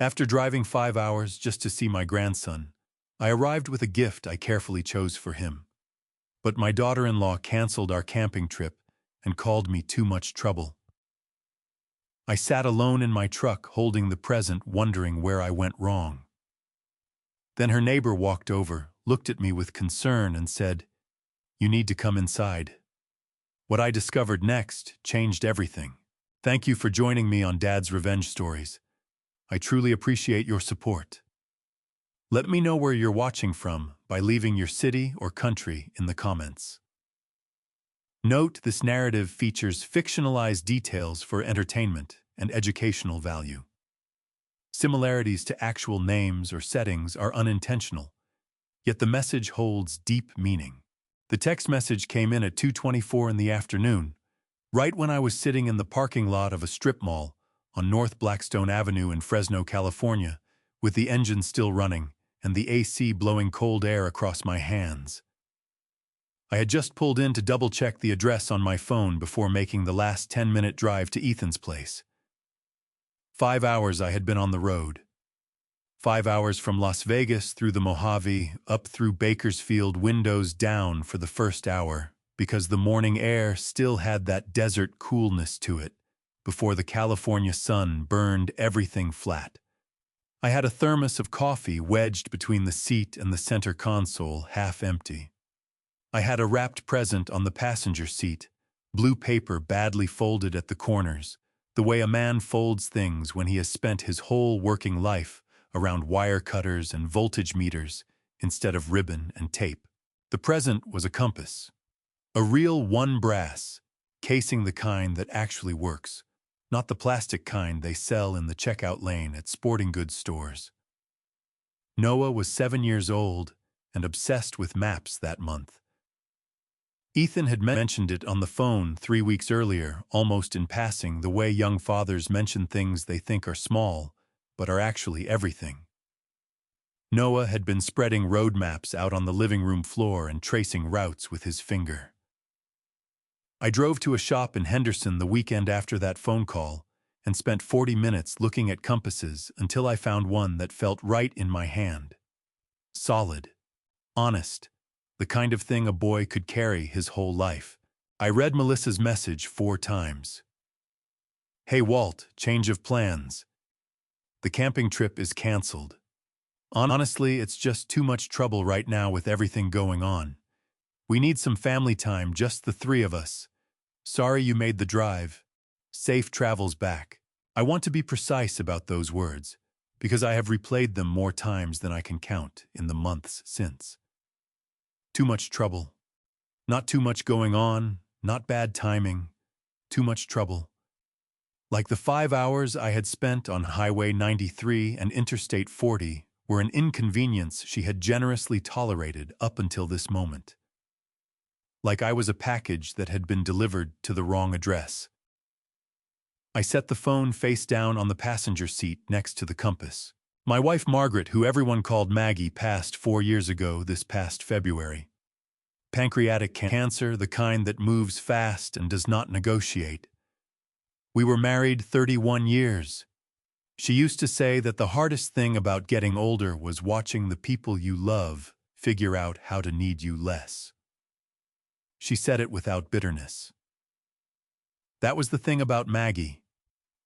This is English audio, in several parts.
After driving 5 hours just to see my grandson, I arrived with a gift I carefully chose for him. But my daughter-in-law canceled our camping trip and called me too much trouble. I sat alone in my truck holding the present, wondering where I went wrong. Then her neighbor walked over, looked at me with concern and said, "You need to come inside." What I discovered next changed everything. Thank you for joining me on Dad's Revenge Stories. I truly appreciate your support. Let me know where you're watching from by leaving your city or country in the comments. Note, this narrative features fictionalized details for entertainment and educational value. Similarities to actual names or settings are unintentional, yet the message holds deep meaning. The text message came in at 2:24 in the afternoon, right when I was sitting in the parking lot of a strip mall on North Blackstone Avenue in Fresno, California, with the engine still running and the AC blowing cold air across my hands. I had just pulled in to double-check the address on my phone before making the last 10-minute drive to Ethan's place. 5 hours I had been on the road. 5 hours from Las Vegas through the Mojave, up through Bakersfield, windows down for the first hour, because the morning air still had that desert coolness to it, before the California sun burned everything flat. I had a thermos of coffee wedged between the seat and the center console, half empty. I had a wrapped present on the passenger seat, blue paper badly folded at the corners, the way a man folds things when he has spent his whole working life around wire cutters and voltage meters instead of ribbon and tape. The present was a compass, a real one brass, casing the kind that actually works, not the plastic kind they sell in the checkout lane at sporting goods stores. Noah was 7 years old and obsessed with maps that month. Ethan had mentioned it on the phone 3 weeks earlier, almost in passing, the way young fathers mention things they think are small, but are actually everything. Noah had been spreading road maps out on the living room floor and tracing routes with his finger. I drove to a shop in Henderson the weekend after that phone call and spent 40 minutes looking at compasses until I found one that felt right in my hand. Solid. Honest. The kind of thing a boy could carry his whole life. I read Melissa's message 4 times. "Hey Walt, change of plans. The camping trip is canceled. Honestly, it's just too much trouble right now with everything going on. We need some family time, just the 3 of us. Sorry you made the drive. Safe travels back." I want to be precise about those words, because I have replayed them more times than I can count in the months since. Too much trouble. Not too much going on, not bad timing. Too much trouble. Like the 5 hours I had spent on Highway 93 and Interstate 40 were an inconvenience she had generously tolerated up until this moment. Like I was a package that had been delivered to the wrong address. I set the phone face down on the passenger seat next to the compass. My wife Margaret, who everyone called Maggie, passed 4 years ago this past February. Pancreatic cancer, the kind that moves fast and does not negotiate. We were married 31 years. She used to say that the hardest thing about getting older was watching the people you love figure out how to need you less. She said it without bitterness. That was the thing about Maggie.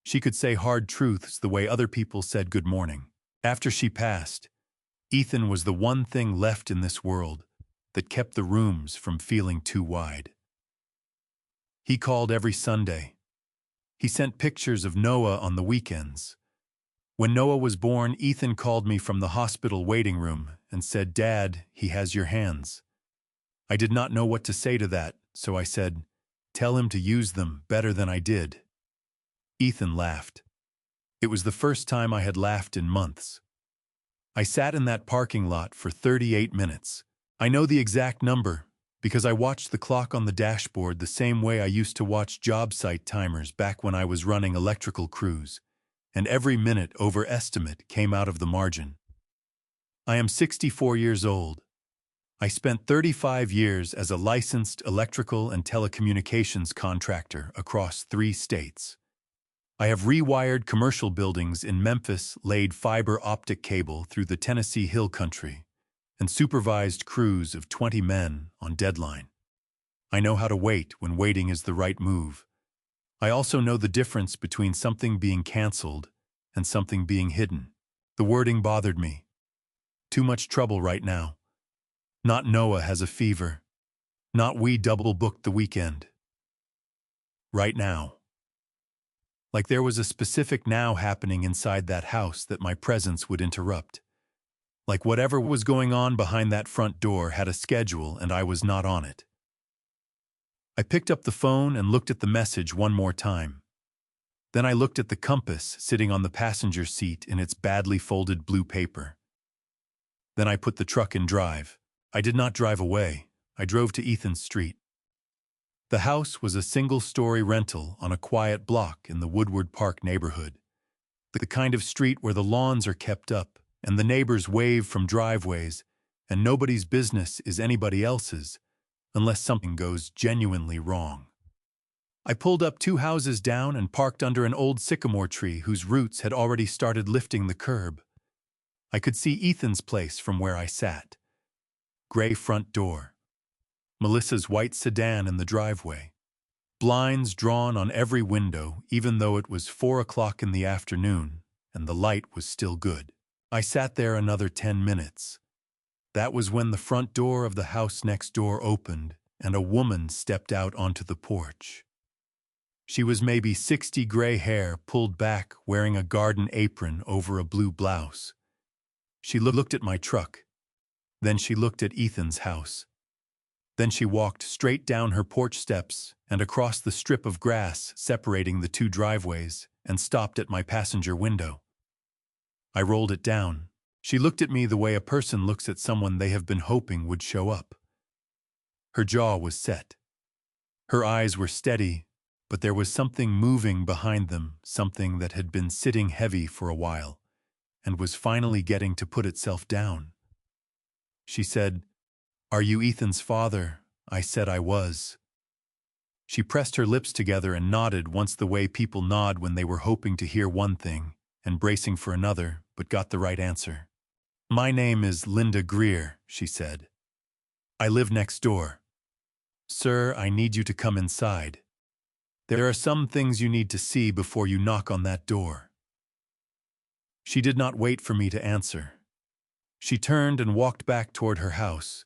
She could say hard truths the way other people said good morning. After she passed, Ethan was the one thing left in this world that kept the rooms from feeling too wide. He called every Sunday. He sent pictures of Noah on the weekends. When Noah was born, Ethan called me from the hospital waiting room and said, "Dad, he has your hands." I did not know what to say to that, so I said, "Tell him to use them better than I did." Ethan laughed. It was the first time I had laughed in months. I sat in that parking lot for 38 minutes. I know the exact number because I watched the clock on the dashboard the same way I used to watch job site timers back when I was running electrical crews, and every minute overestimate came out of the margin. I am 64 years old. I spent 35 years as a licensed electrical and telecommunications contractor across 3 states. I have rewired commercial buildings in Memphis, laid fiber optic cable through the Tennessee Hill Country, and supervised crews of 20 men on deadline. I know how to wait when waiting is the right move. I also know the difference between something being canceled and something being hidden. The wording bothered me. Too much trouble right now. Not Noah has a fever. Not we double-booked the weekend. Right now. Like there was a specific now happening inside that house that my presence would interrupt. Like whatever was going on behind that front door had a schedule and I was not on it. I picked up the phone and looked at the message one more time. Then I looked at the compass sitting on the passenger seat in its badly folded blue paper. Then I put the truck in drive. I did not drive away. I drove to Ethan's street. The house was a single-story rental on a quiet block in the Woodward Park neighborhood. The kind of street where the lawns are kept up and the neighbors wave from driveways and nobody's business is anybody else's unless something goes genuinely wrong. I pulled up 2 houses down and parked under an old sycamore tree whose roots had already started lifting the curb. I could see Ethan's place from where I sat. Gray front door. Melissa's white sedan in the driveway. Blinds drawn on every window, even though it was 4 o'clock in the afternoon, and the light was still good. I sat there another 10 minutes. That was when the front door of the house next door opened, and a woman stepped out onto the porch. She was maybe 60, gray hair pulled back, wearing a garden apron over a blue blouse. She looked at my truck. Then she looked at Ethan's house. Then she walked straight down her porch steps and across the strip of grass separating the 2 driveways and stopped at my passenger window. I rolled it down. She looked at me the way a person looks at someone they have been hoping would show up. Her jaw was set. Her eyes were steady, but there was something moving behind them, something that had been sitting heavy for a while and was finally getting to put itself down. She said, "Are you Ethan's father?" I said I was. She pressed her lips together and nodded once the way people nod when they were hoping to hear one thing and bracing for another, but got the right answer. "My name is Linda Greer," she said. "I live next door. Sir, I need you to come inside. There are some things you need to see before you knock on that door." She did not wait for me to answer. She turned and walked back toward her house,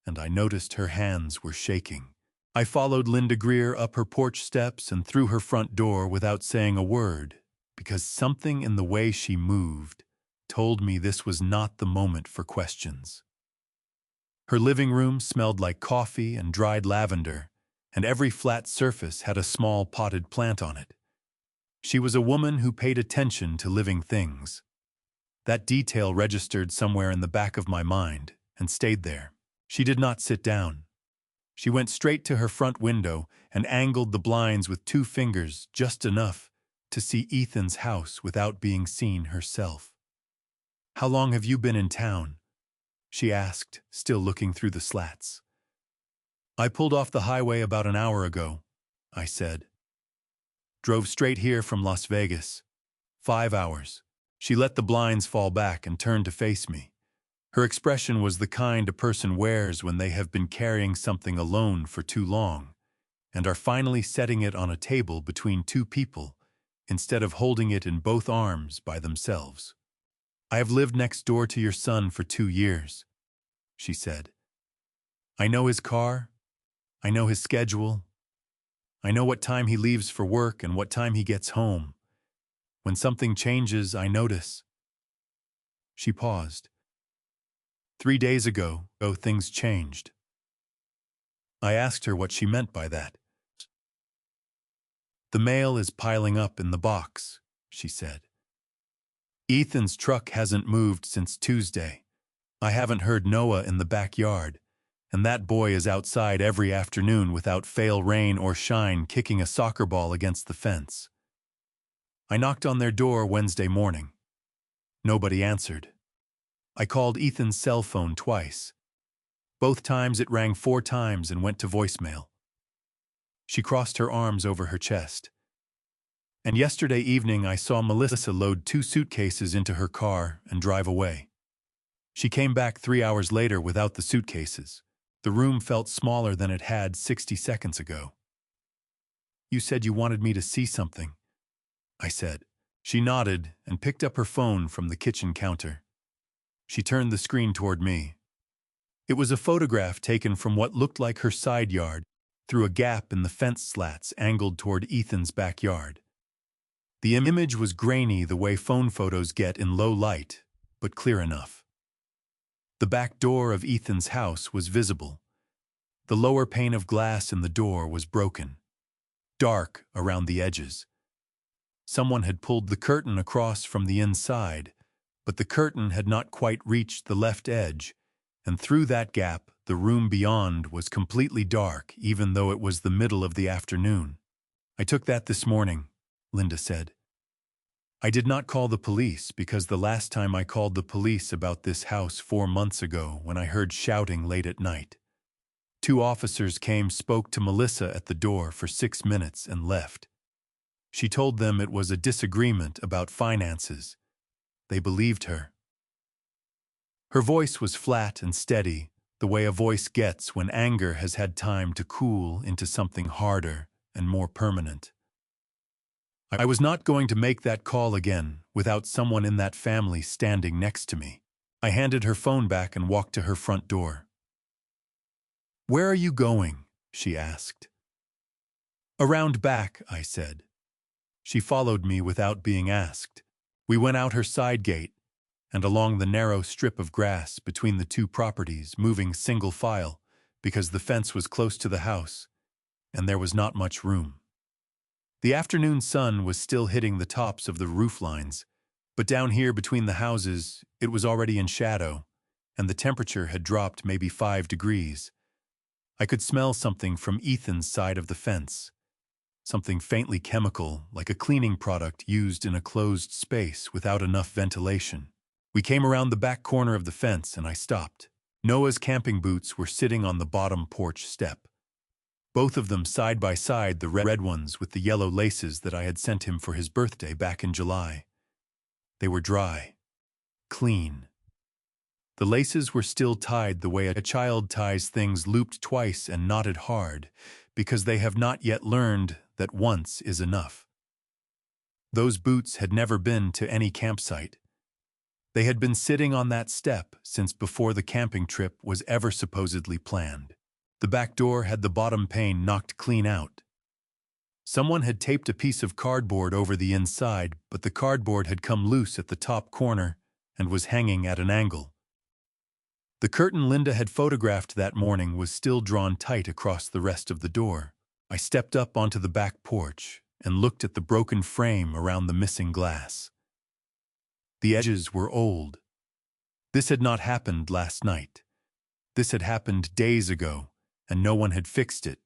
and I noticed her hands were shaking. I followed Linda Greer up her porch steps and through her front door without saying a word, because something in the way she moved told me this was not the moment for questions. Her living room smelled like coffee and dried lavender, and every flat surface had a small potted plant on it. She was a woman who paid attention to living things. That detail registered somewhere in the back of my mind and stayed there. She did not sit down. She went straight to her front window and angled the blinds with 2 fingers, just enough to see Ethan's house without being seen herself. "How long have you been in town?" she asked, still looking through the slats. "I pulled off the highway about an hour ago," I said. "Drove straight here from Las Vegas. 5 hours." She let the blinds fall back and turned to face me. Her expression was the kind a person wears when they have been carrying something alone for too long and are finally setting it on a table between 2 people instead of holding it in both arms by themselves. "I have lived next door to your son for 2 years," she said. "I know his car. I know his schedule. I know what time he leaves for work and what time he gets home. When something changes, I notice." She paused. 3 days ago, things changed. I asked her what she meant by that. "The mail is piling up in the box," she said. "Ethan's truck hasn't moved since Tuesday. I haven't heard Noah in the backyard, and that boy is outside every afternoon without fail, rain or shine, kicking a soccer ball against the fence. I knocked on their door Wednesday morning. Nobody answered. I called Ethan's cell phone twice. Both times it rang 4 times and went to voicemail." She crossed her arms over her chest. And yesterday evening I saw Melissa load 2 suitcases into her car and drive away. She came back 3 hours later without the suitcases. The room felt smaller than it had 60 seconds ago. "You said you wanted me to see something," I said. She nodded and picked up her phone from the kitchen counter. She turned the screen toward me. It was a photograph taken from what looked like her side yard, through a gap in the fence slats angled toward Ethan's backyard. The image was grainy the way phone photos get in low light, but clear enough. The back door of Ethan's house was visible. The lower pane of glass in the door was broken, dark around the edges. Someone had pulled the curtain across from the inside, but the curtain had not quite reached the left edge, and through that gap, the room beyond was completely dark, even though it was the middle of the afternoon. "I took that this morning," Linda said. "I did not call the police because the last time I called the police about this house 4 months ago when I heard shouting late at night. 2 officers came, spoke to Melissa at the door for 6 minutes and left. She told them it was a disagreement about finances. They believed her." Her voice was flat and steady, the way a voice gets when anger has had time to cool into something harder and more permanent. "I was not going to make that call again without someone in that family standing next to me." I handed her phone back and walked to her front door. "Where are you going?" she asked. "Around back," I said. She followed me without being asked. We went out her side gate and along the narrow strip of grass between the 2 properties, moving single file because the fence was close to the house and there was not much room. The afternoon sun was still hitting the tops of the roof lines, but down here between the houses it was already in shadow, and the temperature had dropped maybe 5 degrees. I could smell something from Ethan's side of the fence, something faintly chemical, like a cleaning product used in a closed space without enough ventilation. We came around the back corner of the fence and I stopped. Noah's camping boots were sitting on the bottom porch step. Both of them side by side, the red ones with the yellow laces that I had sent him for his birthday back in July. They were dry, clean. The laces were still tied the way a child ties things, looped twice and knotted hard, because they have not yet learned that once is enough. Those boots had never been to any campsite. They had been sitting on that step since before the camping trip was ever supposedly planned. The back door had the bottom pane knocked clean out. Someone had taped a piece of cardboard over the inside, but the cardboard had come loose at the top corner and was hanging at an angle. The curtain Linda had photographed that morning was still drawn tight across the rest of the door. I stepped up onto the back porch and looked at the broken frame around the missing glass. The edges were old. This had not happened last night. This had happened days ago, and no one had fixed it,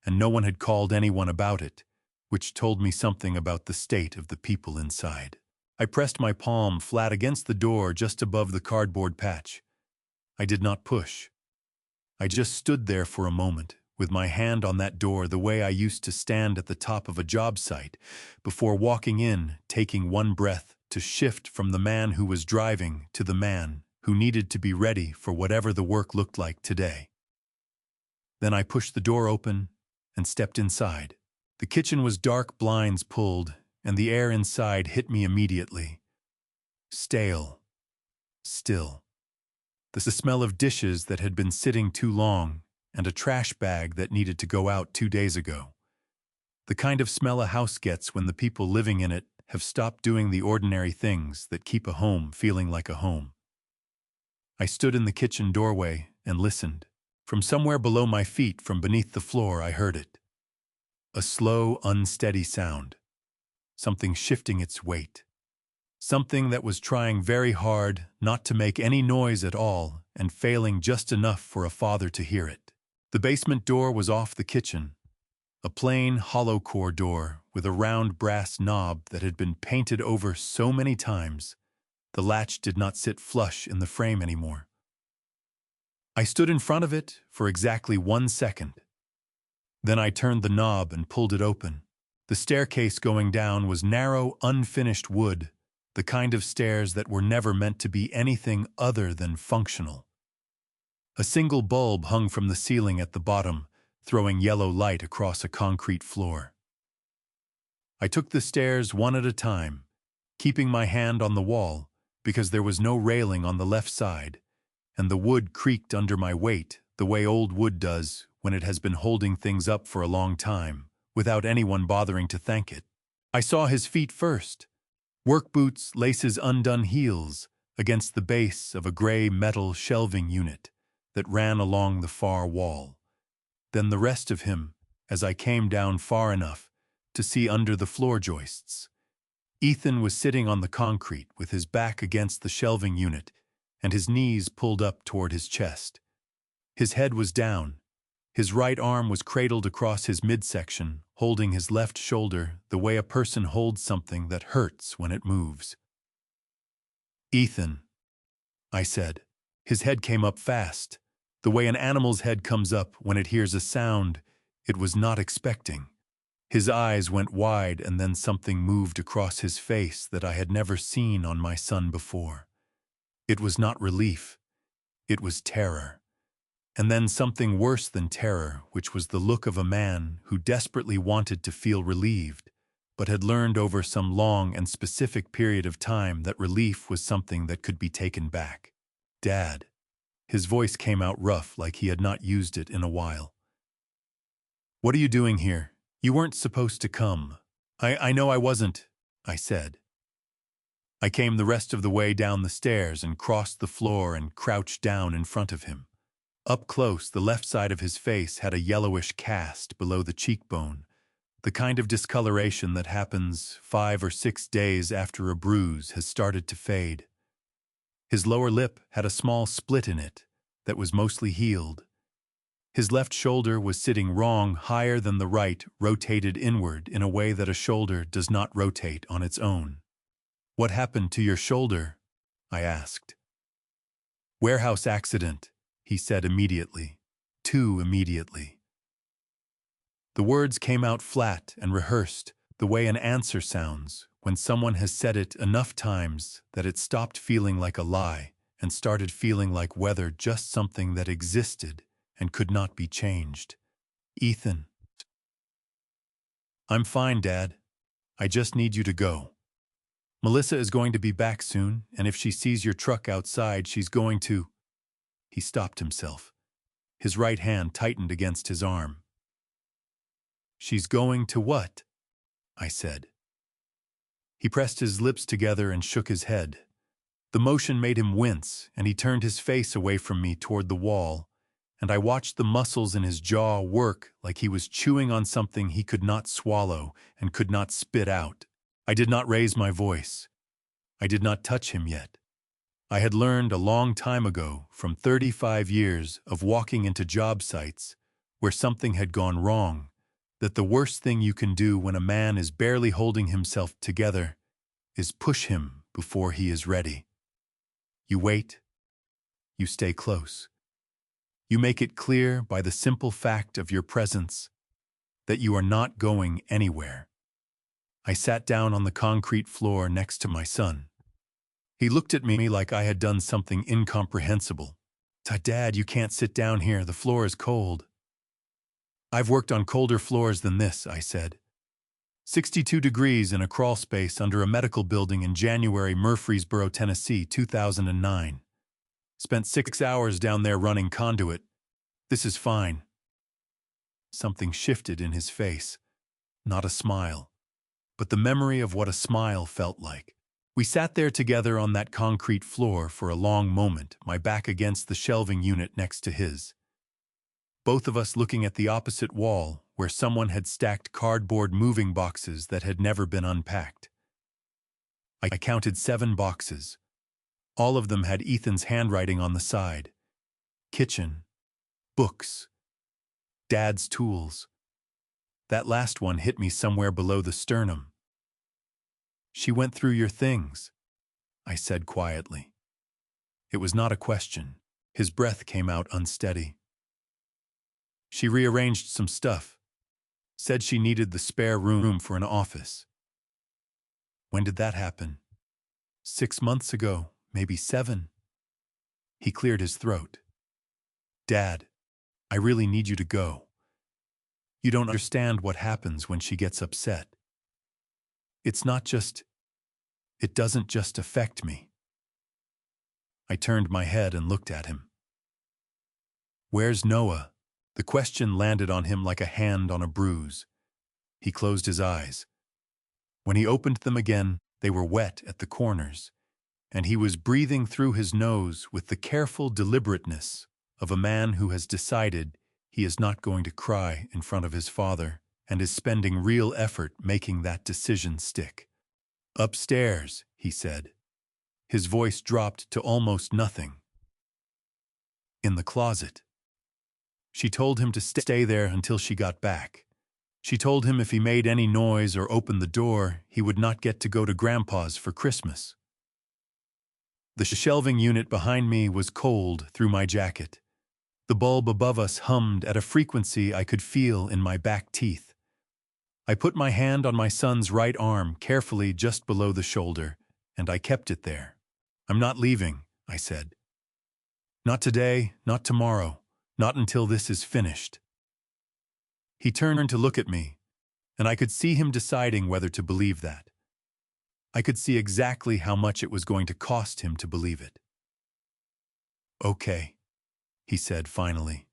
and no one had called anyone about it, which told me something about the state of the people inside. I pressed my palm flat against the door just above the cardboard patch. I did not push. I just stood there for a moment, with my hand on that door the way I used to stand at the top of a job site, before walking in, taking one breath to shift from the man who was driving to the man who needed to be ready for whatever the work looked like today. Then I pushed the door open and stepped inside. The kitchen was dark, blinds pulled, and the air inside hit me immediately. Stale. Still. The smell of dishes that had been sitting too long, and a trash bag that needed to go out 2 days ago. The kind of smell a house gets when the people living in it have stopped doing the ordinary things that keep a home feeling like a home. I stood in the kitchen doorway and listened. From somewhere below my feet, from beneath the floor, I heard it. A slow, unsteady sound. Something shifting its weight. Something that was trying very hard not to make any noise at all and failing just enough for a father to hear it. The basement door was off the kitchen. A plain, hollow core door with a round brass knob that had been painted over so many times, the latch did not sit flush in the frame anymore. I stood in front of it for exactly 1 second. Then I turned the knob and pulled it open. The staircase going down was narrow, unfinished wood, the kind of stairs that were never meant to be anything other than functional. A single bulb hung from the ceiling at the bottom, throwing yellow light across a concrete floor. I took the stairs one at a time, keeping my hand on the wall because there was no railing on the left side, and the wood creaked under my weight the way old wood does when it has been holding things up for a long time, without anyone bothering to thank it. I saw his feet first, work boots, laces, undone heels, against the base of a gray metal shelving unit that ran along the far wall. Then the rest of him, as I came down far enough to see under the floor joists. Ethan was sitting on the concrete with his back against the shelving unit and his knees pulled up toward his chest. His head was down. His right arm was cradled across his midsection, holding his left shoulder the way a person holds something that hurts when it moves. "Ethan," I said. His head came up fast, the way an animal's head comes up when it hears a sound it was not expecting. His eyes went wide, and then something moved across his face that I had never seen on my son before. It was not relief. It was terror. And then something worse than terror, which was the look of a man who desperately wanted to feel relieved, but had learned over some long and specific period of time that relief was something that could be taken back. "Dad." His voice came out rough, like he had not used it in a while. "What are you doing here? You weren't supposed to come." I know I wasn't," I said. I came the rest of the way down the stairs and crossed the floor and crouched down in front of him. Up close, the left side of his face had a yellowish cast below the cheekbone, the kind of discoloration that happens 5 or 6 days after a bruise has started to fade. His lower lip had a small split in it that was mostly healed. His left shoulder was sitting wrong, higher than the right, rotated inward in a way that a shoulder does not rotate on its own. "What happened to your shoulder?" I asked. "Warehouse accident," he said immediately. Too immediately. The words came out flat and rehearsed, the way an answer sounds when someone has said it enough times that it stopped feeling like a lie and started feeling like whether just something that existed and could not be changed. "Ethan." "I'm fine, Dad. I just need you to go. Melissa is going to be back soon, and if she sees your truck outside, she's going to—" He stopped himself. His right hand tightened against his arm. "She's going to what?" I said. He pressed his lips together and shook his head. The motion made him wince, and he turned his face away from me toward the wall, and I watched the muscles in his jaw work like he was chewing on something he could not swallow and could not spit out. I did not raise my voice. I did not touch him yet. I had learned a long time ago, from 35 years of walking into job sites where something had gone wrong, that the worst thing you can do when a man is barely holding himself together is push him before he is ready. You wait. You stay close. You make it clear by the simple fact of your presence that you are not going anywhere. I sat down on the concrete floor next to my son. He looked at me like I had done something incomprehensible. "Dad, you can't sit down here. The floor is cold." "I've worked on colder floors than this," I said. 62 degrees in a crawl space under a medical building in January, Murfreesboro, Tennessee, 2009. Spent 6 hours down there running conduit. This is fine. Something shifted in his face. Not a smile, but the memory of what a smile felt like. We sat there together on that concrete floor for a long moment, my back against the shelving unit next to his. Both of us looking at the opposite wall where someone had stacked cardboard moving boxes that had never been unpacked. I counted 7 boxes. All of them had Ethan's handwriting on the side. Kitchen, books, Dad's tools. That last one hit me somewhere below the sternum. "She went through your things," I said quietly. It was not a question. His breath came out unsteady. "She rearranged some stuff. Said she needed the spare room for an office. When did that happen? 6 months ago, maybe 7. He cleared his throat. Dad, I really need you to go. You don't understand what happens when she gets upset. It's not just, it doesn't just affect me. I turned my head and looked at him. Where's Noah? The question landed on him like a hand on a bruise. He closed his eyes. When he opened them again, they were wet at the corners, and he was breathing through his nose with the careful deliberateness of a man who has decided he is not going to cry in front of his father and is spending real effort making that decision stick. Upstairs, he said. His voice dropped to almost nothing. In the closet. She told him to stay there until she got back. She told him if he made any noise or opened the door, he would not get to go to Grandpa's for Christmas. The shelving unit behind me was cold through my jacket. The bulb above us hummed at a frequency I could feel in my back teeth. I put my hand on my son's right arm carefully just below the shoulder, and I kept it there. I'm not leaving, I said. Not today, not tomorrow, not until this is finished. He turned to look at me, and I could see him deciding whether to believe that. I could see exactly how much it was going to cost him to believe it. Okay, he said finally.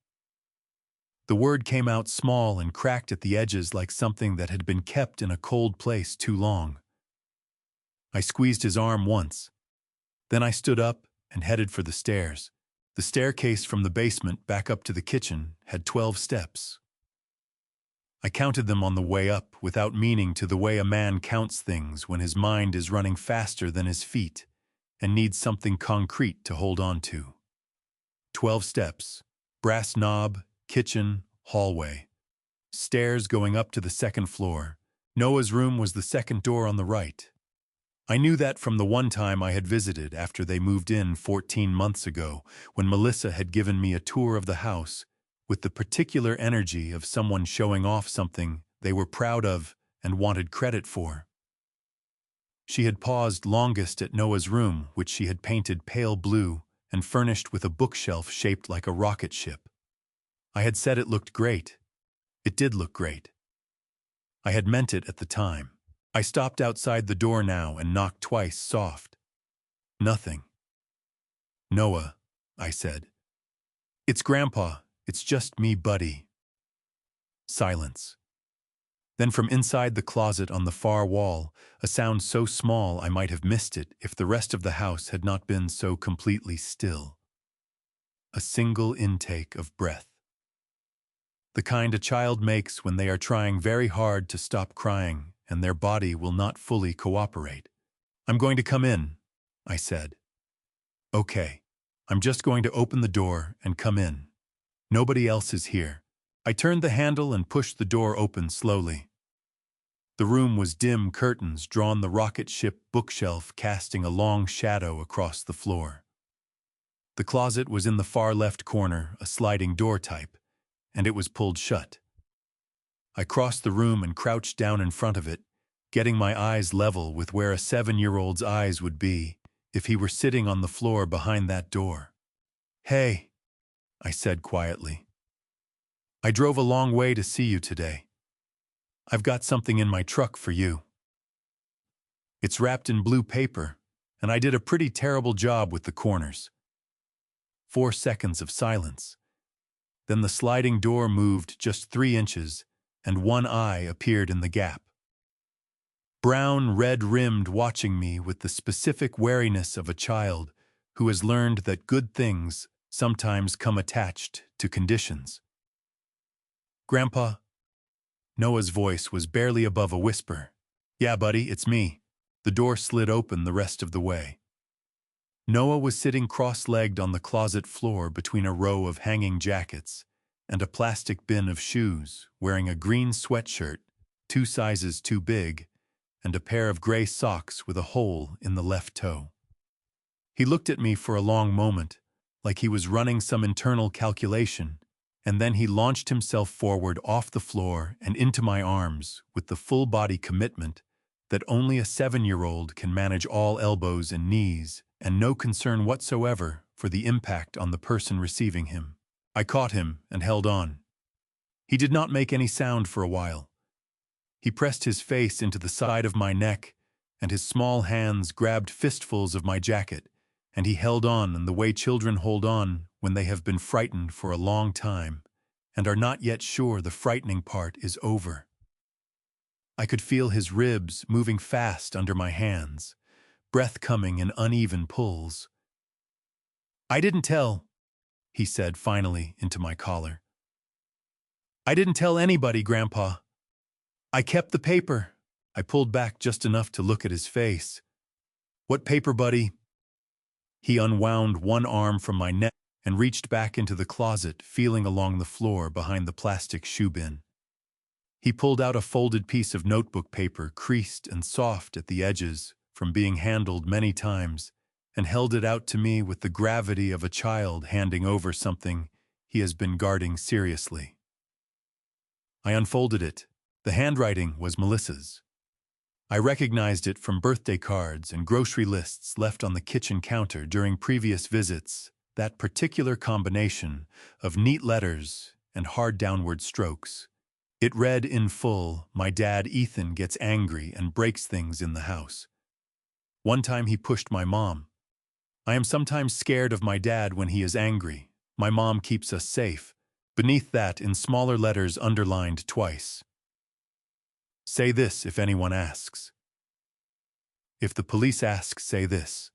The word came out small and cracked at the edges like something that had been kept in a cold place too long. I squeezed his arm once. Then I stood up and headed for the stairs. The staircase from the basement back up to the kitchen had 12 steps. I counted them on the way up without meaning to the way a man counts things when his mind is running faster than his feet and needs something concrete to hold on to. 12 steps, brass knob, kitchen, hallway. Stairs going up to the second floor. Noah's room was the second door on the right. I knew that from the one time I had visited after they moved in 14 months ago, when Melissa had given me a tour of the house with the particular energy of someone showing off something they were proud of and wanted credit for. She had paused longest at Noah's room, which she had painted pale blue and furnished with a bookshelf shaped like a rocket ship. I had said it looked great. It did look great. I had meant it at the time. I stopped outside the door now and knocked twice soft. Nothing. Noah, I said. It's Grandpa. It's just me, buddy. Silence. Then from inside the closet on the far wall, a sound so small I might have missed it if the rest of the house had not been so completely still. A single intake of breath. The kind a child makes when they are trying very hard to stop crying and their body will not fully cooperate. I'm going to come in, I said. Okay. I'm just going to open the door and come in. Nobody else is here. I turned the handle and pushed the door open slowly. The room was dim curtains drawn the rocket ship bookshelf casting a long shadow across the floor. The closet was in the far left corner, a sliding door type, and it was pulled shut. I crossed the room and crouched down in front of it, getting my eyes level with where a 7-year-old's eyes would be if he were sitting on the floor behind that door. Hey, I said quietly. I drove a long way to see you today. I've got something in my truck for you. It's wrapped in blue paper, and I did a pretty terrible job with the corners. 4 seconds of silence. Then the sliding door moved just 3 inches, and one eye appeared in the gap. Brown, red-rimmed, watching me with the specific wariness of a child who has learned that good things sometimes come attached to conditions. Grandpa? Noah's voice was barely above a whisper. Yeah, buddy, it's me. The door slid open the rest of the way. Noah was sitting cross-legged on the closet floor between a row of hanging jackets and a plastic bin of shoes, wearing a green sweatshirt, 2 sizes too big, and a pair of gray socks with a hole in the left toe. He looked at me for a long moment, like he was running some internal calculation, And then he launched himself forward off the floor and into my arms with the full-body commitment that only a 7-year-old can manage, all elbows and knees, and no concern whatsoever for the impact on the person receiving him. I caught him and held on. He did not make any sound for a while. He pressed his face into the side of my neck, and his small hands grabbed fistfuls of my jacket, and he held on in the way children hold on when they have been frightened for a long time and are not yet sure the frightening part is over. I could feel his ribs moving fast under my hands, breath coming in uneven pulls. "I didn't tell," he said finally into my collar. "I didn't tell anybody, Grandpa. I kept the paper." I pulled back just enough to look at his face. "What paper, buddy?" He unwound one arm from my neck and reached back into the closet, feeling along the floor behind the plastic shoe bin. He pulled out a folded piece of notebook paper, creased and soft at the edges from being handled many times, and held it out to me with the gravity of a child handing over something he has been guarding seriously. I unfolded it. The handwriting was Melissa's. I recognized it from birthday cards and grocery lists left on the kitchen counter during previous visits, that particular combination of neat letters and hard downward strokes. It read in full, "My dad Ethan gets angry and breaks things in the house. One time he pushed my mom. I am sometimes scared of my dad when he is angry. My mom keeps us safe." Beneath that, in smaller letters underlined twice, "Say this if anyone asks. If the police ask, say this.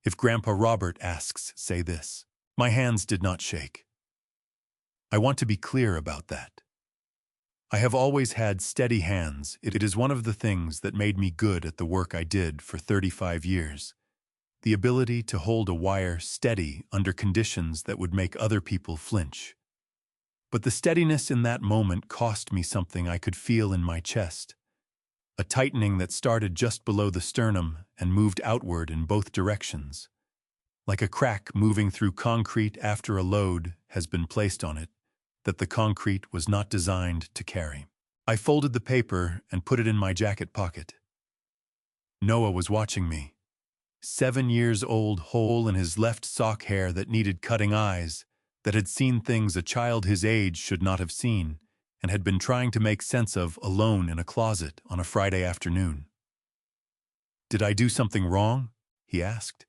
If Grandpa Robert asks, say this." My hands did not shake. I want to be clear about that. I have always had steady hands. It is one of the things that made me good at the work I did for 35 years. The ability to hold a wire steady under conditions that would make other people flinch. But the steadiness in that moment cost me something I could feel in my chest. A tightening that started just below the sternum and moved outward in both directions. Like a crack moving through concrete after a load has been placed on it that the concrete was not designed to carry. I folded the paper and put it in my jacket pocket. Noah was watching me. 7 years old, hole in his left sock hair that needed cutting eyes, that had seen things a child his age should not have seen, and had been trying to make sense of alone in a closet on a Friday afternoon. "Did I do something wrong?" he asked.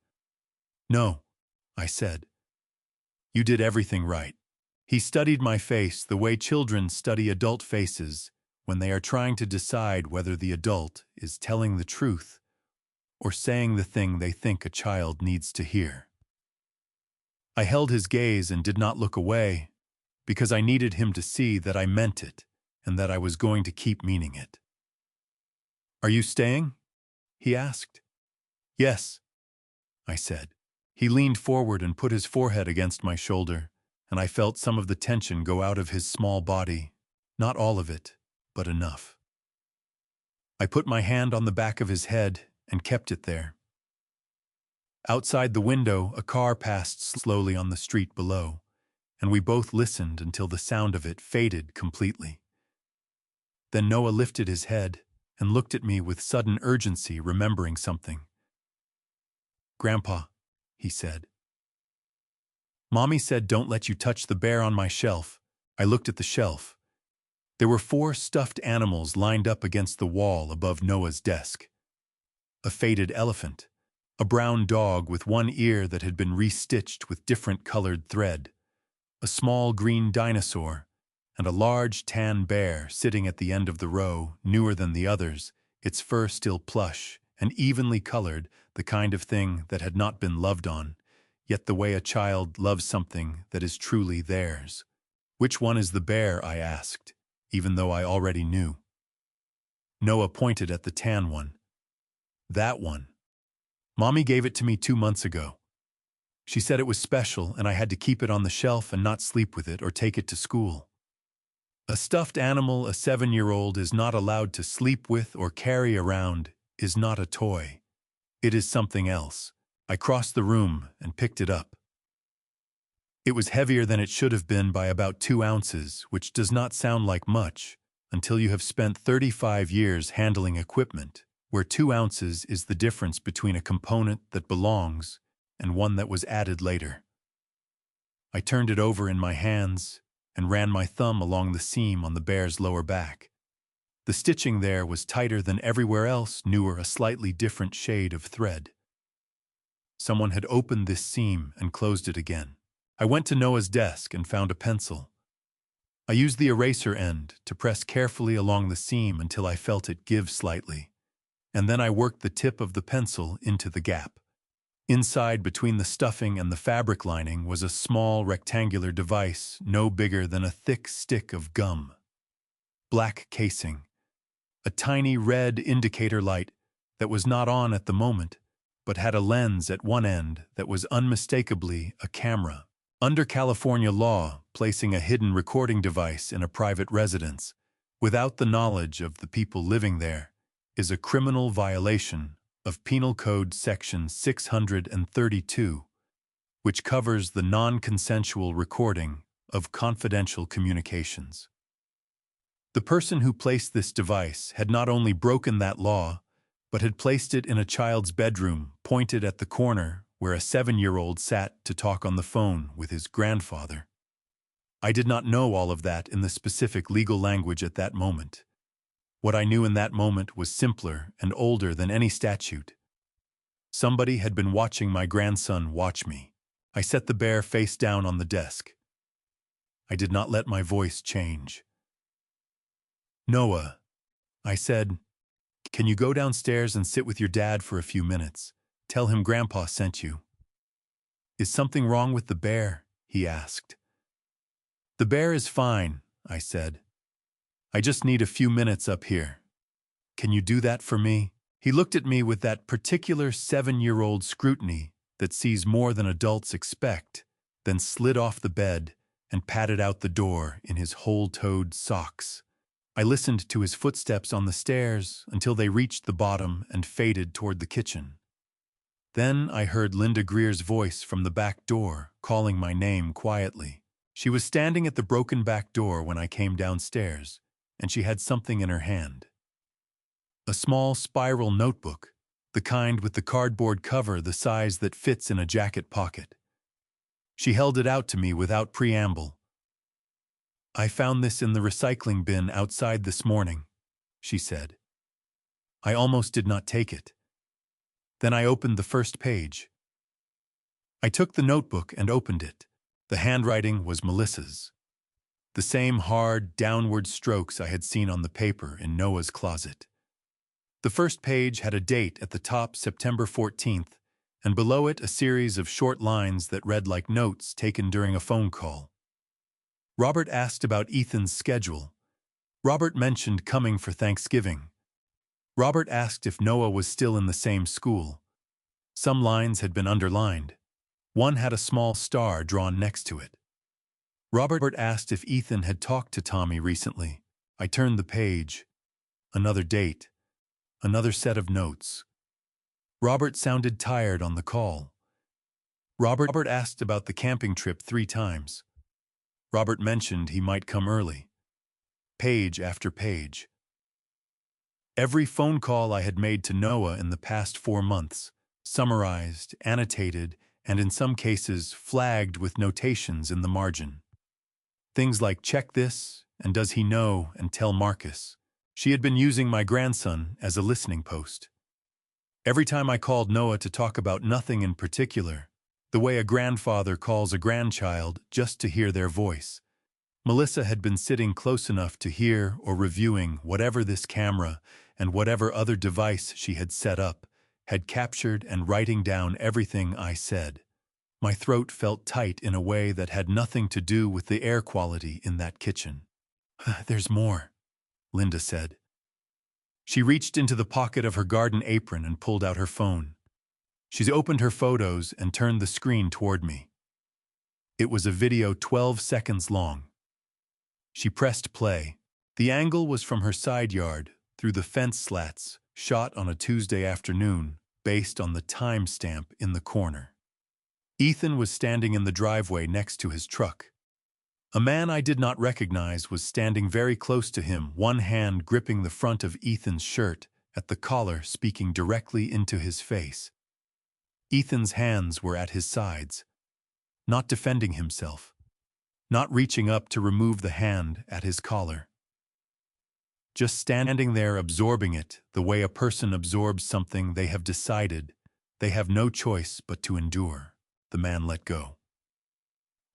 "No," I said. "You did everything right." He studied my face the way children study adult faces when they are trying to decide whether the adult is telling the truth or saying the thing they think a child needs to hear. I held his gaze and did not look away because I needed him to see that I meant it and that I was going to keep meaning it. "Are you staying?" he asked. "Yes," I said. He leaned forward and put his forehead against my shoulder, and I felt some of the tension go out of his small body. Not all of it, but enough. I put my hand on the back of his head and kept it there. Outside the window, a car passed slowly on the street below, and we both listened until the sound of it faded completely. Then Noah lifted his head and looked at me with sudden urgency, remembering something. "Grandpa," he said. "Mommy said don't let you touch the bear on my shelf." I looked at the shelf. There were 4 stuffed animals lined up against the wall above Noah's desk. A faded elephant, a brown dog with one ear that had been restitched with different colored thread, a small green dinosaur, and a large tan bear sitting at the end of the row, newer than the others, its fur still plush and evenly colored, the kind of thing that had not been loved on, yet the way a child loves something that is truly theirs. "Which one is the bear?" I asked, even though I already knew. Noah pointed at the tan one. "That one. Mommy gave it to me 2 months ago. She said it was special and I had to keep it on the shelf and not sleep with it or take it to school. A stuffed animal a 7-year-old is not allowed to sleep with or carry around is not a toy. It is something else." I crossed the room and picked it up. It was heavier than it should have been by about 2 ounces, which does not sound like much until you have spent 35 years handling equipment, where 2 ounces is the difference between a component that belongs and one that was added later. I turned it over in my hands and ran my thumb along the seam on the bear's lower back. The stitching there was tighter than everywhere else, newer, a slightly different shade of thread. Someone had opened this seam and closed it again. I went to Noah's desk and found a pencil. I used the eraser end to press carefully along the seam until I felt it give slightly, and then I worked the tip of the pencil into the gap. Inside, between the stuffing and the fabric lining, was a small rectangular device no bigger than a thick stick of gum. Black casing. A tiny red indicator light that was not on at the moment, but had a lens at one end that was unmistakably a camera. Under California law, placing a hidden recording device in a private residence, without the knowledge of the people living there, is a criminal violation of Penal Code Section 632, which covers the non-consensual recording of confidential communications. The person who placed this device had not only broken that law, but had placed it in a child's bedroom pointed at the corner where a 7-year-old sat to talk on the phone with his grandfather. I did not know all of that in the specific legal language at that moment. What I knew in that moment was simpler and older than any statute. Somebody had been watching my grandson watch me. I set the bear face down on the desk. I did not let my voice change. "Noah," I said, "can you go downstairs and sit with your dad for a few minutes? Tell him Grandpa sent you." "Is something wrong with the bear?" he asked. "The bear is fine," I said. "I just need a few minutes up here. Can you do that for me?" He looked at me with that particular 7-year-old scrutiny that sees more than adults expect, then slid off the bed and padded out the door in his whole-toed socks. I listened to his footsteps on the stairs until they reached the bottom and faded toward the kitchen. Then I heard Linda Greer's voice from the back door, calling my name quietly. She was standing at the broken back door when I came downstairs, and she had something in her hand. A small spiral notebook, the kind with the cardboard cover the size that fits in a jacket pocket. She held it out to me without preamble. "I found this in the recycling bin outside this morning," she said. I almost did not take it. Then I opened the first page. I took the notebook and opened it. The handwriting was Melissa's. The same hard, downward strokes I had seen on the paper in Noah's closet. The first page had a date at the top, September 14th, and below it a series of short lines that read like notes taken during a phone call. Robert asked about Ethan's schedule. Robert mentioned coming for Thanksgiving. Robert asked if Noah was still in the same school. Some lines had been underlined. One had a small star drawn next to it. Robert asked if Ethan had talked to Tommy recently. I turned the page. Another date. Another set of notes. Robert sounded tired on the call. Robert asked about the camping trip 3 times. Robert mentioned he might come early. Page after page. Every phone call I had made to Noah in the past 4 months, summarized, annotated, and in some cases flagged with notations in the margin. Things like "check this" and "does he know" and "tell Marcus." She had been using my grandson as a listening post. Every time I called Noah to talk about nothing in particular, the way a grandfather calls a grandchild just to hear their voice, Melissa had been sitting close enough to hear or reviewing whatever this camera and whatever other device she had set up had captured and writing down everything I said. My throat felt tight in a way that had nothing to do with the air quality in that kitchen. "There's more," Linda said. She reached into the pocket of her garden apron and pulled out her phone. She opened her photos and turned the screen toward me. It was a video 12 seconds long. She pressed play. The angle was from her side yard, through the fence slats, shot on a Tuesday afternoon, based on the timestamp in the corner. Ethan was standing in the driveway next to his truck. A man I did not recognize was standing very close to him, one hand gripping the front of Ethan's shirt, at the collar, speaking directly into his face. Ethan's hands were at his sides, not defending himself, not reaching up to remove the hand at his collar. Just standing there absorbing it the way a person absorbs something they have decided they have no choice but to endure. The man let go,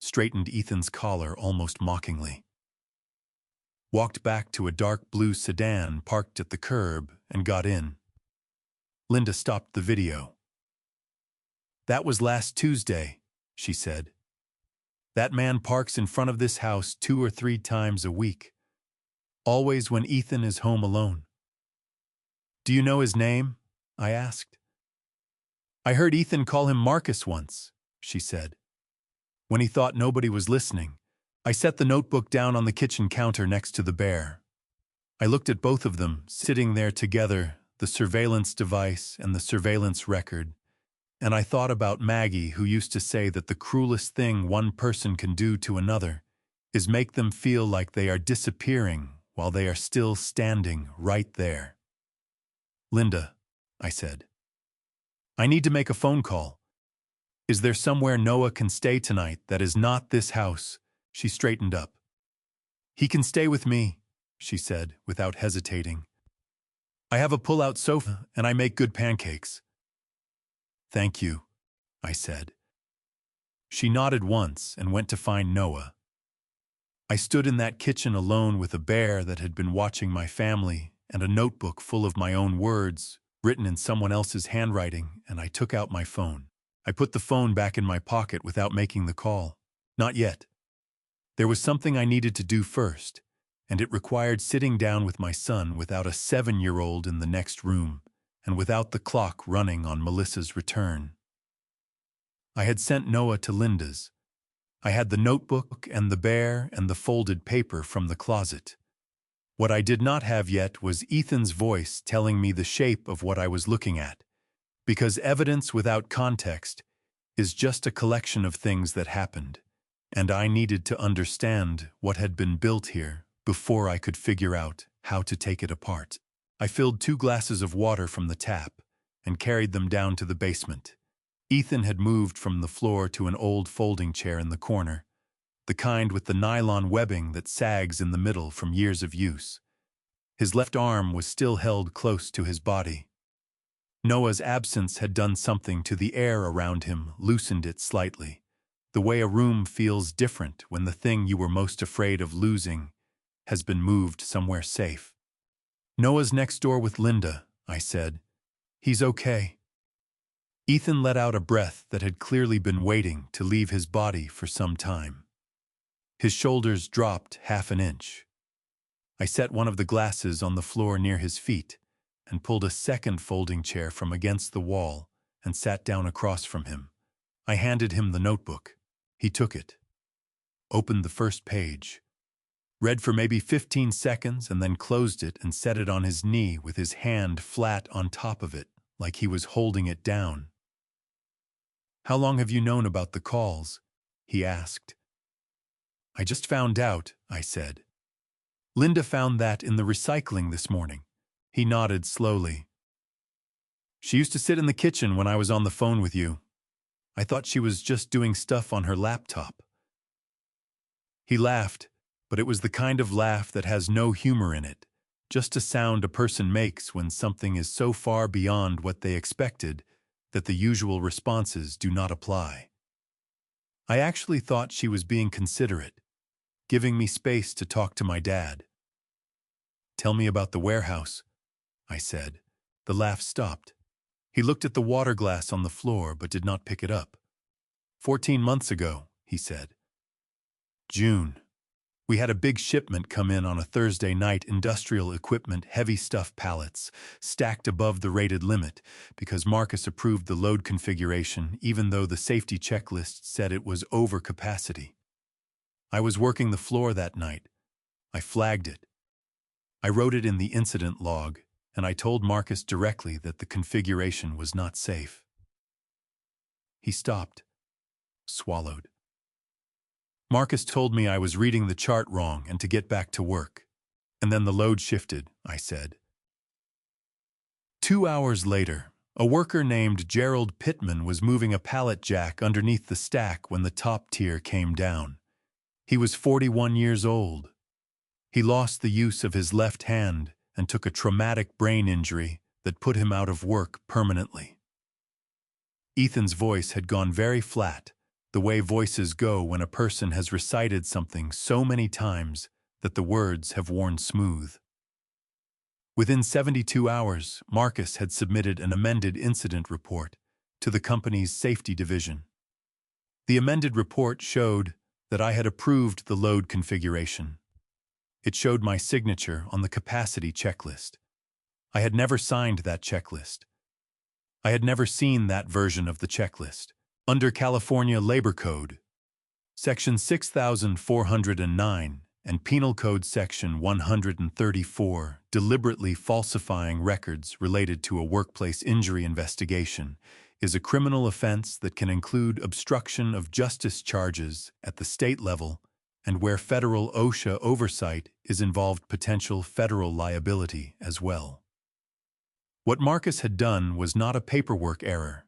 straightened Ethan's collar almost mockingly, walked back to a dark blue sedan parked at the curb and got in. Linda stopped the video. "That was last Tuesday," she said. "That man parks in front of this house 2 or 3 times a week. Always when Ethan is home alone." "Do you know his name?" I asked. "I heard Ethan call him Marcus once," she said. When he thought nobody was listening, I set the notebook down on the kitchen counter next to the bear. I looked at both of them, sitting there together, the surveillance device and the surveillance record, and I thought about Maggie, who used to say that the cruelest thing one person can do to another is make them feel like they are disappearing while they are still standing right there. "Linda," I said, "I need to make a phone call. Is there somewhere Noah can stay tonight that is not this house?" She straightened up. "He can stay with me," she said, without hesitating. "I have a pull-out sofa and I make good pancakes." "Thank you," I said. She nodded once and went to find Noah. I stood in that kitchen alone with a bear that had been watching my family and a notebook full of my own words, written in someone else's handwriting, and I took out my phone. I put the phone back in my pocket without making the call. Not yet. There was something I needed to do first, and it required sitting down with my son without a 7-year-old in the next room, and without the clock running on Melissa's return. I had sent Noah to Linda's. I had the notebook and the bear and the folded paper from the closet. What I did not have yet was Ethan's voice telling me the shape of what I was looking at, because evidence without context is just a collection of things that happened, and I needed to understand what had been built here before I could figure out how to take it apart. I filled 2 glasses of water from the tap and carried them down to the basement. Ethan had moved from the floor to an old folding chair in the corner, the kind with the nylon webbing that sags in the middle from years of use. His left arm was still held close to his body. Noah's absence had done something to the air around him, loosened it slightly, the way a room feels different when the thing you were most afraid of losing has been moved somewhere safe. "Noah's next door with Linda," I said. "He's okay." Ethan let out a breath that had clearly been waiting to leave his body for some time. His shoulders dropped 1/2 inch. I set one of the glasses on the floor near his feet and pulled a second folding chair from against the wall and sat down across from him. I handed him the notebook. He took it, opened the first page, read for maybe 15 seconds and then closed it and set it on his knee with his hand flat on top of it, like he was holding it down. "How long have you known about the calls?" he asked. "I just found out," I said. "Linda found that in the recycling this morning." He nodded slowly. "She used to sit in the kitchen when I was on the phone with you. I thought she was just doing stuff on her laptop." He laughed, but it was the kind of laugh that has no humor in it, just a sound a person makes when something is so far beyond what they expected that the usual responses do not apply. I actually thought she was being considerate, giving me space to talk to my dad. "Tell me about the warehouse," I said. The laugh stopped. He looked at the water glass on the floor but did not pick it up. 14 months ago," he said. "June. We had a big shipment come in on a Thursday night, industrial equipment, heavy stuff pallets, stacked above the rated limit because Marcus approved the load configuration even though the safety checklist said it was over capacity. I was working the floor that night. I flagged it. I wrote it in the incident log, and I told Marcus directly that the configuration was not safe." He stopped. swallowed. Marcus told me I was reading the chart wrong and to get back to work. And then the load shifted, I said. 2 hours later, a worker named Gerald Pittman was moving a pallet jack underneath the stack when the top tier came down. He was 41 years old. He lost the use of his left hand and took a traumatic brain injury that put him out of work permanently. Ethan's voice had gone very flat, the way voices go when a person has recited something so many times that the words have worn smooth. Within 72 hours, Marcus had submitted an amended incident report to the company's safety division. The amended report showed that I had approved the load configuration. It showed my signature on the capacity checklist. I had never signed that checklist. I had never seen that version of the checklist. Under California Labor Code, Section 6409 and Penal Code Section 134, deliberately falsifying records related to a workplace injury investigation is a criminal offense that can include obstruction of justice charges at the state level, and where federal OSHA oversight is involved, potential federal liability as well. What Marcus had done was not a paperwork error.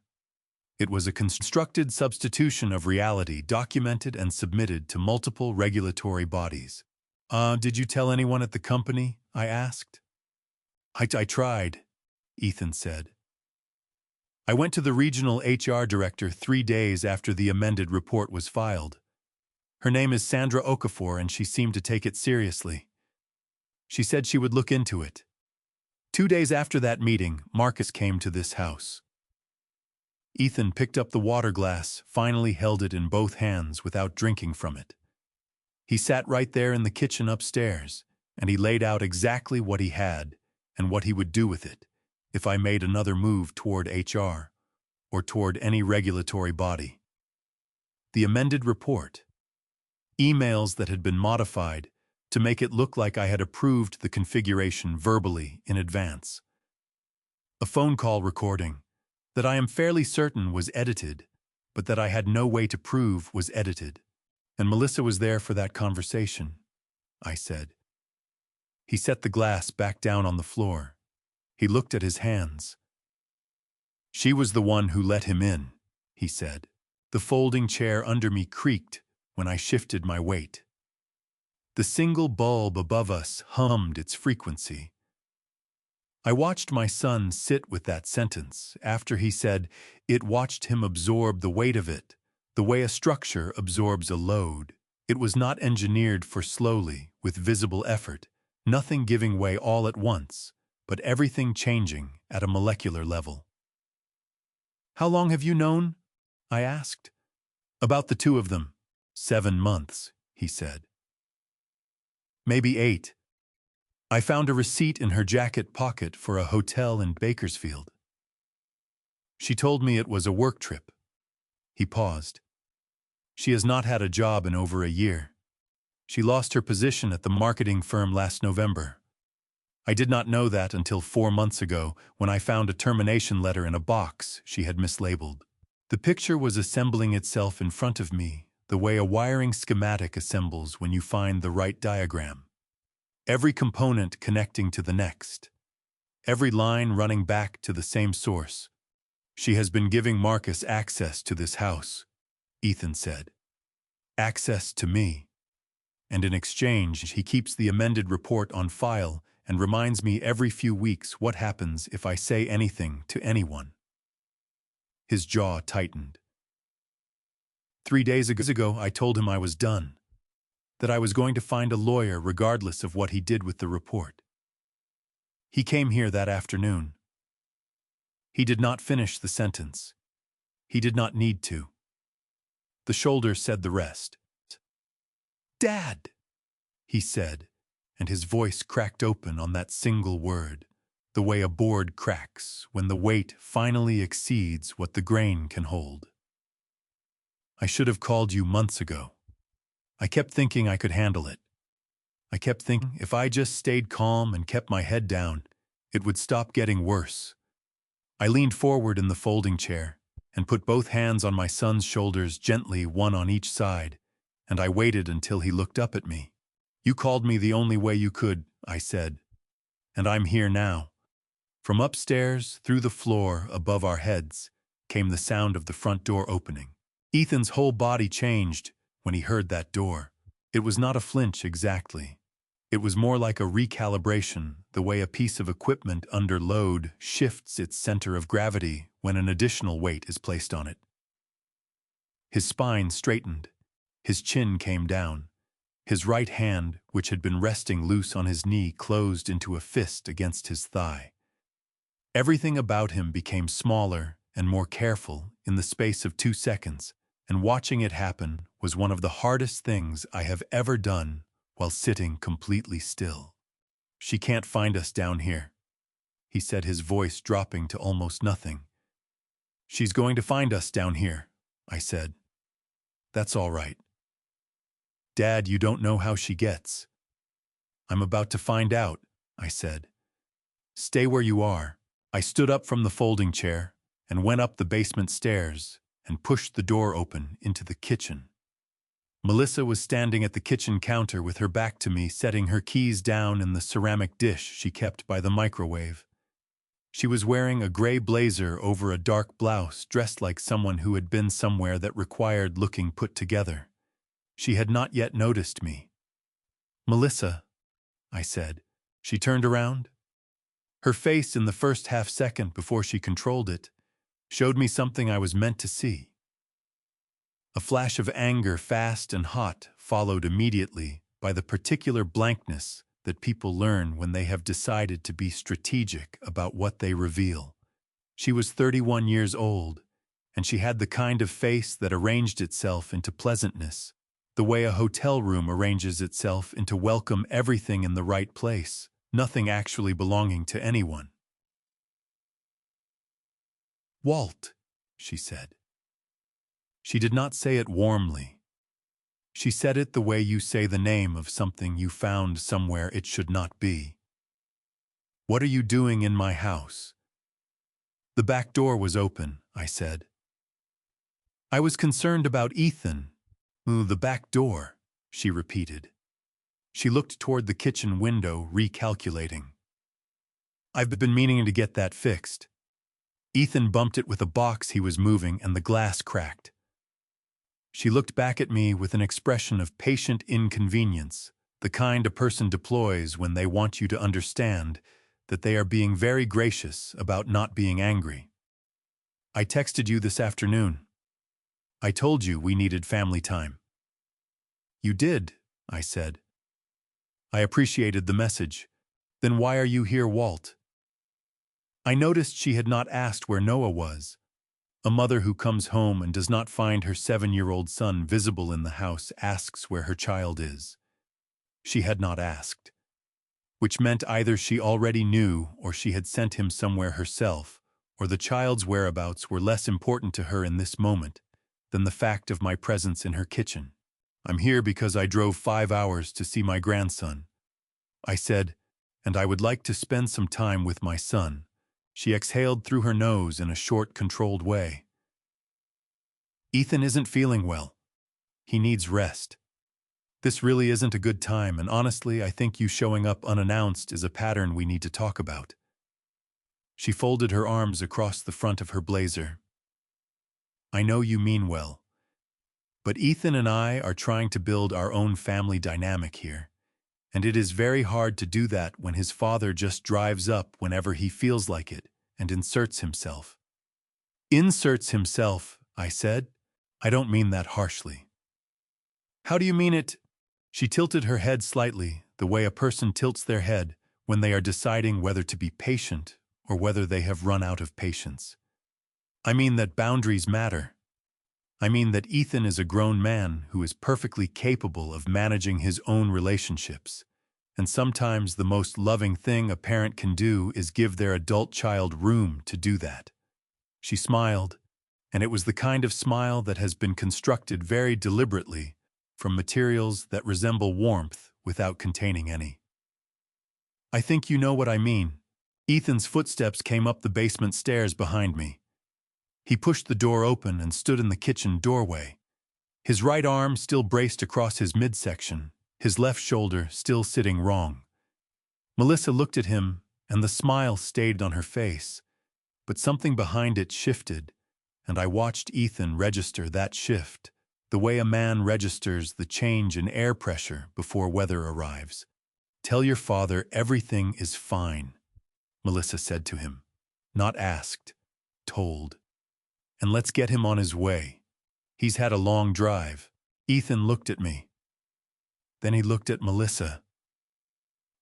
It was a constructed substitution of reality documented and submitted to multiple regulatory bodies. Did you tell anyone at the company? I asked. I tried, Ethan said. I went to the regional HR director 3 days after the amended report was filed. Her name is Sandra Okafor, and she seemed to take it seriously. She said she would look into it. 2 days after that meeting, Marcus came to this house. Ethan picked up the water glass, finally held it in both hands without drinking from it. He sat right there in the kitchen upstairs, and he laid out exactly what he had and what he would do with it if I made another move toward HR or toward any regulatory body. The amended report. Emails that had been modified to make it look like I had approved the configuration verbally in advance. A phone call recording that I am fairly certain was edited, but that I had no way to prove was edited. And Melissa was there for that conversation, I said. He set the glass back down on the floor. He looked at his hands. She was the one who let him in, he said. The folding chair under me creaked when I shifted my weight. The single bulb above us hummed its frequency. I watched my son sit with that sentence after he said it watched him absorb the weight of it, the way a structure absorbs a load. It was not engineered for slowly, with visible effort, nothing giving way all at once, but everything changing at a molecular level. How long have you known? I asked. About the two of them. 7 months, he said. Maybe 8. I found a receipt in her jacket pocket for a hotel in Bakersfield. She told me it was a work trip. He paused. She has not had a job in over a year. She lost her position at the marketing firm last November. I did not know that until 4 months ago when I found a termination letter in a box she had mislabeled. The picture was assembling itself in front of me, the way a wiring schematic assembles when you find the right diagram. Every component connecting to the next. Every line running back to the same source. She has been giving Marcus access to this house, Ethan said. Access to me. And in exchange, he keeps the amended report on file and reminds me every few weeks what happens if I say anything to anyone. His jaw tightened. 3 days ago, I told him I was done, that I was going to find a lawyer regardless of what he did with the report. He came here that afternoon. He did not finish the sentence. He did not need to. The shoulder said the rest. Dad, he said, and his voice cracked open on that single word, the way a board cracks when the weight finally exceeds what the grain can hold. I should have called you months ago. I kept thinking I could handle it. I kept thinking if I just stayed calm and kept my head down, it would stop getting worse. I leaned forward in the folding chair. and put both hands on my son's shoulders gently, one on each side, and I waited until he looked up at me. "You called me the only way you could," I said, "and I'm here now." From upstairs, through the floor, above our heads, came the sound of the front door opening. Ethan's whole body changed when he heard that door. It was not a flinch exactly. It was more like a recalibration, the way a piece of equipment under load shifts its center of gravity when an additional weight is placed on it. His spine straightened. His chin came down. His right hand, which had been resting loose on his knee, closed into a fist against his thigh. Everything about him became smaller and more careful in the space of 2 seconds, and watching it happen was one of the hardest things I have ever done while sitting completely still. "She can't find us down here," he said, his voice dropping to almost nothing. "She's going to find us down here," I said. "That's all right." "Dad, you don't know how she gets." "I'm about to find out," I said. "Stay where you are." I stood up from the folding chair and went up the basement stairs and pushed the door open into the kitchen. Melissa was standing at the kitchen counter with her back to me, setting her keys down in the ceramic dish she kept by the microwave. She was wearing a gray blazer over a dark blouse, dressed like someone who had been somewhere that required looking put together. She had not yet noticed me. "Melissa," I said. She turned around. Her face, in the first half-second before she controlled it, showed me something I was meant to see. A flash of anger, fast and hot, followed immediately by the particular blankness that people learn when they have decided to be strategic about what they reveal. She was 31 years old, and she had the kind of face that arranged itself into pleasantness, the way a hotel room arranges itself into welcome everything in the right place, nothing actually belonging to anyone. "Walt," she said. She did not say it warmly. She said it the way you say the name of something you found somewhere it should not be. "What are you doing in my house?" "The back door was open," I said. "I was concerned about Ethan." "The back door," she repeated. She looked toward the kitchen window, recalculating. "I've been meaning to get that fixed." Ethan bumped it with a box he was moving and the glass cracked. She looked back at me with an expression of patient inconvenience, the kind a person deploys when they want you to understand that they are being very gracious about not being angry. "I texted you this afternoon. I told you we needed family time." "You did," I said. "I appreciated the message. Then why are you here, Walt?" I noticed she had not asked where Noah was. A mother who comes home and does not find her 7-year-old son visible in the house asks where her child is. She had not asked, which meant either she already knew or she had sent him somewhere herself, or the child's whereabouts were less important to her in this moment than the fact of my presence in her kitchen. "I'm here because I drove 5 hours to see my grandson," I said, "and I would like to spend some time with my son." She exhaled through her nose in a short, controlled way. "Ethan isn't feeling well. He needs rest. This really isn't a good time, and honestly, I think you showing up unannounced is a pattern we need to talk about." She folded her arms across the front of her blazer. "I know you mean well, but Ethan and I are trying to build our own family dynamic here, and it is very hard to do that when his father just drives up whenever he feels like it and inserts himself." "Inserts himself," I said. "I don't mean that harshly." "How do you mean it?" She tilted her head slightly, the way a person tilts their head when they are deciding whether to be patient or whether they have run out of patience. "I mean that boundaries matter. I mean that Ethan is a grown man who is perfectly capable of managing his own relationships, and sometimes the most loving thing a parent can do is give their adult child room to do that." She smiled, and it was the kind of smile that has been constructed very deliberately from materials that resemble warmth without containing any. "I think you know what I mean." Ethan's footsteps came up the basement stairs behind me. He pushed the door open and stood in the kitchen doorway. His right arm still braced across his midsection, his left shoulder still sitting wrong. Melissa looked at him, and the smile stayed on her face, but something behind it shifted, and I watched Ethan register that shift, the way a man registers the change in air pressure before weather arrives. "Tell your father everything is fine," Melissa said to him. Not asked, told. "And let's get him on his way. He's had a long drive." Ethan looked at me. Then he looked at Melissa.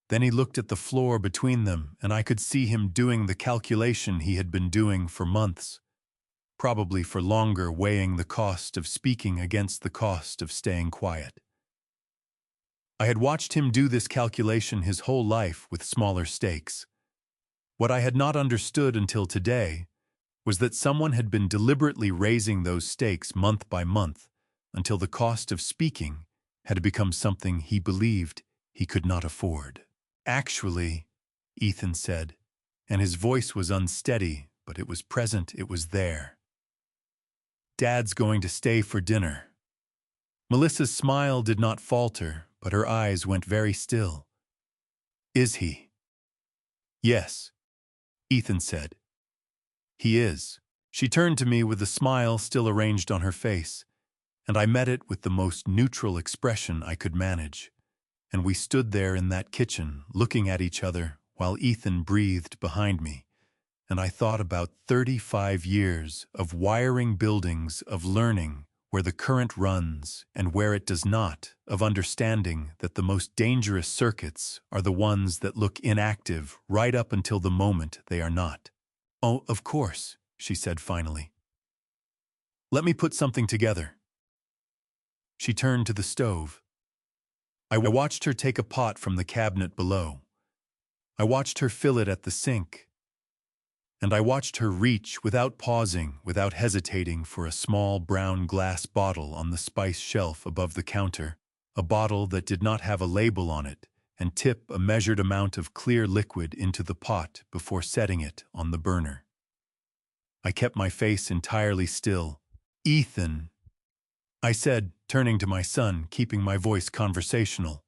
Then he looked at the floor between them, and I could see him doing the calculation he had been doing for months, probably for longer, weighing the cost of speaking against the cost of staying quiet. I had watched him do this calculation his whole life with smaller stakes. What I had not understood until today was that someone had been deliberately raising those stakes month by month until the cost of speaking had become something he believed he could not afford. "Actually," Ethan said, and his voice was unsteady, but it was present, it was there. "Dad's going to stay for dinner." Melissa's smile did not falter, but her eyes went very still. "Is he?" "Yes," Ethan said. "He is." She turned to me with the smile still arranged on her face, and I met it with the most neutral expression I could manage. And we stood there in that kitchen, looking at each other while Ethan breathed behind me, and I thought about 35 years of wiring buildings, of learning where the current runs and where it does not, of understanding that the most dangerous circuits are the ones that look inactive right up until the moment they are not. "Oh, of course," she said finally. "Let me put something together." She turned to the stove. I watched her take a pot from the cabinet below. I watched her fill it at the sink. And I watched her reach, without pausing, without hesitating, for a small brown glass bottle on the spice shelf above the counter, a bottle that did not have a label on it, and tip a measured amount of clear liquid into the pot before setting it on the burner. I kept my face entirely still. "Ethan," I said, turning to my son, keeping my voice conversational,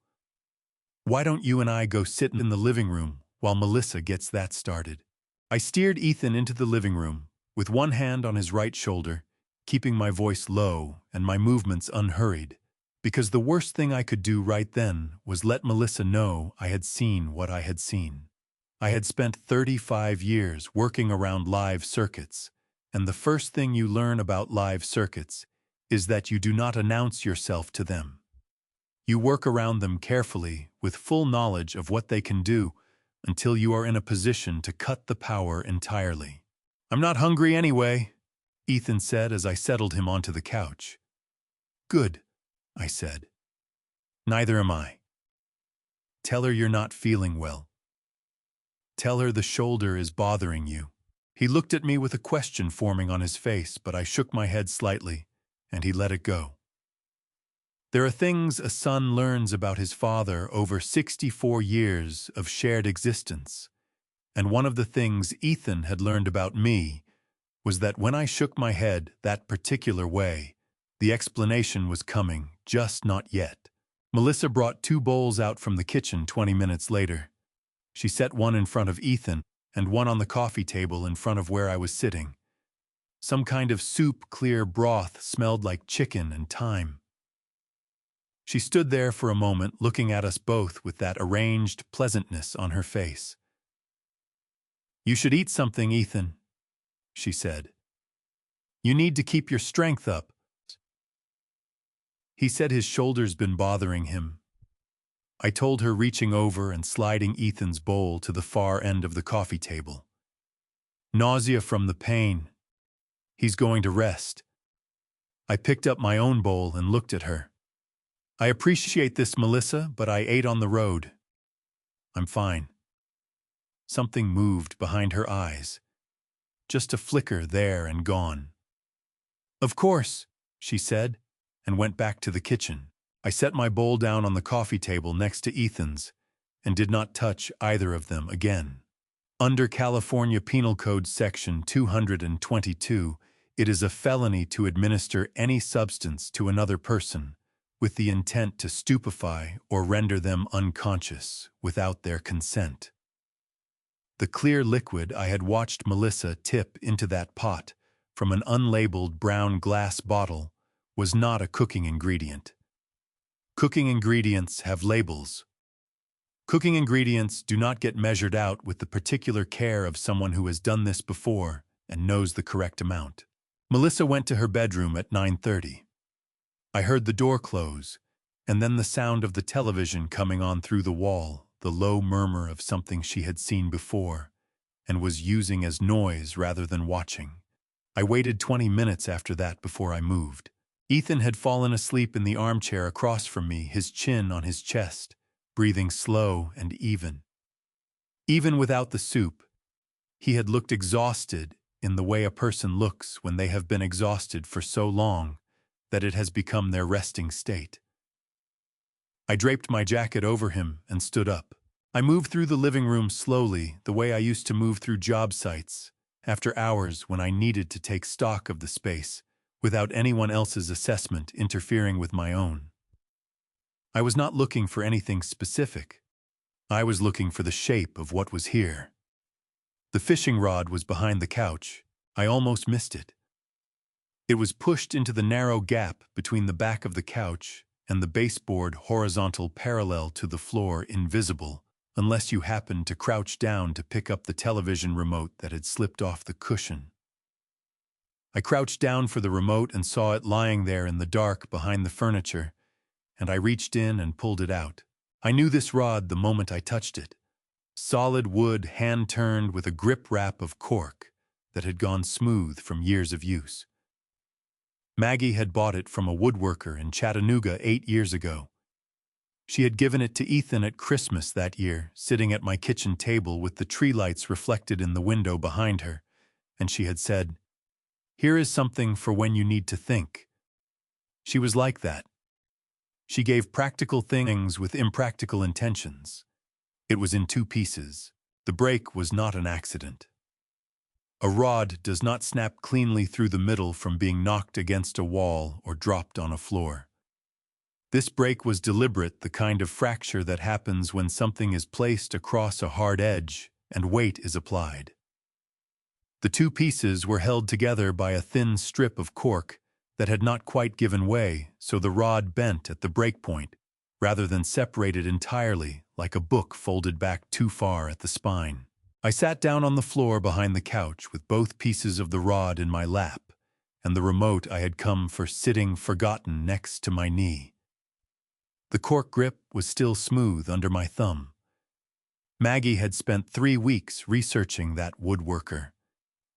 "why don't you and I go sit in the living room while Melissa gets that started?" I steered Ethan into the living room, with one hand on his right shoulder, keeping my voice low and my movements unhurried, because the worst thing I could do right then was let Melissa know I had seen what I had seen. I had spent 35 years working around live circuits, and the first thing you learn about live circuits is that you do not announce yourself to them. You work around them carefully, with full knowledge of what they can do, until you are in a position to cut the power entirely. "I'm not hungry anyway," Ethan said as I settled him onto the couch. "Good," I said. "Neither am I." "Tell her you're not feeling well. Tell her the shoulder is bothering you." He looked at me with a question forming on his face, but I shook my head slightly, and he let it go. There are things a son learns about his father over 64 years of shared existence, and one of the things Ethan had learned about me was that when I shook my head that particular way, the explanation was coming, just not yet. Melissa brought 2 bowls out from the kitchen 20 minutes later. She set one in front of Ethan and one on the coffee table in front of where I was sitting. Some kind of soup, clear broth, smelled like chicken and thyme. She stood there for a moment, looking at us both with that arranged pleasantness on her face. "You should eat something, Ethan," she said. "You need to keep your strength up." He said his shoulder's been bothering him. I told her, reaching over and sliding Ethan's bowl to the far end of the coffee table. "Nausea from the pain. He's going to rest." I picked up my own bowl and looked at her. "I appreciate this, Melissa, but I ate on the road. I'm fine." Something moved behind her eyes. Just a flicker there and gone. "Of course," she said, and went back to the kitchen. I set my bowl down on the coffee table next to Ethan's and did not touch either of them again. Under California Penal Code Section 222, It is a felony to administer any substance to another person with the intent to stupefy or render them unconscious without their consent. The clear liquid I had watched Melissa tip into that pot from an unlabeled brown glass bottle was not a cooking ingredient. Cooking ingredients have labels. Cooking ingredients do not get measured out with the particular care of someone who has done this before and knows the correct amount. Melissa went to her bedroom at 9:30. I heard the door close, and then the sound of the television coming on through the wall, the low murmur of something she had seen before and was using as noise rather than watching. I waited 20 minutes after that before I moved. Ethan had fallen asleep in the armchair across from me, his chin on his chest, breathing slow and even. Even without the soup, he had looked exhausted in the way a person looks when they have been exhausted for so long that it has become their resting state. I draped my jacket over him and stood up. I moved through the living room slowly, the way I used to move through job sites, after hours when I needed to take stock of the space, without anyone else's assessment interfering with my own. I was not looking for anything specific. I was looking for the shape of what was here. The fishing rod was behind the couch. I almost missed it. It was pushed into the narrow gap between the back of the couch and the baseboard, horizontal parallel to the floor, invisible, unless you happened to crouch down to pick up the television remote that had slipped off the cushion. I crouched down for the remote and saw it lying there in the dark behind the furniture, and I reached in and pulled it out. I knew this rod the moment I touched it. Solid wood, hand-turned with a grip wrap of cork that had gone smooth from years of use. Maggie had bought it from a woodworker in Chattanooga 8 years ago. She had given it to Ethan at Christmas that year, sitting at my kitchen table with the tree lights reflected in the window behind her, and she had said, "Here is something for when you need to think." She was like that. She gave practical things with impractical intentions. It was in 2 pieces. The break was not an accident. A rod does not snap cleanly through the middle from being knocked against a wall or dropped on a floor. This break was deliberate, the kind of fracture that happens when something is placed across a hard edge and weight is applied. The 2 pieces were held together by a thin strip of cork that had not quite given way, so the rod bent at the break point, rather than separated entirely like a book folded back too far at the spine. I sat down on the floor behind the couch with both pieces of the rod in my lap and the remote I had come for sitting forgotten next to my knee. The cork grip was still smooth under my thumb. Maggie had spent 3 weeks researching that woodworker.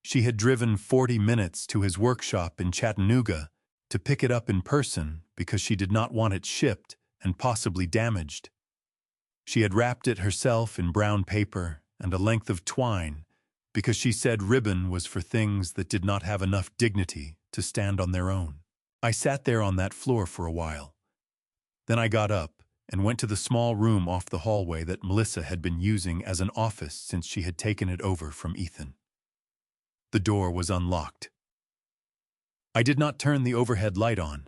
She had driven 40 minutes to his workshop in Chattanooga to pick it up in person because she did not want it shipped and possibly damaged. She had wrapped it herself in brown paper and a length of twine because she said ribbon was for things that did not have enough dignity to stand on their own. I sat there on that floor for a while. Then I got up and went to the small room off the hallway that Melissa had been using as an office since she had taken it over from Ethan. The door was unlocked. I did not turn the overhead light on.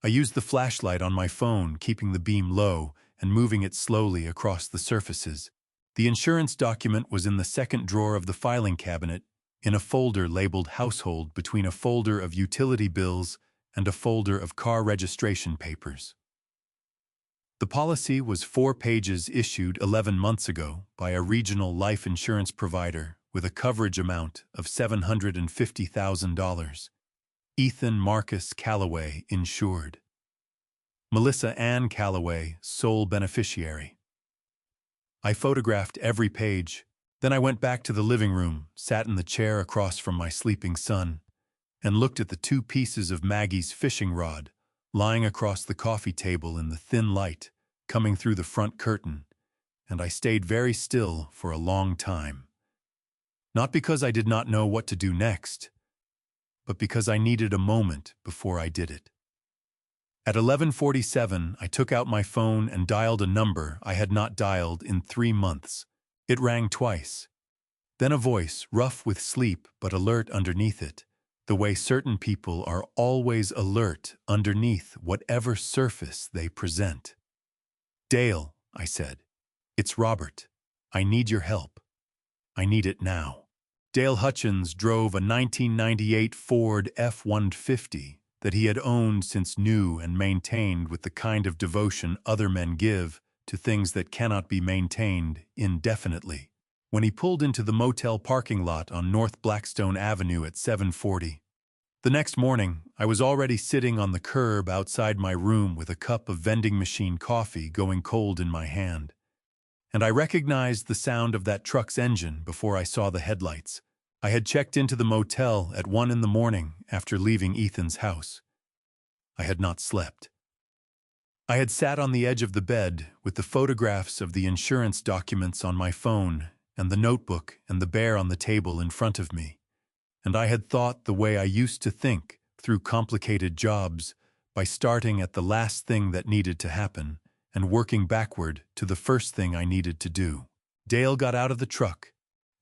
I used the flashlight on my phone, keeping the beam low and moving it slowly across the surfaces. The insurance document was in the second drawer of the filing cabinet, in a folder labeled Household between a folder of utility bills and a folder of car registration papers. The policy was 4 pages, issued 11 months ago by a regional life insurance provider with a coverage amount of $750,000. Ethan Marcus Calloway, insured. Melissa Ann Calloway, sole beneficiary. I photographed every page. Then I went back to the living room, sat in the chair across from my sleeping son, and looked at the 2 pieces of Maggie's fishing rod lying across the coffee table in the thin light coming through the front curtain, and I stayed very still for a long time. Not because I did not know what to do next, but because I needed a moment before I did it. At 11:47, I took out my phone and dialed a number I had not dialed in 3 months. It rang twice. Then a voice, rough with sleep but alert underneath it, The way certain people are always alert underneath whatever surface they present. Dale, I said, it's Robert. I need your help. I need it now. Dale Hutchins drove a 1998 Ford F-150 that he had owned since new and maintained with the kind of devotion other men give to things that cannot be maintained indefinitely. When he pulled into the motel parking lot on North Blackstone Avenue at 7:40. The next morning, I was already sitting on the curb outside my room with a cup of vending machine coffee going cold in my hand. And I recognized the sound of that truck's engine before I saw the headlights. I had checked into the motel at 1 in the morning after leaving Ethan's house. I had not slept. I had sat on the edge of the bed with the photographs of the insurance documents on my phone and the notebook and the bear on the table in front of me. And I had thought the way I used to think through complicated jobs, by starting at the last thing that needed to happen and working backward to the first thing I needed to do. Dale got out of the truck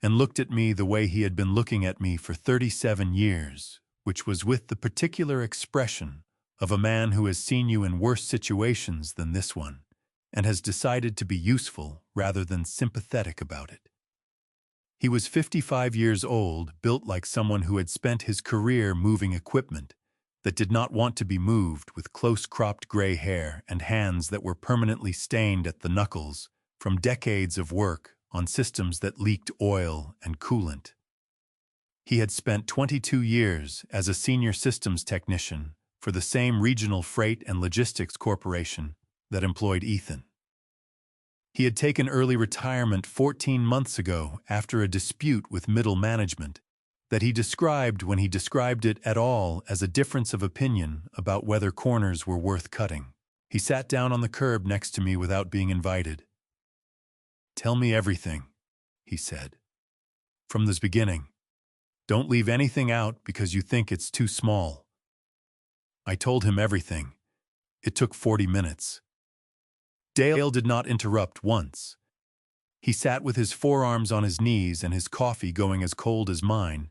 and looked at me the way he had been looking at me for 37 years, which was with the particular expression of a man who has seen you in worse situations than this one and has decided to be useful rather than sympathetic about it. He was 55 years old, built like someone who had spent his career moving equipment that did not want to be moved, with close-cropped gray hair and hands that were permanently stained at the knuckles from decades of work on systems that leaked oil and coolant. He had spent 22 years as a senior systems technician for the same regional freight and logistics corporation that employed Ethan. He had taken early retirement 14 months ago after a dispute with middle management that he described, when he described it at all, as a difference of opinion about whether corners were worth cutting. He sat down on the curb next to me without being invited. "Tell me everything," he said. "From the beginning. Don't leave anything out because you think it's too small." I told him everything. It took 40 minutes. Dale did not interrupt once. He sat with his forearms on his knees and his coffee going as cold as mine,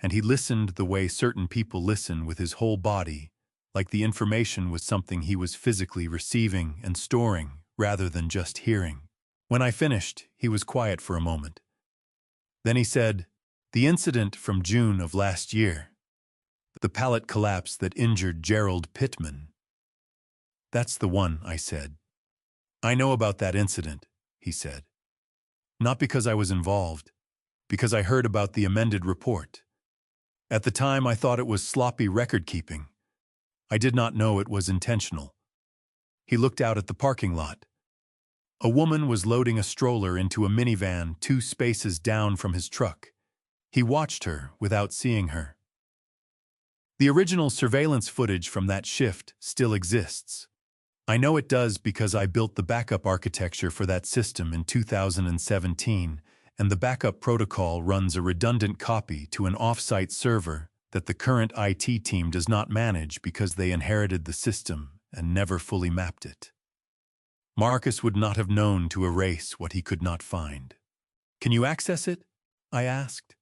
and he listened the way certain people listen, with his whole body, like the information was something he was physically receiving and storing rather than just hearing. When I finished, he was quiet for a moment. Then he said, "The incident from June of last year. The pallet collapse that injured Gerald Pittman." "That's the one," I said. "I know about that incident," he said. "Not because I was involved, because I heard about the amended report. At the time, I thought it was sloppy record-keeping. I did not know it was intentional." He looked out at the parking lot. A woman was loading a stroller into a minivan 2 spaces down from his truck. He watched her without seeing her. The original surveillance footage from that shift still exists. I know it does because I built the backup architecture for that system in 2017, and the backup protocol runs a redundant copy to an off-site server that the current IT team does not manage because they inherited the system and never fully mapped it. Marcus would not have known to erase what he could not find. "Can you access it?" I asked.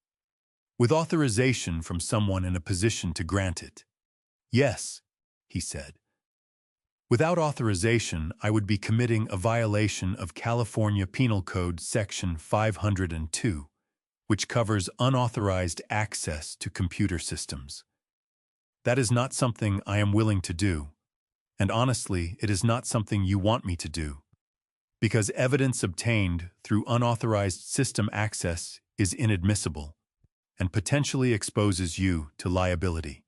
"With authorization from someone in a position to grant it." "Yes," he said. "Without authorization, I would be committing a violation of California Penal Code Section 502, which covers unauthorized access to computer systems. That is not something I am willing to do, and honestly, it is not something you want me to do, because evidence obtained through unauthorized system access is inadmissible and potentially exposes you to liability."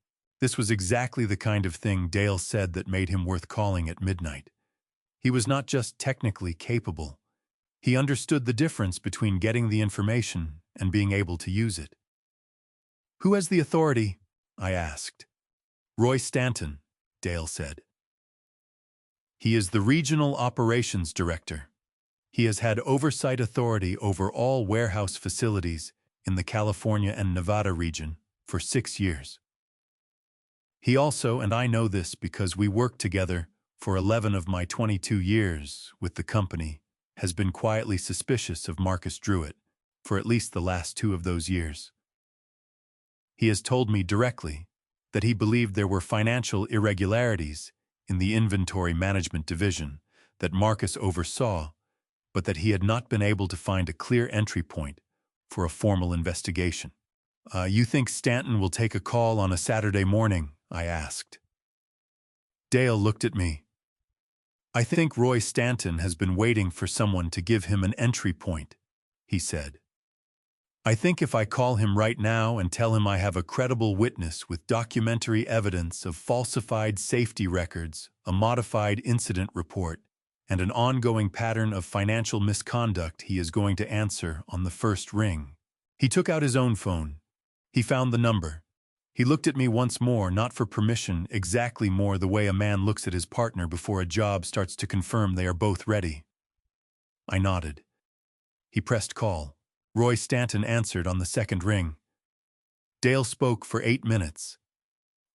This was exactly the kind of thing Dale said that made him worth calling at midnight. He was not just technically capable. He understood the difference between getting the information and being able to use it. "Who has the authority?" I asked. "Roy Stanton," Dale said. "He is the Regional Operations Director. He has had oversight authority over all warehouse facilities in the California and Nevada region for 6 years. He also, and I know this because we worked together for 11 of my 22 years with the company, has been quietly suspicious of Marcus Druitt for at least the last 2 of those years." He has told me directly that he believed there were financial irregularities in the inventory management division that Marcus oversaw, but that he had not been able to find a clear entry point for a formal investigation. You think Stanton will take a call on a Saturday morning? I asked. Dale looked at me. I think Roy Stanton has been waiting for someone to give him an entry point, he said. I think if I call him right now and tell him I have a credible witness with documentary evidence of falsified safety records, a modified incident report, and an ongoing pattern of financial misconduct, he is going to answer on the first ring. He took out his own phone. He found the number. He looked at me once more, not for permission, exactly more the way a man looks at his partner before a job starts to confirm they are both ready. I nodded. He pressed call. Roy Stanton answered on the second ring. Dale spoke for 8 minutes.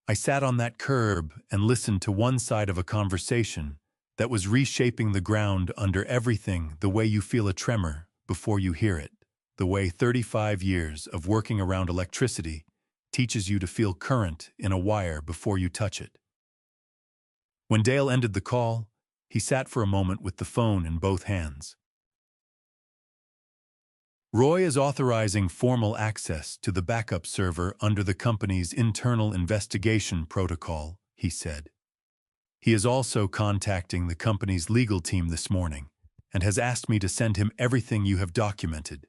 I sat on that curb and listened to one side of a conversation that was reshaping the ground under everything, the way you feel a tremor before you hear it, the way 35 years of working around electricity teaches you to feel current in a wire before you touch it. When Dale ended the call, he sat for a moment with the phone in both hands. Roy is authorizing formal access to the backup server under the company's internal investigation protocol, he said. He is also contacting the company's legal team this morning and has asked me to send him everything you have documented.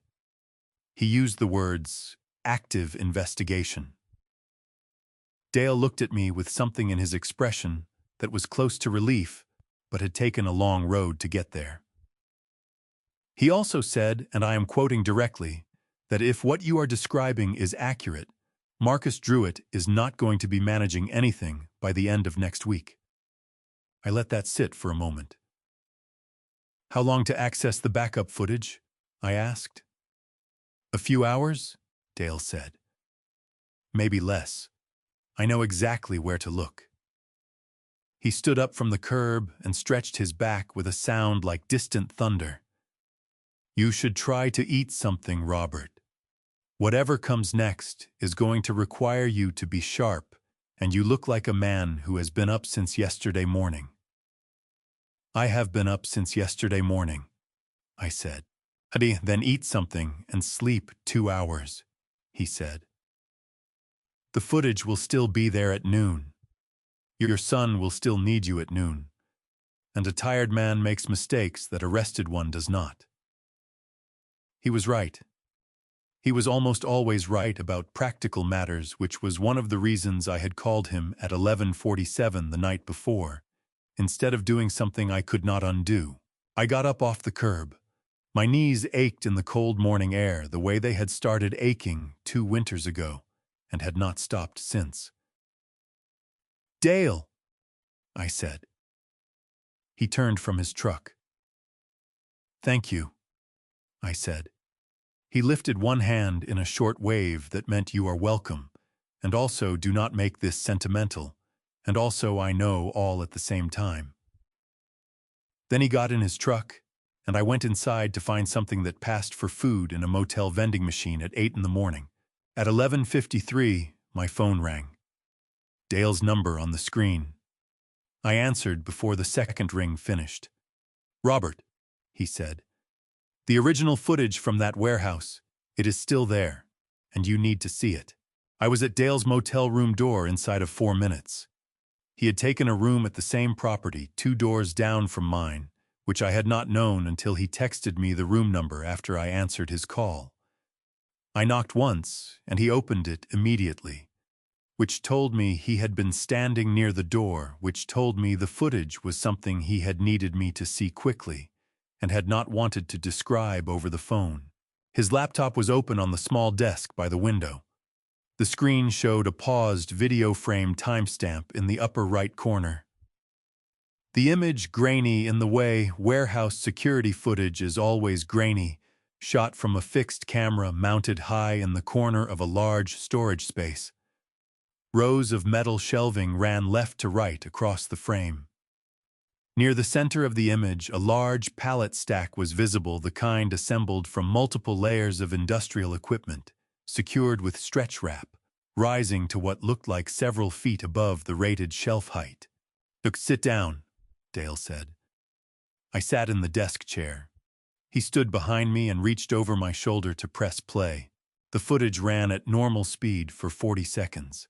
He used the words, active investigation. Dale looked at me with something in his expression that was close to relief, but had taken a long road to get there. He also said, and I am quoting directly, that if what you are describing is accurate, Marcus Druitt is not going to be managing anything by the end of next week. I let that sit for a moment. How long to access the backup footage? I asked. A few hours, Dale said. Maybe less. I know exactly where to look. He stood up from the curb and stretched his back with a sound like distant thunder. You should try to eat something, Robert. Whatever comes next is going to require you to be sharp, and you look like a man who has been up since yesterday morning. I have been up since yesterday morning, I said. Then eat something and sleep 2 hours, he said. The footage will still be there at noon. Your son will still need you at noon. And a tired man makes mistakes that a rested one does not. He was right. He was almost always right about practical matters, which was one of the reasons I had called him at 11:47 the night before, instead of doing something I could not undo. I got up off the curb. My knees ached in the cold morning air the way they had started aching 2 winters ago, and had not stopped since. Dale, I said. He turned from his truck. Thank you, I said. He lifted one hand in a short wave that meant you are welcome, and also do not make this sentimental, and also I know all at the same time. Then he got in his truck, and I went inside to find something that passed for food in a motel vending machine at 8 in the morning. At 11:53, my phone rang. Dale's number on the screen. I answered before the second ring finished. Robert, he said. The original footage from that warehouse, it is still there, and you need to see it. I was at Dale's motel room door inside of 4 minutes. He had taken a room at the same property 2 doors down from mine, which I had not known until he texted me the room number after I answered his call. I knocked once, and he opened it immediately, which told me he had been standing near the door, which told me the footage was something he had needed me to see quickly, and had not wanted to describe over the phone. His laptop was open on the small desk by the window. The screen showed a paused video frame timestamp in the upper right corner. The image grainy in the way warehouse security footage is always grainy, shot from a fixed camera mounted high in the corner of a large storage space. Rows of metal shelving ran left to right across the frame. Near the center of the image, a large pallet stack was visible, the kind assembled from multiple layers of industrial equipment, secured with stretch wrap, rising to what looked like several feet above the rated shelf height. "Look, sit down," Dale said. I sat in the desk chair. He stood behind me and reached over my shoulder to press play. The footage ran at normal speed for 40 seconds.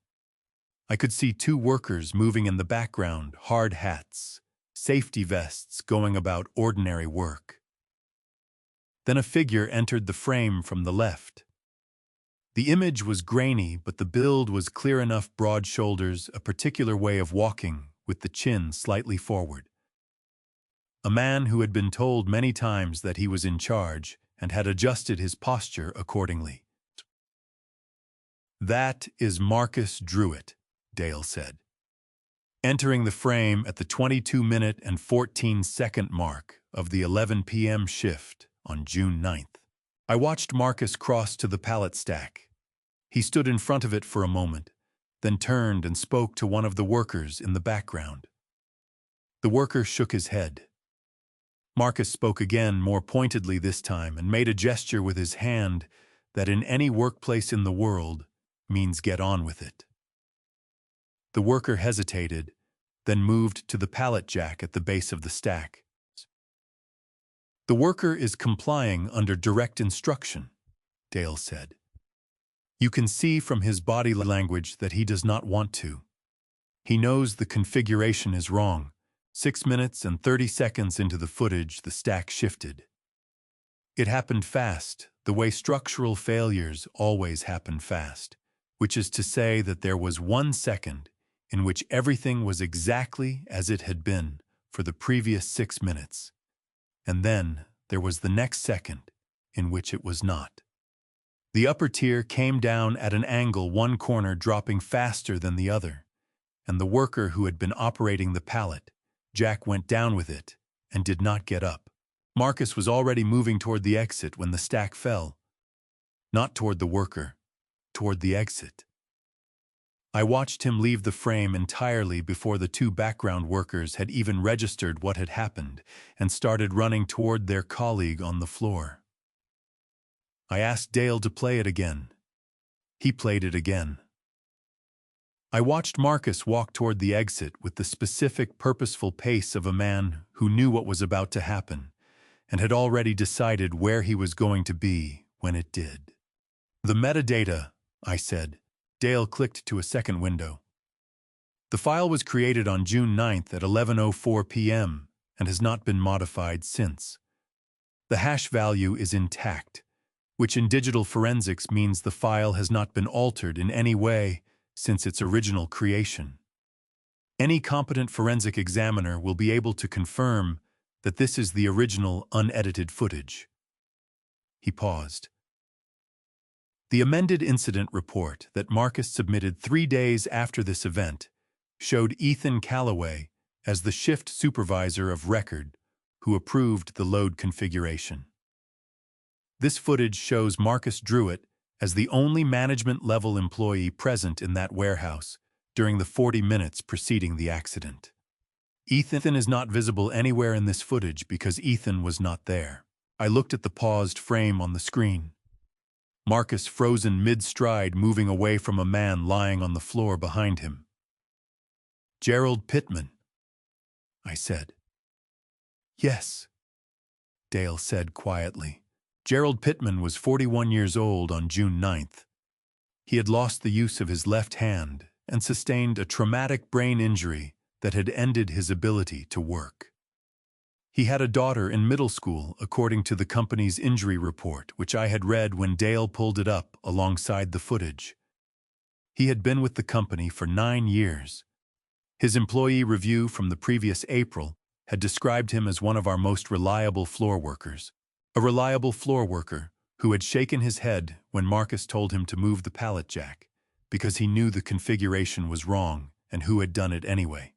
I could see two workers moving in the background, hard hats, safety vests, going about ordinary work. Then a figure entered the frame from the left. The image was grainy, but the build was clear enough: broad shoulders, a particular way of walking, with the chin slightly forward. A man who had been told many times that he was in charge and had adjusted his posture accordingly. "That is Marcus Druitt," Dale said, entering the frame at the 22-minute and 14-second mark of the 11 p.m. shift on June 9th. I watched Marcus cross to the pallet stack. He stood in front of it for a moment, then turned and spoke to one of the workers in the background. The worker shook his head. Marcus spoke again, more pointedly this time, and made a gesture with his hand that in any workplace in the world means get on with it. The worker hesitated, then moved to the pallet jack at the base of the stack. "The worker is complying under direct instruction," Dale said. "You can see from his body language that he does not want to. He knows the configuration is wrong." 6 minutes and 30 seconds into the footage, the stack shifted. It happened fast, the way structural failures always happen fast, which is to say that there was 1 second in which everything was exactly as it had been for the previous 6 minutes, and then there was the next second in which it was not. The upper tier came down at an angle, one corner dropping faster than the other, and the worker who had been operating the pallet jack went down with it and did not get up. Marcus was already moving toward the exit when the stack fell. Not toward the worker, toward the exit. I watched him leave the frame entirely before the two background workers had even registered what had happened and started running toward their colleague on the floor. I asked Dale to play it again. He played it again. I watched Marcus walk toward the exit with the specific, purposeful pace of a man who knew what was about to happen and had already decided where he was going to be when it did. "The metadata," I said. Dale clicked to a second window. "The file was created on June 9th at 11:04 p.m. and has not been modified since. The hash value is intact, which in digital forensics means the file has not been altered in any way since its original creation. Any competent forensic examiner will be able to confirm that this is the original unedited footage." He paused. The amended incident report that Marcus submitted 3 days after this event showed Ethan Calloway as the shift supervisor of record who approved the load configuration. This footage shows Marcus Druitt as the only management-level employee present in that warehouse during the 40 minutes preceding the accident. Ethan is not visible anywhere in this footage because Ethan was not there. I looked at the paused frame on the screen. Marcus frozen mid-stride, moving away from a man lying on the floor behind him. "Gerald Pittman," I said. "Yes," Dale said quietly. Gerald Pittman was 41 years old on June 9th. He had lost the use of his left hand and sustained a traumatic brain injury that had ended his ability to work. He had a daughter in middle school, according to the company's injury report, which I had read when Dale pulled it up alongside the footage. He had been with the company for 9 years. His employee review from the previous April had described him as one of our most reliable floor workers. A reliable floor worker who had shaken his head when Marcus told him to move the pallet jack because he knew the configuration was wrong and who had done it anyway.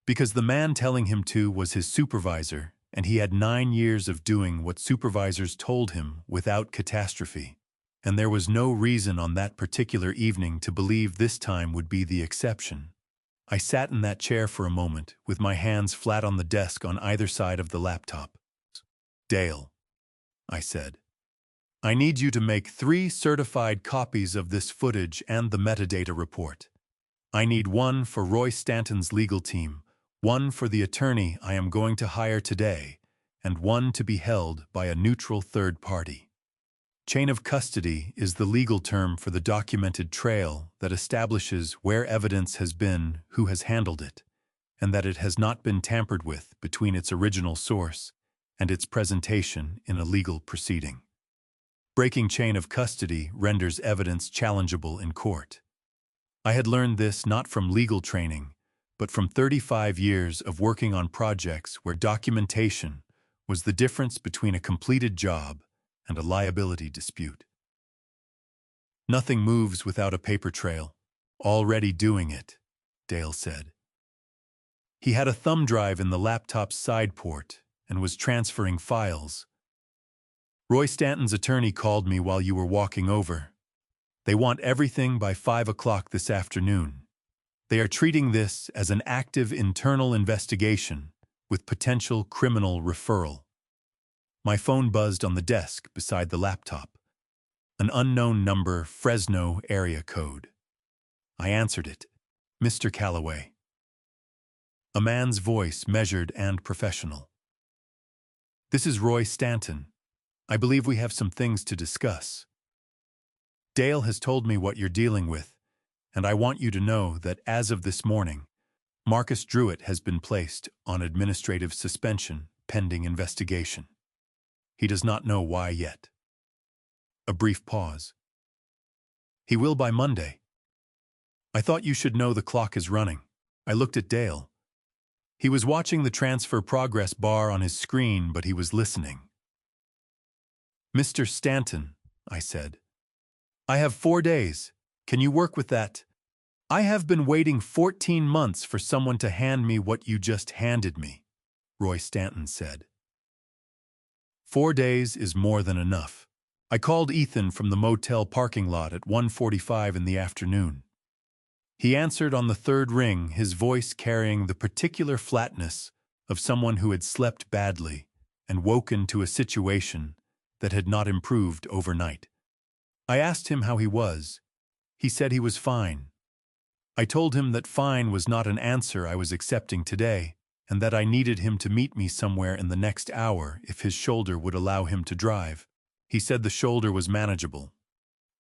Because the man telling him to was his supervisor, and he had 9 years of doing what supervisors told him without catastrophe, and there was no reason on that particular evening to believe this time would be the exception. I sat in that chair for a moment, with my hands flat on the desk on either side of the laptop. "Dale," I said. I need you to make 3 certified copies of this footage and the metadata report. I need one for Roy Stanton's legal team, one for the attorney I am going to hire today, and one to be held by a neutral third party. Chain of custody is the legal term for the documented trail that establishes where evidence has been, who has handled it, and that it has not been tampered with between its original source and its presentation in a legal proceeding. Breaking chain of custody renders evidence challengeable in court. I had learned this not from legal training, but from 35 years of working on projects where documentation was the difference between a completed job and a liability dispute. Nothing moves without a paper trail. Already doing it, Dale said. He had a thumb drive in the laptop's side port and was transferring files. Roy Stanton's attorney called me while you were walking over. They want everything by 5 o'clock this afternoon. They are treating this as an active internal investigation with potential criminal referral. My phone buzzed on the desk beside the laptop. An unknown number, Fresno area code. I answered it. Mr. Calloway. A man's voice, measured and professional. This is Roy Stanton. I believe we have some things to discuss. Dale has told me what you're dealing with, and I want you to know that as of this morning, Marcus Druitt has been placed on administrative suspension pending investigation. He does not know why yet. A brief pause. He will by Monday. I thought you should know the clock is running. I looked at Dale. He was watching the transfer progress bar on his screen, but he was listening. Mr. Stanton, I said. I have 4 days. Can you work with that? I have been waiting 14 months for someone to hand me what you just handed me, Roy Stanton said. 4 days is more than enough. I called Ethan from the motel parking lot at 1:45 in the afternoon. He answered on the third ring, his voice carrying the particular flatness of someone who had slept badly and woken to a situation that had not improved overnight. I asked him how he was. He said he was fine. I told him that fine was not an answer I was accepting today, and that I needed him to meet me somewhere in the next hour if his shoulder would allow him to drive. He said the shoulder was manageable.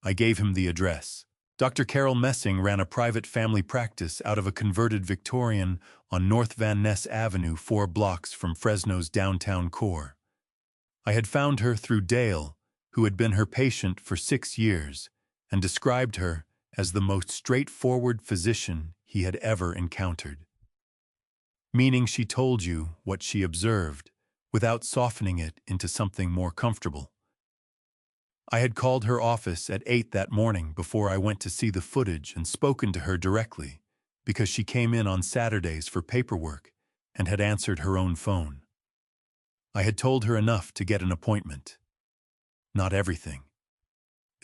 I gave him the address. Dr. Carol Messing ran a private family practice out of a converted Victorian on North Van Ness Avenue, 4 blocks from Fresno's downtown core. I had found her through Dale, who had been her patient for 6 years, and described her as the most straightforward physician he had ever encountered. Meaning she told you what she observed, without softening it into something more comfortable. I had called her office at 8 that morning before I went to see the footage and spoken to her directly, because she came in on Saturdays for paperwork and had answered her own phone. I had told her enough to get an appointment. Not everything.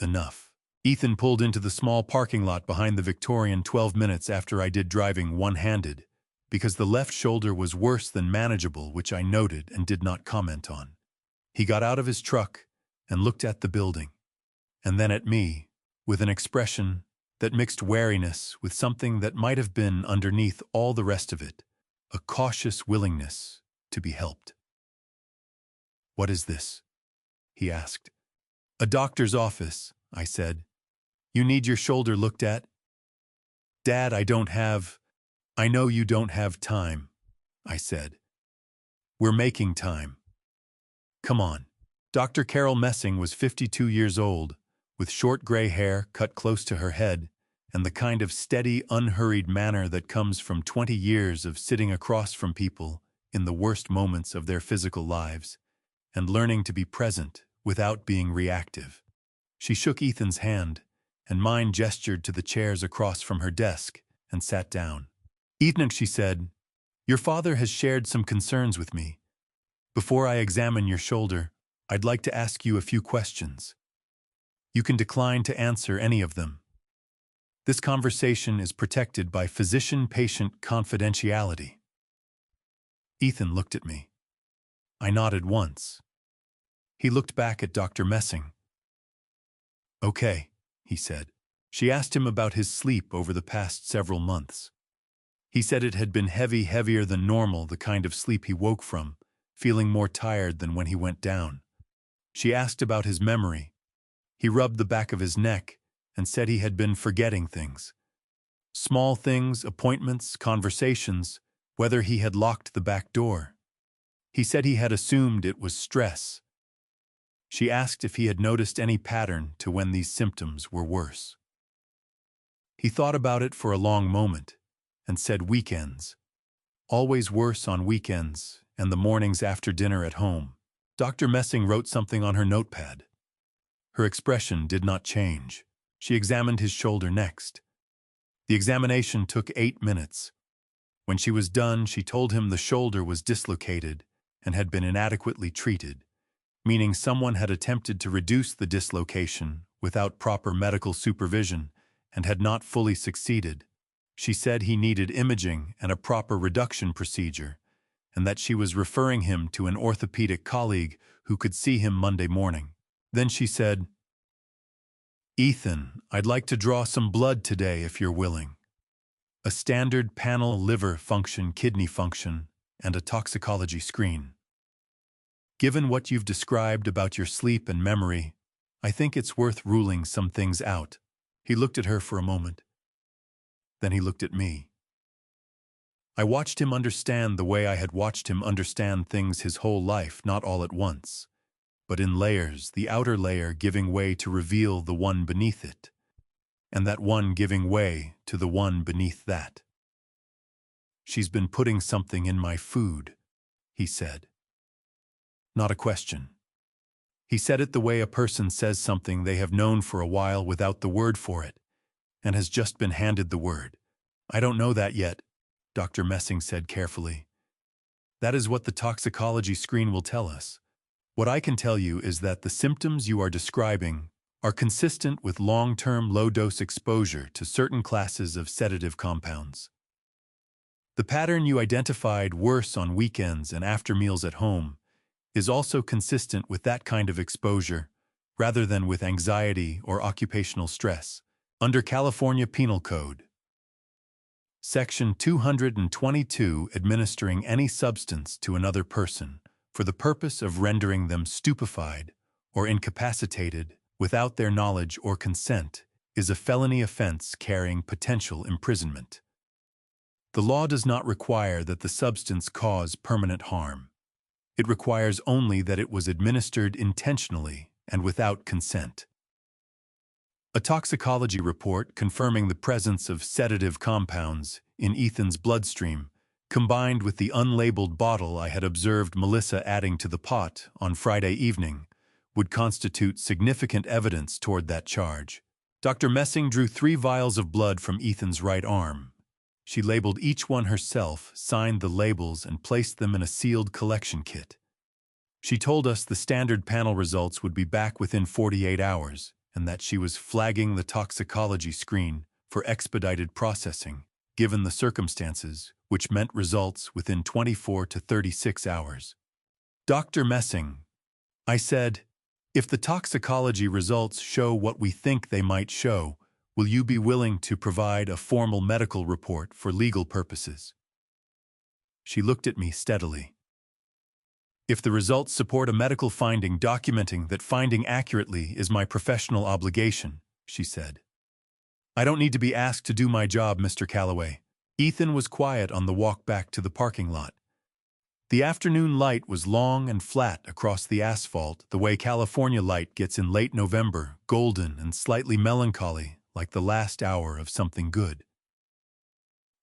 Enough. Ethan pulled into the small parking lot behind the Victorian 12 minutes after I did driving one-handed, because the left shoulder was worse than manageable, which I noted and did not comment on. He got out of his truck and looked at the building, and then at me, with an expression that mixed wariness with something that might have been underneath all the rest of it, a cautious willingness to be helped. "What is this?" he asked. "A doctor's office," I said. "You need your shoulder looked at?" "Dad, I know you don't have time," I said. "We're making time. Come on." Dr. Carol Messing was 52 years old, with short gray hair cut close to her head, and the kind of steady, unhurried manner that comes from 20 years of sitting across from people in the worst moments of their physical lives, and learning to be present without being reactive. She shook Ethan's hand, and mine gestured to the chairs across from her desk and sat down. "Ethan," she said, "your father has shared some concerns with me. Before I examine your shoulder, I'd like to ask you a few questions. You can decline to answer any of them. This conversation is protected by physician-patient confidentiality." Ethan looked at me. I nodded once. He looked back at Dr. Messing. Okay, he said. She asked him about his sleep over the past several months. He said it had been heavier than normal, the kind of sleep he woke from, feeling more tired than when he went down. She asked about his memory. He rubbed the back of his neck and said he had been forgetting things. Small things, appointments, conversations, whether he had locked the back door. He said he had assumed it was stress. She asked if he had noticed any pattern to when these symptoms were worse. He thought about it for a long moment and said weekends. Always worse on weekends and the mornings after dinner at home. Dr. Messing wrote something on her notepad. Her expression did not change. She examined his shoulder next. The examination took 8 minutes. When she was done, she told him the shoulder was dislocated and had been inadequately treated, meaning someone had attempted to reduce the dislocation without proper medical supervision and had not fully succeeded. She said he needed imaging and a proper reduction procedure, and that she was referring him to an orthopedic colleague who could see him Monday morning. Then she said, "Ethan, I'd like to draw some blood today if you're willing. A standard panel liver function, kidney function, and a toxicology screen. Given what you've described about your sleep and memory, I think it's worth ruling some things out." He looked at her for a moment. Then he looked at me. I watched him understand the way I had watched him understand things his whole life, not all at once, but in layers, the outer layer giving way to reveal the one beneath it, and that one giving way to the one beneath that. "She's been putting something in my food," he said. Not a question. He said it the way a person says something they have known for a while without the word for it, and has just been handed the word. "I don't know that yet," Dr. Messing said carefully. "That is what the toxicology screen will tell us. What I can tell you is that the symptoms you are describing are consistent with long-term low-dose exposure to certain classes of sedative compounds. The pattern you identified, worse on weekends and after meals at home, is also consistent with that kind of exposure, rather than with anxiety or occupational stress. Under California Penal Code, Section 222, administering any substance to another person for the purpose of rendering them stupefied or incapacitated without their knowledge or consent is a felony offense carrying potential imprisonment. The law does not require that the substance cause permanent harm. It requires only that it was administered intentionally and without consent. A toxicology report confirming the presence of sedative compounds in Ethan's bloodstream, combined with the unlabeled bottle I had observed Melissa adding to the pot on Friday evening, would constitute significant evidence toward that charge. Dr. Messing drew 3 vials of blood from Ethan's right arm. She labeled each one herself, signed the labels, and placed them in a sealed collection kit. She told us the standard panel results would be back within 48 hours, and that she was flagging the toxicology screen for expedited processing, given the circumstances, which meant results within 24 to 36 hours. "Dr. Messing," I said, "if the toxicology results show what we think they might show, will you be willing to provide a formal medical report for legal purposes?" She looked at me steadily. "If the results support a medical finding documenting that finding accurately is my professional obligation," she said. "I don't need to be asked to do my job, Mr. Calloway." Ethan was quiet on the walk back to the parking lot. The afternoon light was long and flat across the asphalt, the way California light gets in late November, golden and slightly melancholy, like the last hour of something good.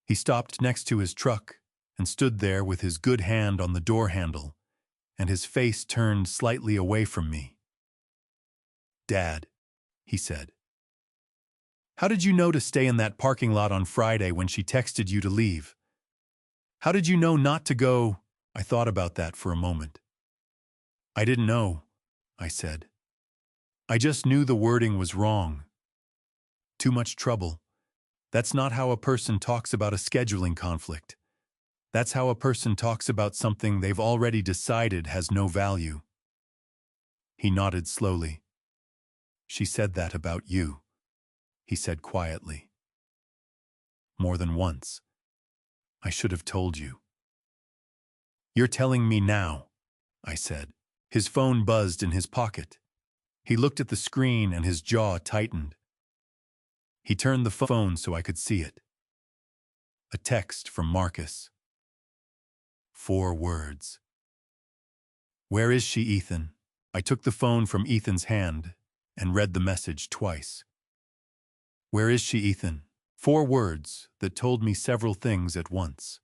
He stopped next to his truck and stood there with his good hand on the door handle, and his face turned slightly away from me. "Dad," he said, "how did you know to stay in that parking lot on Friday when she texted you to leave? How did you know not to go?" I thought about that for a moment. "I didn't know," I said. "I just knew the wording was wrong. Too much trouble. That's not how a person talks about a scheduling conflict. That's how a person talks about something they've already decided has no value." He nodded slowly. She said that about you, he said quietly. More than once. I should have told you. You're telling me now, I said. His phone buzzed in his pocket. He looked at the screen and his jaw tightened. He turned the phone so I could see it. A text from Marcus. 4 words. Where is she, Ethan? I took the phone from Ethan's hand and read the message twice. Where is she, Ethan? 4 words that told me several things at once.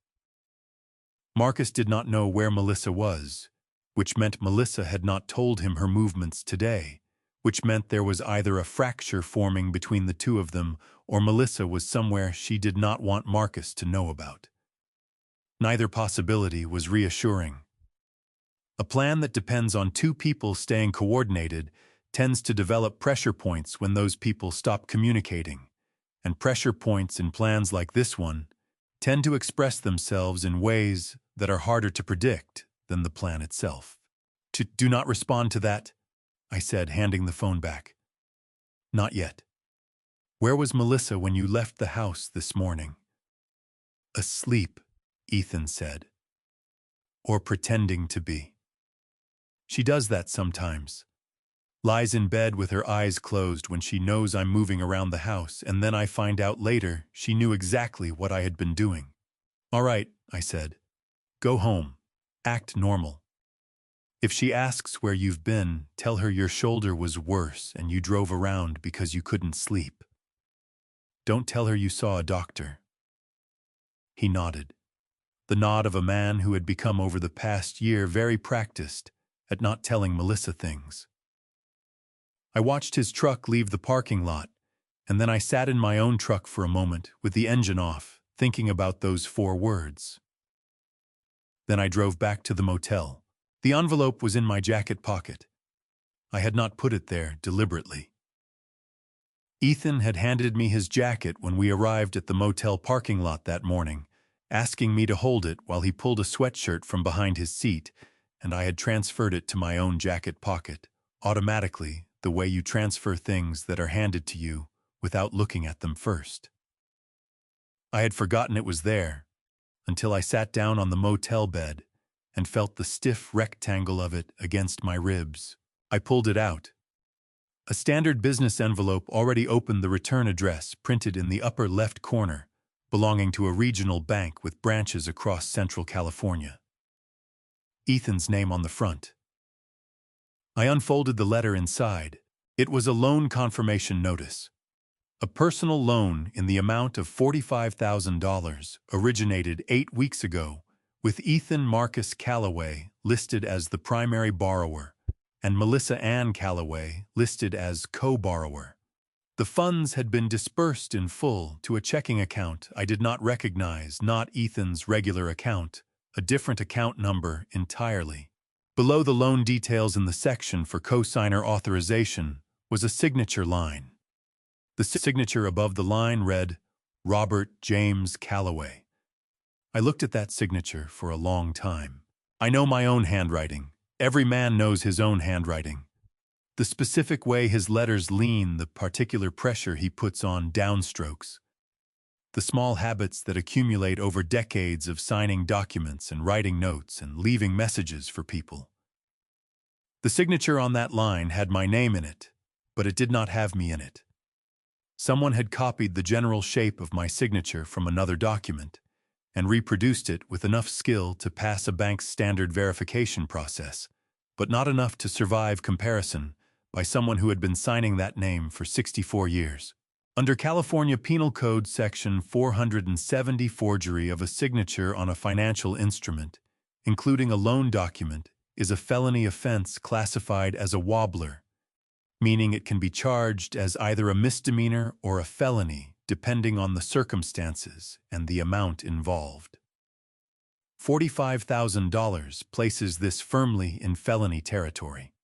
Marcus did not know where Melissa was, which meant Melissa had not told him her movements today, which meant there was either a fracture forming between the two of them or Melissa was somewhere she did not want Marcus to know about. Neither possibility was reassuring. A plan that depends on 2 people staying coordinated tends to develop pressure points when those people stop communicating, and pressure points in plans like this one tend to express themselves in ways that are harder to predict than the plan itself. Do not respond to that, I said, handing the phone back. Not yet. Where was Melissa when you left the house this morning? Asleep, Ethan said. Or pretending to be. She does that sometimes. Lies in bed with her eyes closed when she knows I'm moving around the house, and then I find out later she knew exactly what I had been doing. All right, I said. Go home. Act normal. If she asks where you've been, tell her your shoulder was worse and you drove around because you couldn't sleep. Don't tell her you saw a doctor. He nodded. The nod of a man who had become over the past year very practiced at not telling Melissa things. I watched his truck leave the parking lot, and then I sat in my own truck for a moment with the engine off, thinking about those 4 words. Then I drove back to the motel. The envelope was in my jacket pocket. I had not put it there deliberately. Ethan had handed me his jacket when we arrived at the motel parking lot that morning, asking me to hold it while he pulled a sweatshirt from behind his seat, and I had transferred it to my own jacket pocket, automatically, the way you transfer things that are handed to you without looking at them first. I had forgotten it was there until I sat down on the motel bed and felt the stiff rectangle of it against my ribs. I pulled it out. A standard business envelope already opened the return address printed in the upper left corner, belonging to a regional bank with branches across Central California. Ethan's name on the front. I unfolded the letter inside. It was a loan confirmation notice. A personal loan in the amount of $45,000 originated 8 weeks ago, with Ethan Marcus Calloway listed as the primary borrower and Melissa Ann Calloway listed as co-borrower. The funds had been dispersed in full to a checking account I did not recognize, not Ethan's regular account, a different account number entirely. Below the loan details in the section for cosigner authorization was a signature line. The signature above the line read, Robert James Calloway. I looked at that signature for a long time. I know my own handwriting. Every man knows his own handwriting. The specific way his letters lean, the particular pressure he puts on downstrokes. The small habits that accumulate over decades of signing documents and writing notes and leaving messages for people. The signature on that line had my name in it, but it did not have me in it. Someone had copied the general shape of my signature from another document and reproduced it with enough skill to pass a bank's standard verification process, but not enough to survive comparison by someone who had been signing that name for 64 years. Under California Penal Code Section 470, forgery of a signature on a financial instrument, including a loan document, is a felony offense classified as a wobbler, meaning it can be charged as either a misdemeanor or a felony, depending on the circumstances and the amount involved. $45,000 places this firmly in felony territory.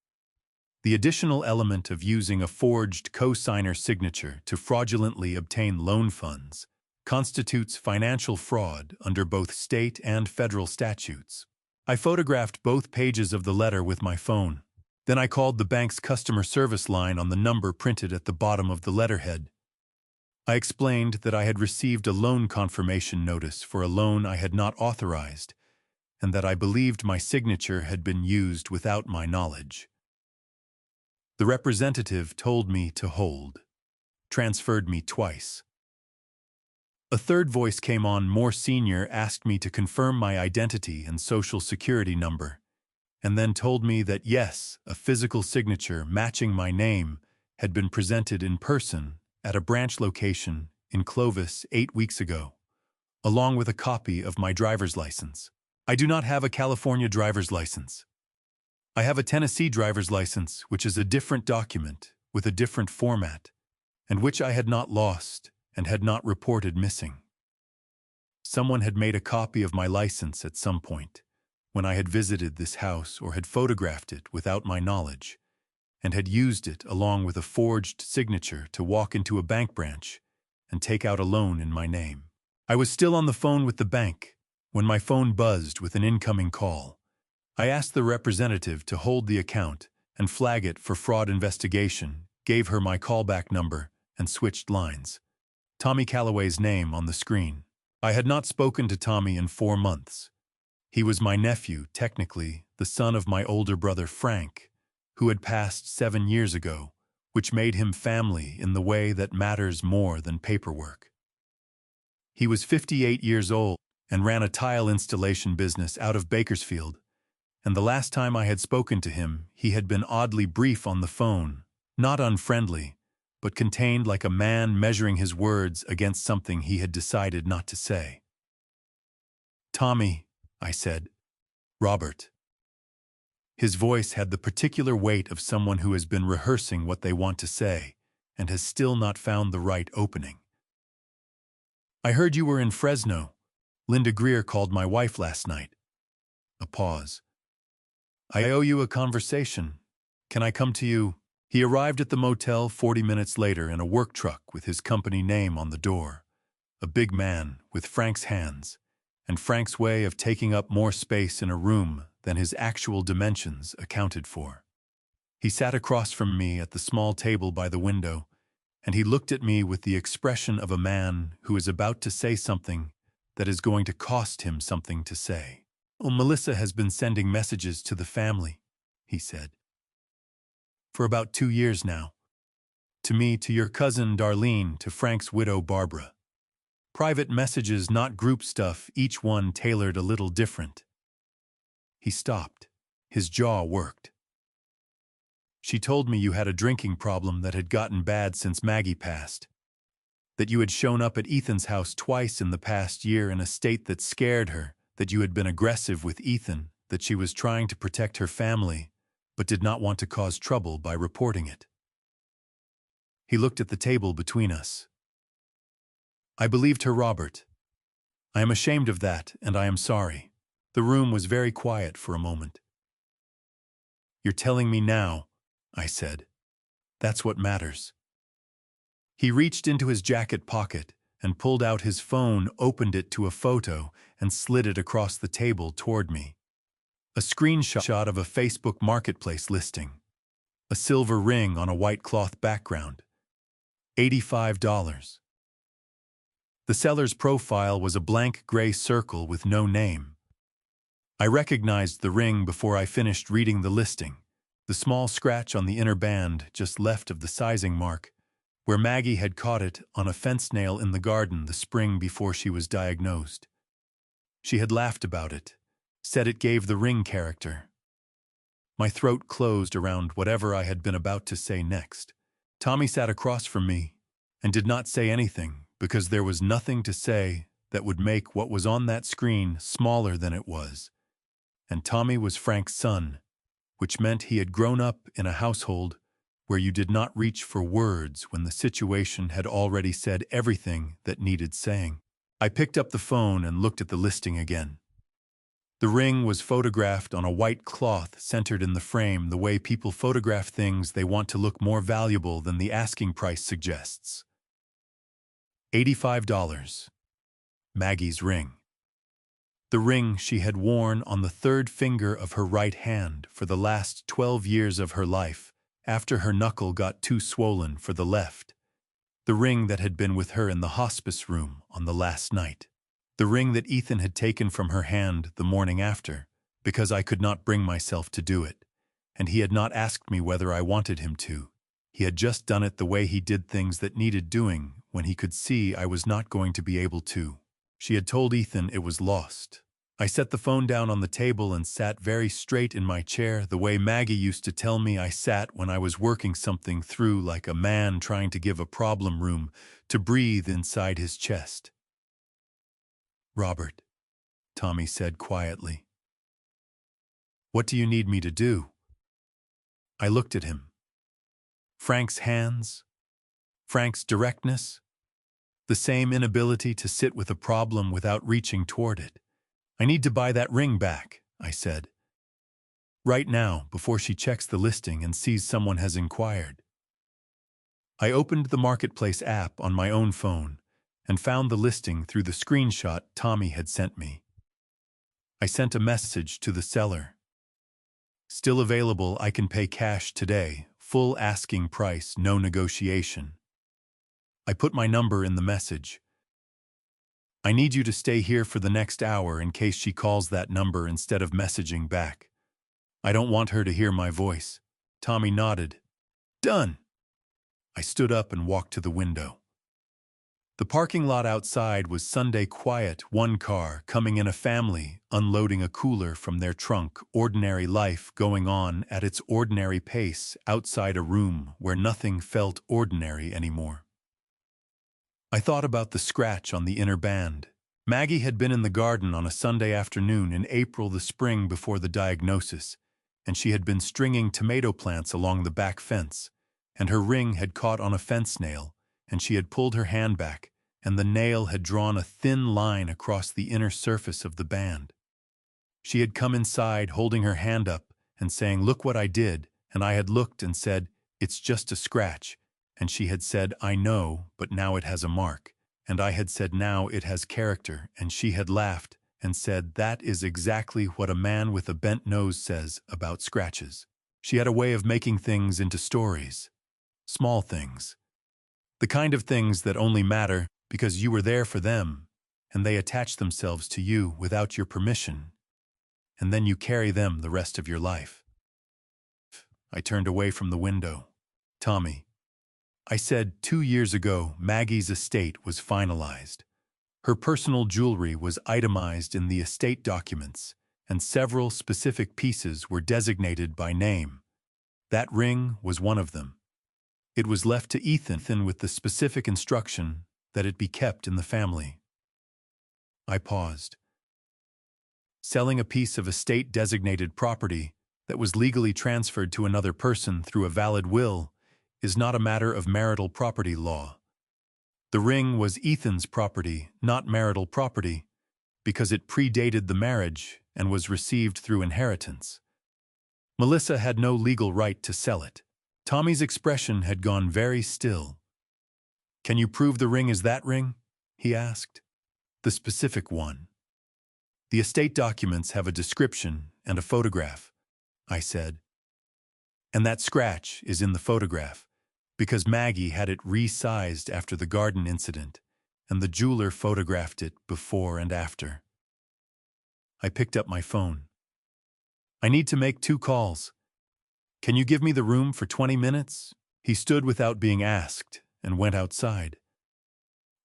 The additional element of using a forged cosigner signature to fraudulently obtain loan funds constitutes financial fraud under both state and federal statutes. I photographed both pages of the letter with my phone. Then I called the bank's customer service line on the number printed at the bottom of the letterhead. I explained that I had received a loan confirmation notice for a loan I had not authorized, and that I believed my signature had been used without my knowledge. The representative told me to hold, transferred me twice. A third voice came on, more senior, asked me to confirm my identity and social security number, and then told me that yes, a physical signature matching my name had been presented in person at a branch location in Clovis 8 weeks ago, along with a copy of my driver's license. I do not have a California driver's license. I have a Tennessee driver's license, which is a different document with a different format, and which I had not lost and had not reported missing. Someone had made a copy of my license at some point, when I had visited this house or had photographed it without my knowledge, and had used it along with a forged signature to walk into a bank branch and take out a loan in my name. I was still on the phone with the bank when my phone buzzed with an incoming call. I asked the representative to hold the account and flag it for fraud investigation, gave her my callback number, and switched lines. Tommy Calloway's name on the screen. I had not spoken to Tommy in 4 months. He was my nephew, technically, the son of my older brother Frank, who had passed 7 years ago, which made him family in the way that matters more than paperwork. He was 58 years old and ran a tile installation business out of Bakersfield, and the last time I had spoken to him, he had been oddly brief on the phone, not unfriendly, but contained like a man measuring his words against something he had decided not to say. "Tommy," I said. "Robert." His voice had the particular weight of someone who has been rehearsing what they want to say and has still not found the right opening. "I heard you were in Fresno. Linda Greer called my wife last night." A pause. "I owe you a conversation. Can I come to you?" He arrived at the motel 40 minutes later in a work truck with his company name on the door. A big man with Frank's hands, and Frank's way of taking up more space in a room than his actual dimensions accounted for. He sat across from me at the small table by the window, and he looked at me with the expression of a man who is about to say something that is going to cost him something to say. "Oh, Melissa has been sending messages to the family," he said. "For about 2 years now. To me, to your cousin Darlene, to Frank's widow Barbara. Private messages, not group stuff, each one tailored a little different." He stopped. His jaw worked. "She told me you had a drinking problem that had gotten bad since Maggie passed. That you had shown up at Ethan's house twice in the past year in a state that scared her, that you had been aggressive with Ethan, that she was trying to protect her family, but did not want to cause trouble by reporting it." He looked at the table between us. "I believed her, Robert. I am ashamed of that, and I am sorry." The room was very quiet for a moment. "You're telling me now," I said. "That's what matters." He reached into his jacket pocket and pulled out his phone, opened it to a photo, and slid it across the table toward me. A screenshot of a Facebook Marketplace listing. A silver ring on a white cloth background. $85. The seller's profile was a blank gray circle with no name. I recognized the ring before I finished reading the listing, the small scratch on the inner band just left of the sizing mark, where Maggie had caught it on a fence nail in the garden the spring before she was diagnosed. She had laughed about it, said it gave the ring character. My throat closed around whatever I had been about to say next. Tommy sat across from me and did not say anything because there was nothing to say that would make what was on that screen smaller than it was. And Tommy was Frank's son, which meant he had grown up in a household where you did not reach for words when the situation had already said everything that needed saying. I picked up the phone and looked at the listing again. The ring was photographed on a white cloth centered in the frame, the way people photograph things they want to look more valuable than the asking price suggests. $85. Maggie's ring. The ring she had worn on the third finger of her right hand for the last 12 years of her life, after her knuckle got too swollen for the left. The ring that had been with her in the hospice room on the last night. The ring that Ethan had taken from her hand the morning after, because I could not bring myself to do it, and he had not asked me whether I wanted him to. He had just done it the way he did things that needed doing when he could see I was not going to be able to. She had told Ethan it was lost. I set the phone down on the table and sat very straight in my chair, the way Maggie used to tell me I sat when I was working something through, like a man trying to give a problem room to breathe inside his chest. "Robert," Tommy said quietly. "What do you need me to do?" I looked at him. Frank's hands, Frank's directness, the same inability to sit with a problem without reaching toward it. "I need to buy that ring back," I said. "Right now, before she checks the listing and sees someone has inquired." I opened the Marketplace app on my own phone and found the listing through the screenshot Tommy had sent me. I sent a message to the seller. "Still available, I can pay cash today, full asking price, no negotiation." I put my number in the message. "I need you to stay here for the next hour in case she calls that number instead of messaging back. I don't want her to hear my voice." Tommy nodded. "Done." I stood up and walked to the window. The parking lot outside was Sunday quiet, one car, coming in a family, unloading a cooler from their trunk, ordinary life going on at its ordinary pace outside a room where nothing felt ordinary anymore. I thought about the scratch on the inner band. Maggie had been in the garden on a Sunday afternoon in April, the spring before the diagnosis, and she had been stringing tomato plants along the back fence, and her ring had caught on a fence nail, and she had pulled her hand back, and the nail had drawn a thin line across the inner surface of the band. She had come inside holding her hand up and saying, "Look what I did," and I had looked and said, "It's just a scratch," and she had said, "I know, but now it has a mark," and I had said, "Now it has character," and she had laughed and said, "That is exactly what a man with a bent nose says about scratches." She had a way of making things into stories. Small things. The kind of things that only matter because you were there for them, and they attach themselves to you without your permission, and then you carry them the rest of your life. I turned away from the window. "Tommy," I said, 2 years ago, Maggie's estate was finalized. Her personal jewelry was itemized in the estate documents, and several specific pieces were designated by name. That ring was one of them. It was left to Ethan with the specific instruction that it be kept in the family. I paused. Selling a piece of estate-designated property that was legally transferred to another person through a valid will is not a matter of marital property law. The ring was Ethan's property, not marital property, because it predated the marriage and was received through inheritance. Melissa had no legal right to sell it. Tommy's expression had gone very still. "Can you prove the ring is that ring?" he asked. "The specific one." "The estate documents have a description and a photograph," I said. "And that scratch is in the photograph, because Maggie had it resized after the garden incident, and the jeweler photographed it before and after." I picked up my phone. "I need to make 2 calls. Can you give me the room for 20 minutes? He stood without being asked and went outside.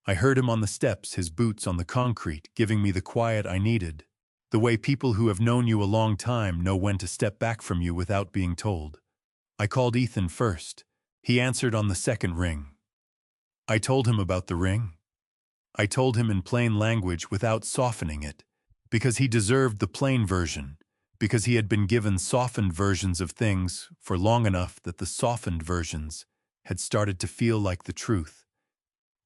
I heard him on the steps, his boots on the concrete, giving me the quiet I needed, the way people who have known you a long time know when to step back from you without being told. I called Ethan first. He answered on the second ring. I told him about the ring. I told him in plain language without softening it, because he deserved the plain version, because he had been given softened versions of things for long enough that the softened versions had started to feel like the truth,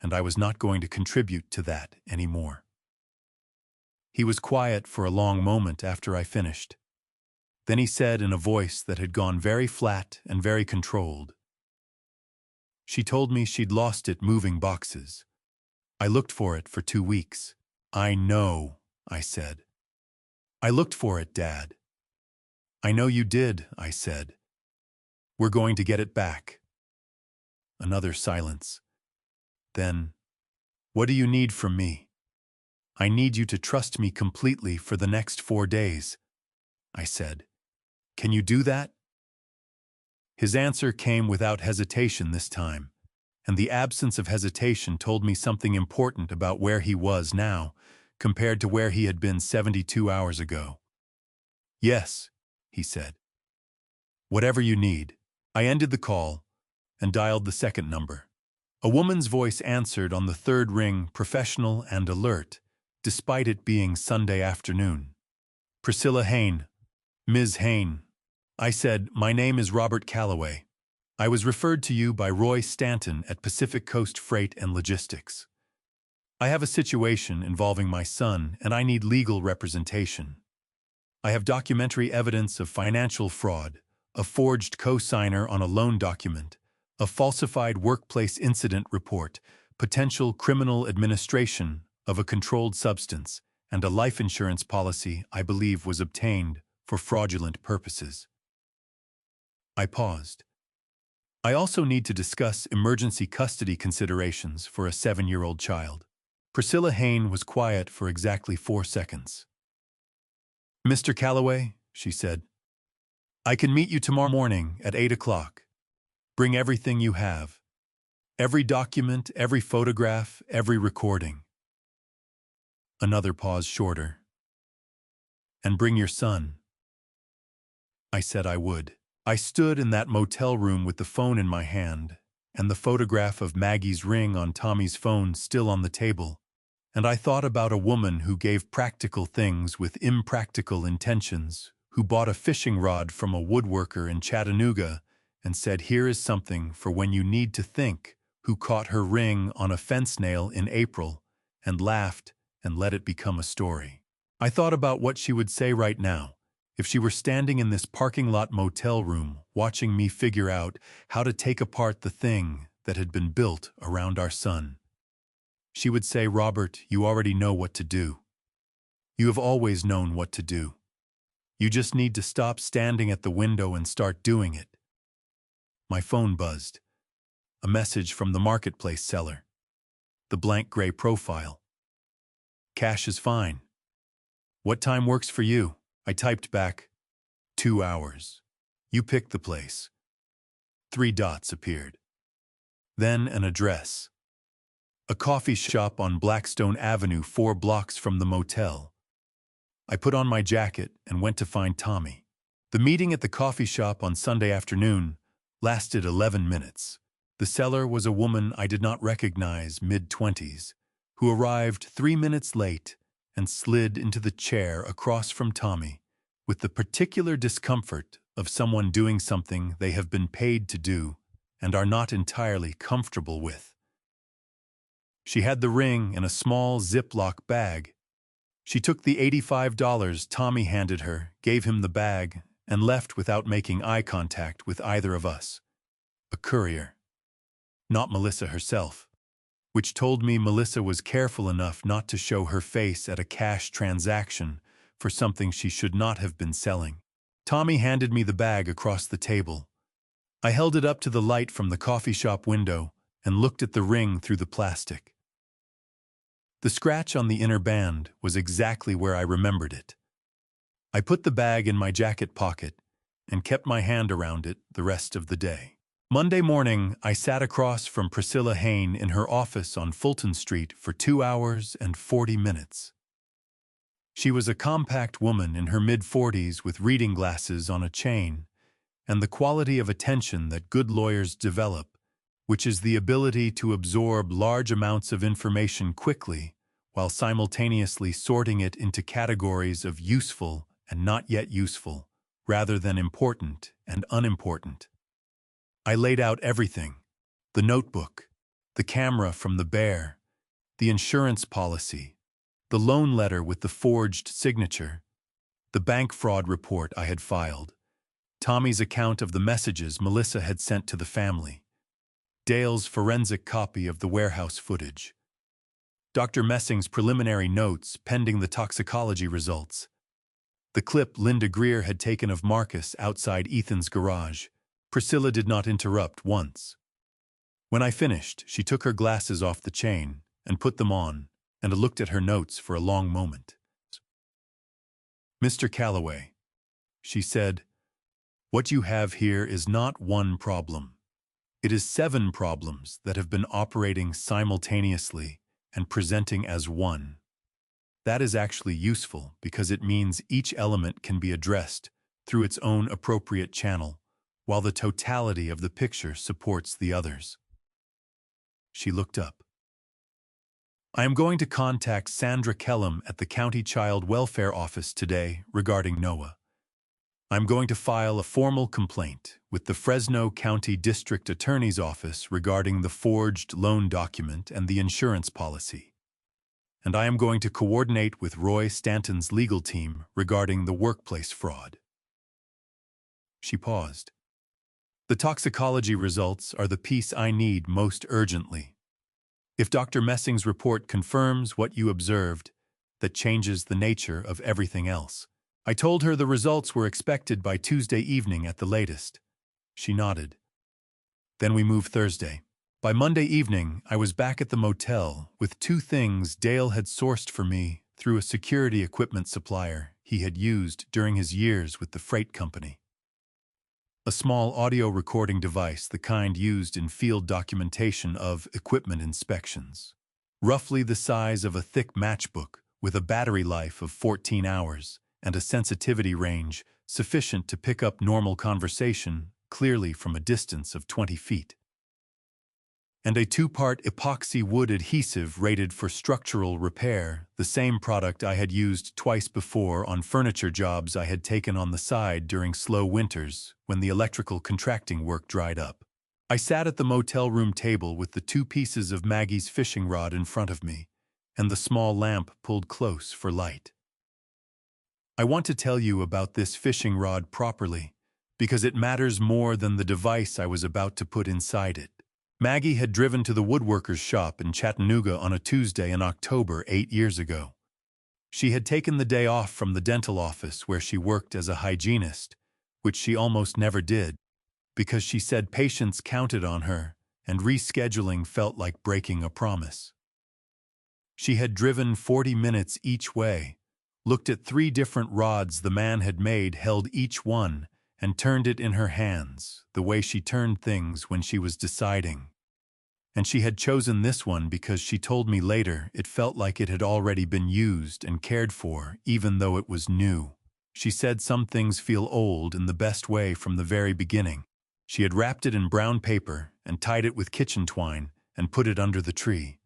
and I was not going to contribute to that anymore. He was quiet for a long moment after I finished. Then he said in a voice that had gone very flat and very controlled, "She told me she'd lost it moving boxes. I looked for it for 2 weeks." "I know," I said. I looked for it, Dad. I know you did, I said. We're going to get it back. Another silence. Then, what do you need from me? I need you to trust me completely for the next 4 days, I said. Can you do that? His answer came without hesitation this time, and the absence of hesitation told me something important about where he was now, compared to where he had been 72 hours ago. Yes, he said. Whatever you need. I ended the call and dialed the second number. A woman's voice answered on the third ring, professional and alert, despite it being Sunday afternoon. Priscilla Hain. Ms. Hain. I said, my name is Robert Calloway. I was referred to you by Roy Stanton at Pacific Coast Freight and Logistics. I have a situation involving my son, and I need legal representation. I have documentary evidence of financial fraud, a forged cosigner on a loan document, a falsified workplace incident report, potential criminal administration of a controlled substance, and a life insurance policy I believe was obtained for fraudulent purposes. I paused. I also need to discuss emergency custody considerations for a 7-year-old child. Priscilla Hain was quiet for exactly 4 seconds. Mr. Calloway, she said, I can meet you tomorrow morning at 8 o'clock. Bring everything you have. Every document, every photograph, every recording. Another pause shorter. And bring your son. I said I would. I stood in that motel room with the phone in my hand, and the photograph of Maggie's ring on Tommy's phone still on the table, and I thought about a woman who gave practical things with impractical intentions, who bought a fishing rod from a woodworker in Chattanooga and said, here is something for when you need to think, who caught her ring on a fence nail in April and laughed and let it become a story. I thought about what she would say right now, if she were standing in this parking lot motel room watching me figure out how to take apart the thing that had been built around our son. She would say, Robert, you already know what to do. You have always known what to do. You just need to stop standing at the window and start doing it. My phone buzzed. A message from the marketplace seller. The blank gray profile. Cash is fine. What time works for you? I typed back, 2 hours. You pick the place. 3 dots appeared. Then an address. A coffee shop on Blackstone Avenue 4 blocks from the motel. I put on my jacket and went to find Tommy. The meeting at the coffee shop on Sunday afternoon lasted 11 minutes. The seller was a woman I did not recognize, mid-20s, who arrived 3 minutes late and slid into the chair across from Tommy with the particular discomfort of someone doing something they have been paid to do and are not entirely comfortable with. She had the ring in a small Ziploc bag. She took the $85 Tommy handed her, gave him the bag, and left without making eye contact with either of us. A courier. Not Melissa herself. Which told me Melissa was careful enough not to show her face at a cash transaction for something she should not have been selling. Tommy handed me the bag across the table. I held it up to the light from the coffee shop window and looked at the ring through the plastic. The scratch on the inner band was exactly where I remembered it. I put the bag in my jacket pocket and kept my hand around it the rest of the day. Monday morning, I sat across from Priscilla Hain in her office on Fulton Street for 2 hours and 40 minutes. She was a compact woman in her mid-40s with reading glasses on a chain, and the quality of attention that good lawyers develop, which is the ability to absorb large amounts of information quickly while simultaneously sorting it into categories of useful and not yet useful, rather than important and unimportant. I laid out everything: the notebook, the camera from the bear, the insurance policy, the loan letter with the forged signature, the bank fraud report I had filed, Tommy's account of the messages Melissa had sent to the family, Dale's forensic copy of the warehouse footage, Dr. Messing's preliminary notes pending the toxicology results, The clip Linda Greer had taken of Marcus outside Ethan's garage. Priscilla did not interrupt once. When I finished, she took her glasses off the chain and put them on, and looked at her notes for a long moment. "Mr. Calloway," she said, "what you have here is not one problem. It is 7 problems that have been operating simultaneously and presenting as one. That is actually useful because it means each element can be addressed through its own appropriate channel, while the totality of the picture supports the others." She looked up. "I am going to contact Sandra Kellum at the County Child Welfare Office today regarding Noah. I'm going to file a formal complaint with the Fresno County District Attorney's Office regarding the forged loan document and the insurance policy. And I am going to coordinate with Roy Stanton's legal team regarding the workplace fraud." She paused. "The toxicology results are the piece I need most urgently. If Dr. Messing's report confirms what you observed, that changes the nature of everything else." I told her the results were expected by Tuesday evening at the latest. She nodded. Then we moved Thursday. By Monday evening, I was back at the motel with 2 things Dale had sourced for me through a security equipment supplier he had used during his years with the freight company. A small audio recording device, the kind used in field documentation of equipment inspections. Roughly the size of a thick matchbook with a battery life of 14 hours. And a sensitivity range sufficient to pick up normal conversation clearly from a distance of 20 feet. And a 2-part epoxy wood adhesive rated for structural repair, the same product I had used twice before on furniture jobs I had taken on the side during slow winters when the electrical contracting work dried up. I sat at the motel room table with the 2 pieces of Maggie's fishing rod in front of me, and the small lamp pulled close for light. "I want to tell you about this fishing rod properly, because it matters more than the device I was about to put inside it." Maggie had driven to the woodworker's shop in Chattanooga on a Tuesday in October 8 years ago. She had taken the day off from the dental office where she worked as a hygienist, which she almost never did, because she said patients counted on her, and rescheduling felt like breaking a promise. She had driven 40 minutes each way, looked at 3 different rods the man had made, held each one, and turned it in her hands, the way she turned things when she was deciding. And she had chosen this one because she told me later it felt like it had already been used and cared for, even though it was new. She said some things feel old in the best way from the very beginning. She had wrapped it in brown paper and tied it with kitchen twine and put it under the tree.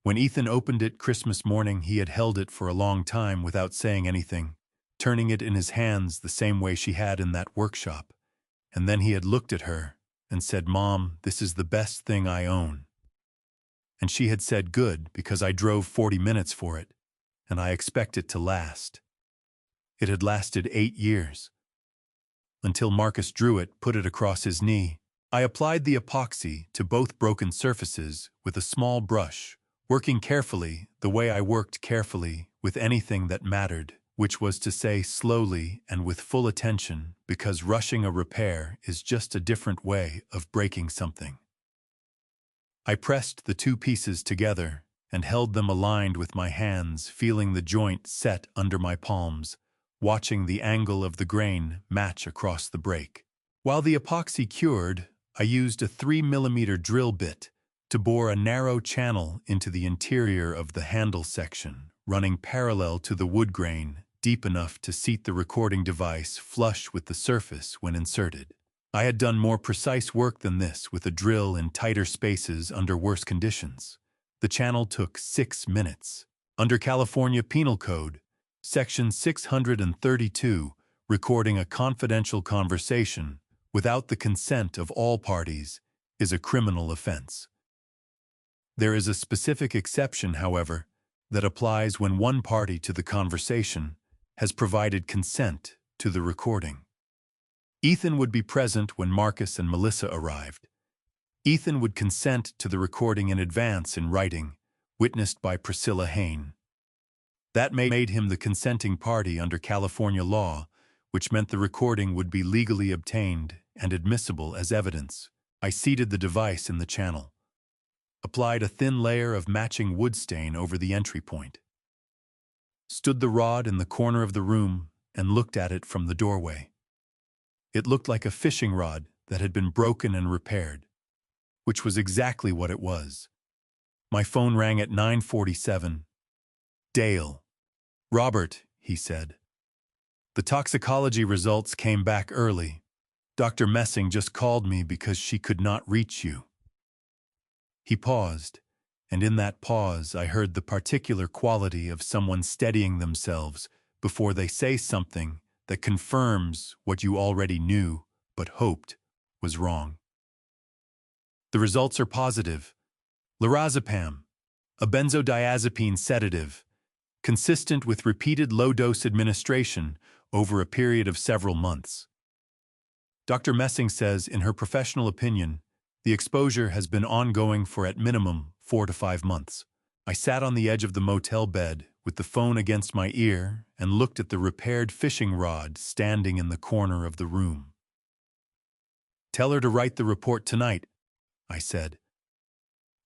When Ethan opened it Christmas morning, he had held it for a long time without saying anything, turning it in his hands the same way she had in that workshop. And then he had looked at her and said, "Mom, this is the best thing I own." And she had said, "Good, because I drove 40 minutes for it, and I expect it to last." It had lasted 8 years. Until Marcus drew it, put it across his knee. I applied the epoxy to both broken surfaces with a small brush, working carefully the way I worked carefully with anything that mattered, which was to say slowly and with full attention, because rushing a repair is just a different way of breaking something. I pressed the 2 pieces together and held them aligned with my hands, feeling the joint set under my palms, watching the angle of the grain match across the break. While the epoxy cured, I used a 3mm drill bit to bore a narrow channel into the interior of the handle section, running parallel to the wood grain, deep enough to seat the recording device flush with the surface when inserted. I had done more precise work than this with a drill in tighter spaces under worse conditions. The channel took 6 minutes. Under California Penal Code, Section 632, recording a confidential conversation without the consent of all parties is a criminal offense. There is a specific exception, however, that applies when one party to the conversation has provided consent to the recording. Ethan would be present when Marcus and Melissa arrived. Ethan would consent to the recording in advance in writing, witnessed by Priscilla Hayne. That made him the consenting party under California law, which meant the recording would be legally obtained and admissible as evidence. I seated the device in the channel, applied a thin layer of matching wood stain over the entry point, stood the rod in the corner of the room, and looked at it from the doorway. It looked like a fishing rod that had been broken and repaired, which was exactly what it was. My phone rang at 9:47. "Dale." "Robert," he said. "The toxicology results came back early. Dr. Messing just called me because she could not reach you." He paused, and in that pause I heard the particular quality of someone steadying themselves before they say something that confirms what you already knew but hoped was wrong. "The results are positive. Lorazepam, a benzodiazepine sedative, consistent with repeated low-dose administration over a period of several months. Dr. Messing says, in her professional opinion, the exposure has been ongoing for at minimum 4 to 5 months." I sat on the edge of the motel bed with the phone against my ear and looked at the repaired fishing rod standing in the corner of the room. "Tell her to write the report tonight," I said.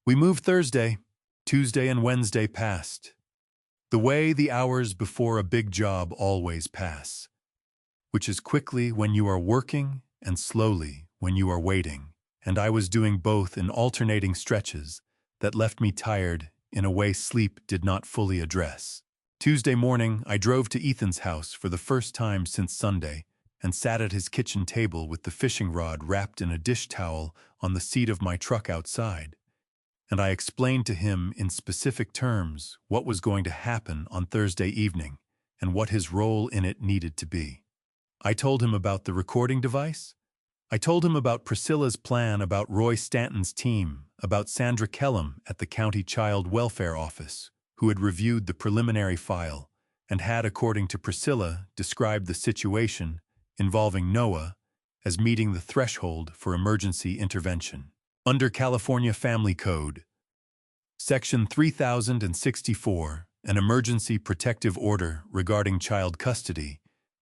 We moved Thursday. Tuesday and Wednesday passed. The way the hours before a big job always pass, which is quickly when you are working and slowly when you are waiting, and I was doing both in alternating stretches that left me tired in a way sleep did not fully address. Tuesday morning, I drove to Ethan's house for the first time since Sunday and sat at his kitchen table with the fishing rod wrapped in a dish towel on the seat of my truck outside, and I explained to him in specific terms what was going to happen on Thursday evening and what his role in it needed to be. I told him about the recording device. I told him about Priscilla's plan, about Roy Stanton's team, about Sandra Kellum at the County Child Welfare Office, who had reviewed the preliminary file and had, according to Priscilla, described the situation involving Noah as meeting the threshold for emergency intervention. Under California Family Code, Section 3064, an emergency protective order regarding child custody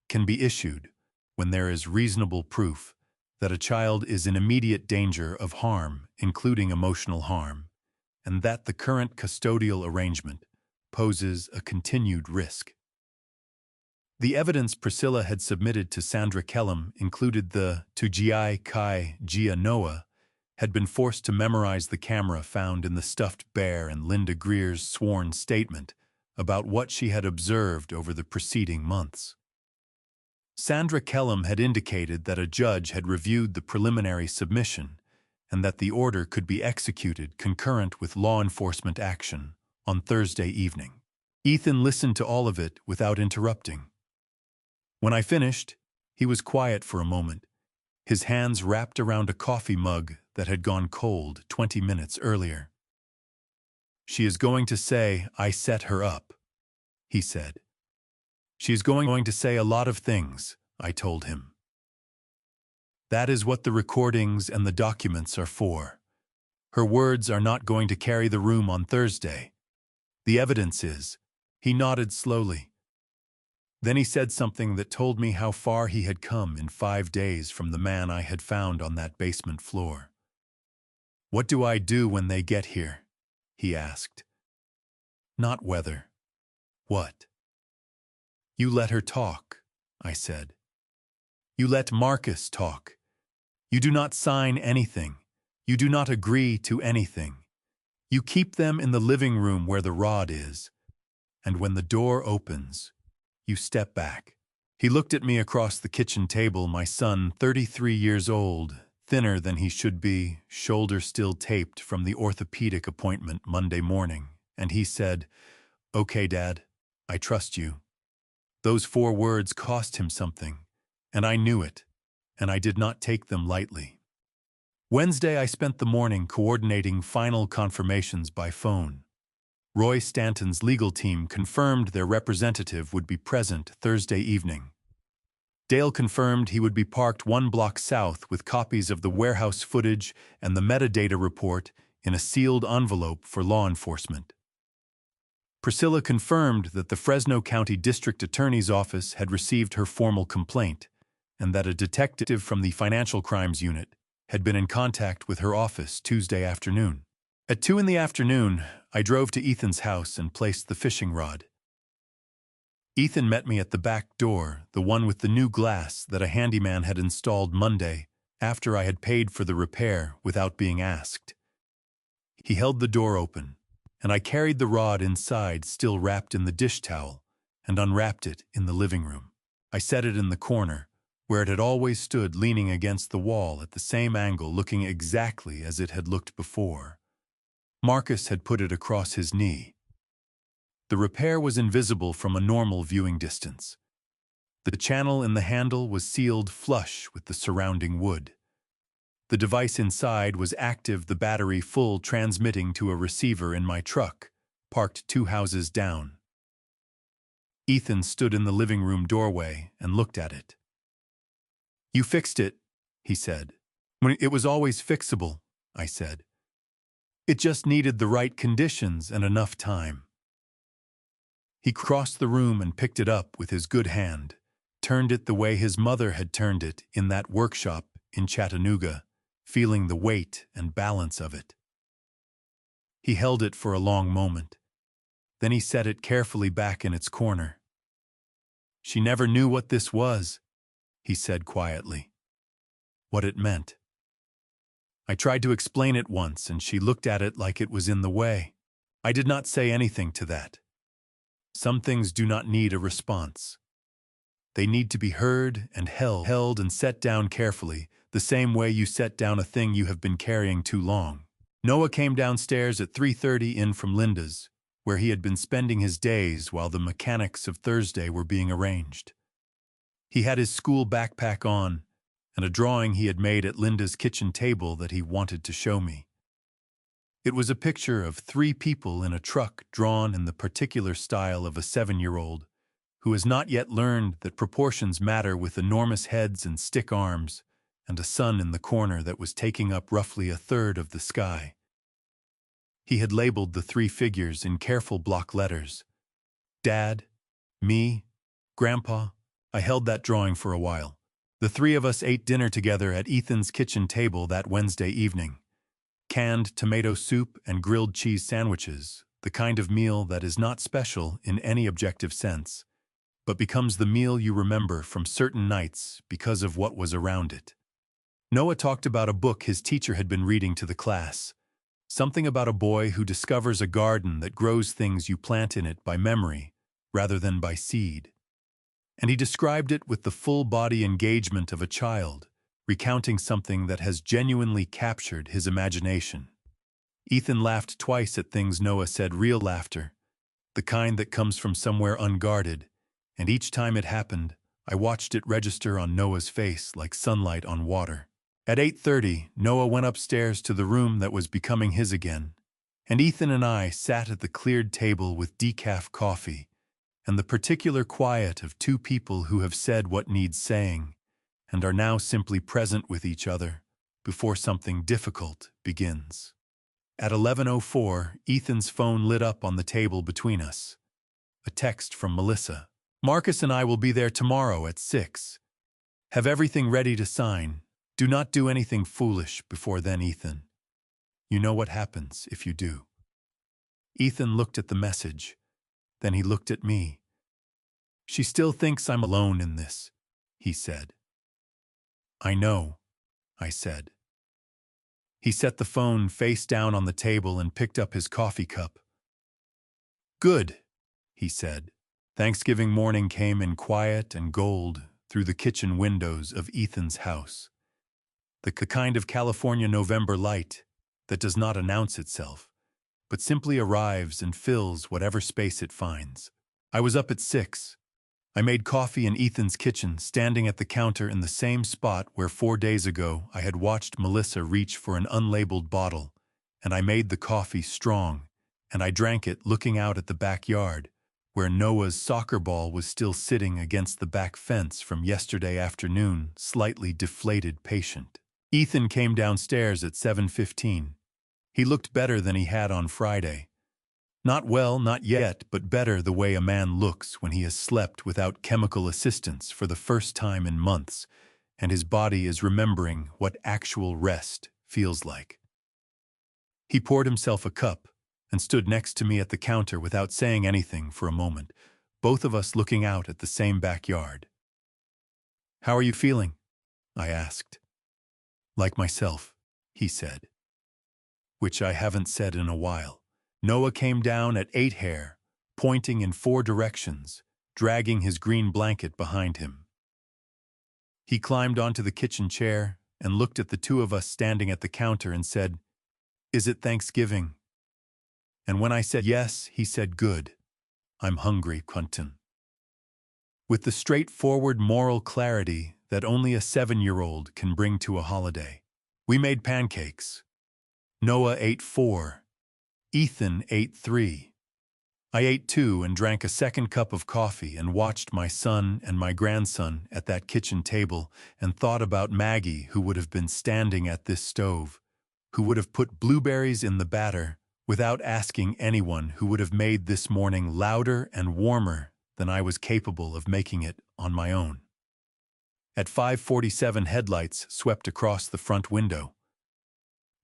can be issued when there is reasonable proof that a child is in immediate danger of harm, including emotional harm, and that the current custodial arrangement poses a continued risk. The evidence Priscilla had submitted to Sandra Kellum included the Tujai Kai Gia Noah had been forced to memorize the camera found in the stuffed bear and Linda Greer's sworn statement about what she had observed over the preceding months. Sandra Kellum had indicated that a judge had reviewed the preliminary submission and that the order could be executed concurrent with law enforcement action on Thursday evening. Ethan listened to all of it without interrupting. When I finished, he was quiet for a moment, his hands wrapped around a coffee mug that had gone cold 20 minutes earlier. "She is going to say I set her up," he said. "She is going to say a lot of things," I told him. "That is what the recordings and the documents are for. Her words are not going to carry the room on Thursday. The evidence is." He nodded slowly. Then he said something that told me how far he had come in 5 days from the man I had found on that basement floor. "What do I do when they get here?" he asked. "Not whether. What?" "You let her talk," I said. "You let Marcus talk. You do not sign anything. You do not agree to anything. You keep them in the living room where the rod is, and when the door opens, you step back." He looked at me across the kitchen table, my son, 33 years old, thinner than he should be, shoulder still taped from the orthopedic appointment Monday morning, and he said, "Okay, Dad, I trust you." Those 4 words cost him something, and I knew it, and I did not take them lightly. Wednesday, I spent the morning coordinating final confirmations by phone. Roy Stanton's legal team confirmed their representative would be present Thursday evening. Dale confirmed he would be parked 1 block south with copies of the warehouse footage and the metadata report in a sealed envelope for law enforcement. Priscilla confirmed that the Fresno County District Attorney's Office had received her formal complaint, and that a detective from the Financial Crimes Unit had been in contact with her office Tuesday afternoon. At 2 in the afternoon, I drove to Ethan's house and placed the fishing rod. Ethan met me at the back door, the one with the new glass that a handyman had installed Monday after I had paid for the repair without being asked. He held the door open, and I carried the rod inside still wrapped in the dish towel and unwrapped it in the living room. I set it in the corner, where it had always stood leaning against the wall at the same angle, looking exactly as it had looked before. Marcus had put it across his knee. The repair was invisible from a normal viewing distance. The channel in the handle was sealed flush with the surrounding wood. The device inside was active, the battery full, transmitting to a receiver in my truck, parked 2 houses down. Ethan stood in the living room doorway and looked at it. "You fixed it," he said. "It was always fixable," I said. "It just needed the right conditions and enough time." He crossed the room and picked it up with his good hand, turned it the way his mother had turned it in that workshop in Chattanooga, feeling the weight and balance of it. He held it for a long moment. Then he set it carefully back in its corner. "She never knew what this was," he said quietly. "What it meant. I tried to explain it once, and she looked at it like it was in the way. I did not say anything to that. Some things do not need a response. They need to be heard and held and set down carefully, the same way you set down a thing you have been carrying too long." Noah came downstairs at 3:30 in from Linda's, where he had been spending his days while the mechanics of Thursday were being arranged. He had his school backpack on, and a drawing he had made at Linda's kitchen table that he wanted to show me. It was a picture of 3 people in a truck drawn in the particular style of a 7-year-old who has not yet learned that proportions matter, with enormous heads and stick arms, and a sun in the corner that was taking up roughly 1/3 of the sky. He had labeled the 3 figures in careful block letters. Dad, me, Grandpa. I held that drawing for a while. The 3 of us ate dinner together at Ethan's kitchen table that Wednesday evening. Canned tomato soup and grilled cheese sandwiches, the kind of meal that is not special in any objective sense, but becomes the meal you remember from certain nights because of what was around it. Noah talked about a book his teacher had been reading to the class, something about a boy who discovers a garden that grows things you plant in it by memory rather than by seed. And he described it with the full-body engagement of a child, recounting something that has genuinely captured his imagination. Ethan laughed twice at things Noah said, real laughter, the kind that comes from somewhere unguarded, and each time it happened, I watched it register on Noah's face like sunlight on water. At 8:30, Noah went upstairs to the room that was becoming his again, and Ethan and I sat at the cleared table with decaf coffee and the particular quiet of 2 people who have said what needs saying and are now simply present with each other before something difficult begins. At 11:04, Ethan's phone lit up on the table between us. A text from Melissa. "Marcus and I will be there tomorrow at 6. Have everything ready to sign. Do not do anything foolish before then, Ethan. You know what happens if you do." Ethan looked at the message. Then he looked at me. "She still thinks I'm alone in this," he said. "I know," I said. He set the phone face down on the table and picked up his coffee cup. "Good," he said. Thanksgiving morning came in quiet and gold through the kitchen windows of Ethan's house. The kind of California November light that does not announce itself, but simply arrives and fills whatever space it finds. I was up at 6. I made coffee in Ethan's kitchen, standing at the counter in the same spot where 4 days ago I had watched Melissa reach for an unlabeled bottle, and I made the coffee strong, and I drank it looking out at the backyard, where Noah's soccer ball was still sitting against the back fence from yesterday afternoon, slightly deflated, patient. Ethan came downstairs at 7:15. He looked better than he had on Friday. Not well, not yet, but better the way a man looks when he has slept without chemical assistance for the first time in months, and his body is remembering what actual rest feels like. He poured himself a cup and stood next to me at the counter without saying anything for a moment, both of us looking out at the same backyard. "How are you feeling?" I asked. "Like myself," he said. Which I haven't said in a while. Noah came down at 8 hair, pointing in 4 directions, dragging his green blanket behind him. He climbed onto the kitchen chair and looked at the two of us standing at the counter and said, "Is it Thanksgiving?" And when I said yes, he said, "Good. I'm hungry, Quentin." With the straightforward moral clarity that only a 7-year-old can bring to a holiday. We made pancakes. Noah ate 4. Ethan ate 3. I ate 2 and drank a second cup of coffee and watched my son and my grandson at that kitchen table and thought about Maggie, who would have been standing at this stove, who would have put blueberries in the batter without asking anyone, who would have made this morning louder and warmer than I was capable of making it on my own. At 5:47, headlights swept across the front window.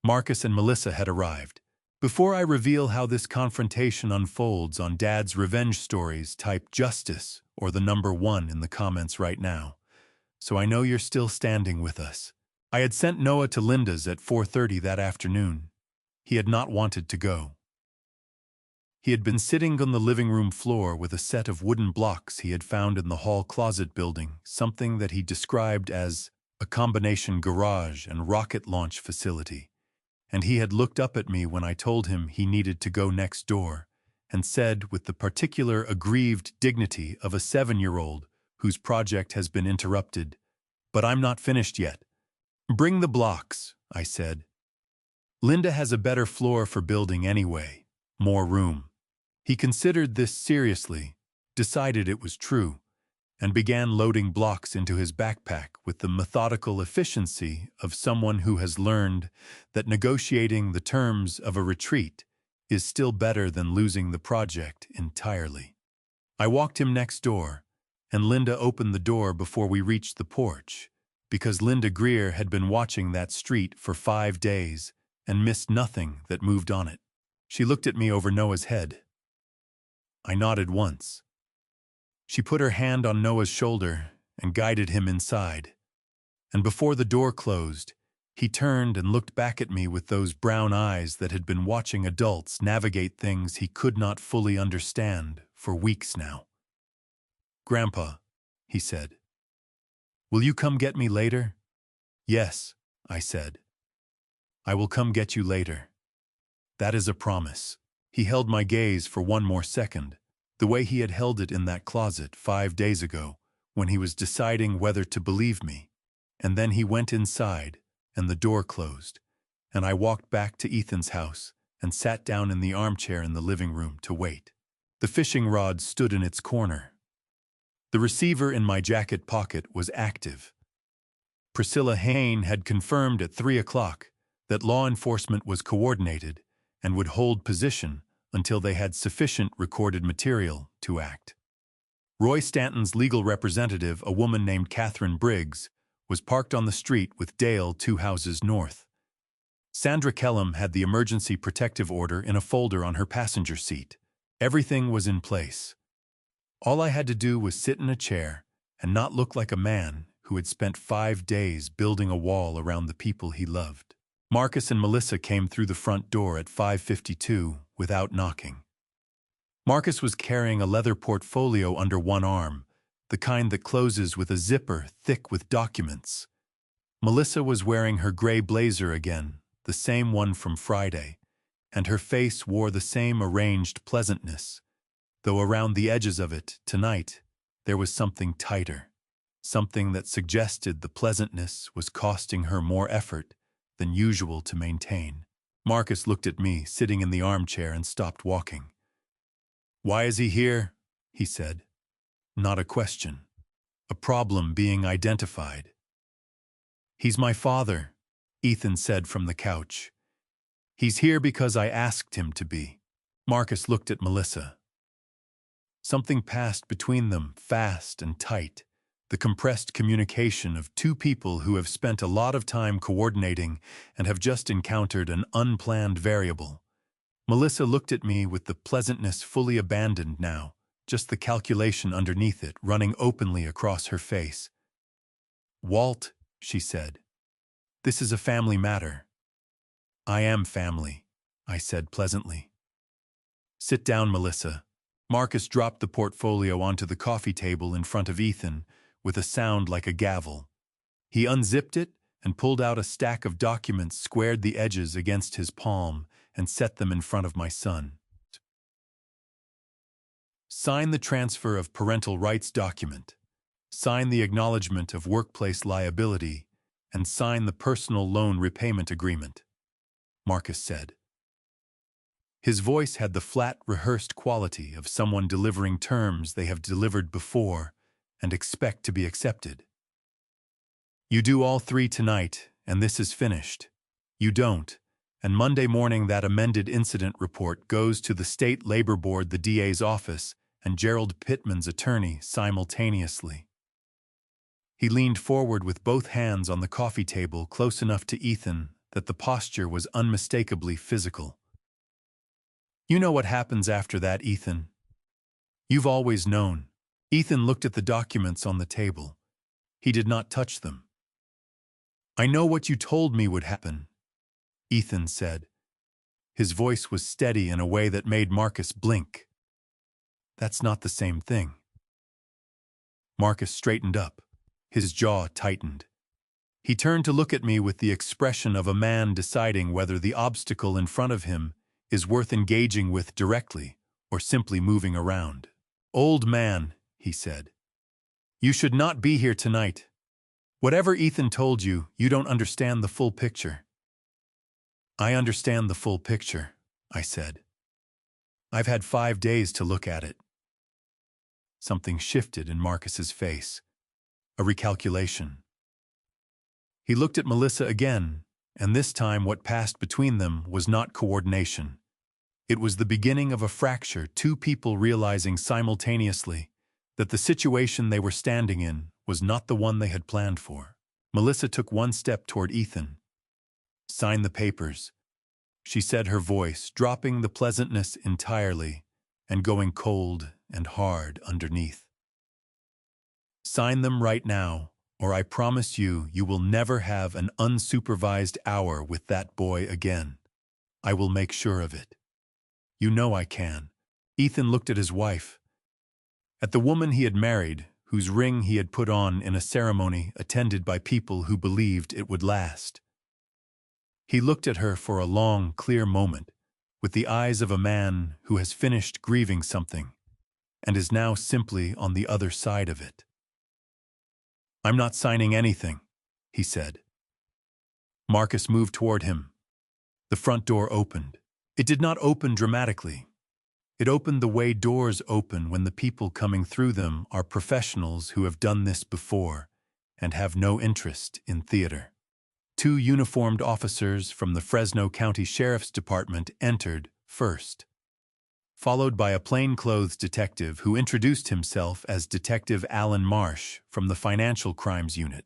Marcus and Melissa had arrived. Before I reveal how this confrontation unfolds on Dad's Revenge Stories, type justice or the number 1 in the comments right now, so I know you're still standing with us. I had sent Noah to Linda's at 4:30 that afternoon. He had not wanted to go. He had been sitting on the living room floor with a set of wooden blocks he had found in the hall closet building, something that he described as a combination garage and rocket launch facility. And he had looked up at me when I told him he needed to go next door, and said with the particular aggrieved dignity of a 7-year-old whose project has been interrupted, "But I'm not finished yet." "Bring the blocks," I said. "Linda has a better floor for building anyway, more room." He considered this seriously, decided it was true, and began loading blocks into his backpack with the methodical efficiency of someone who has learned that negotiating the terms of a retreat is still better than losing the project entirely. I walked him next door, and Linda opened the door before we reached the porch, because Linda Greer had been watching that street for 5 days and missed nothing that moved on it. She looked at me over Noah's head. I nodded once. She put her hand on Noah's shoulder and guided him inside. And before the door closed, he turned and looked back at me with those brown eyes that had been watching adults navigate things he could not fully understand for weeks now. "Grandpa," he said, "will you come get me later?" "Yes," I said. "I will come get you later. That is a promise." He held my gaze for one more second, the way he had held it in that closet 5 days ago, when he was deciding whether to believe me. And then he went inside, and the door closed, and I walked back to Ethan's house and sat down in the armchair in the living room to wait. The fishing rod stood in its corner. The receiver in my jacket pocket was active. Priscilla Hain had confirmed at 3 o'clock that law enforcement was coordinated and would hold position until they had sufficient recorded material to act. Roy Stanton's legal representative, a woman named Catherine Briggs, was parked on the street with Dale 2 houses north. Sandra Kellum had the emergency protective order in a folder on her passenger seat. Everything was in place. All I had to do was sit in a chair and not look like a man who had spent 5 days building a wall around the people he loved. Marcus and Melissa came through the front door at 5:52 without knocking. Marcus was carrying a leather portfolio under one arm, the kind that closes with a zipper thick with documents. Melissa was wearing her gray blazer again, the same one from Friday, and her face wore the same arranged pleasantness, though around the edges of it, tonight, there was something tighter, something that suggested the pleasantness was costing her more effort than usual to maintain. Marcus looked at me, sitting in the armchair, and stopped walking. "Why is he here?" he said. Not a question. A problem being identified. "He's my father," Ethan said from the couch. "He's here because I asked him to be." Marcus looked at Melissa. Something passed between them, fast and tight, the compressed communication of two people who have spent a lot of time coordinating and have just encountered an unplanned variable. Melissa looked at me with the pleasantness fully abandoned now, just the calculation underneath it running openly across her face. "Walt," she said, "this is a family matter." "I am family," I said pleasantly. "Sit down, Melissa." Marcus dropped the portfolio onto the coffee table in front of Ethan with a sound like a gavel. He unzipped it and pulled out a stack of documents, squared the edges against his palm, and set them in front of my son. "Sign the transfer of parental rights document. Sign the acknowledgement of workplace liability, and sign the personal loan repayment agreement," Marcus said. His voice had the flat, rehearsed quality of someone delivering terms they have delivered before and expect to be accepted. "You do all three tonight, and this is finished. You don't, and Monday morning that amended incident report goes to the State Labor Board, the DA's office, and Gerald Pittman's attorney simultaneously." He leaned forward with both hands on the coffee table close enough to Ethan that the posture was unmistakably physical. "You know what happens after that, Ethan. You've always known." Ethan looked at the documents on the table. He did not touch them. "I know what you told me would happen," Ethan said. His voice was steady in a way that made Marcus blink. "That's not the same thing." Marcus straightened up. His jaw tightened. He turned to look at me with the expression of a man deciding whether the obstacle in front of him is worth engaging with directly or simply moving around. "Old man," he said, "you should not be here tonight. Whatever Ethan told you, you don't understand the full picture." "I understand the full picture," I said. "I've had 5 days to look at it." Something shifted in Marcus's face. A recalculation. He looked at Melissa again, and this time what passed between them was not coordination. It was the beginning of a fracture, two people realizing simultaneously that the situation they were standing in was not the one they had planned for. Melissa took one step toward Ethan. "Sign the papers," she said, her voice dropping the pleasantness entirely and going cold and hard underneath. "Sign them right now, or I promise you, you will never have an unsupervised hour with that boy again. I will make sure of it. You know I can." Ethan looked at his wife, at the woman he had married, whose ring he had put on in a ceremony attended by people who believed it would last. He looked at her for a long, clear moment, with the eyes of a man who has finished grieving something and is now simply on the other side of it. "I'm not signing anything," he said. Marcus moved toward him. The front door opened. It did not open dramatically. It opened the way doors open when the people coming through them are professionals who have done this before and have no interest in theater. 2 uniformed officers from the Fresno County Sheriff's Department entered first, followed by a plainclothes detective who introduced himself as Detective Alan Marsh from the Financial Crimes Unit,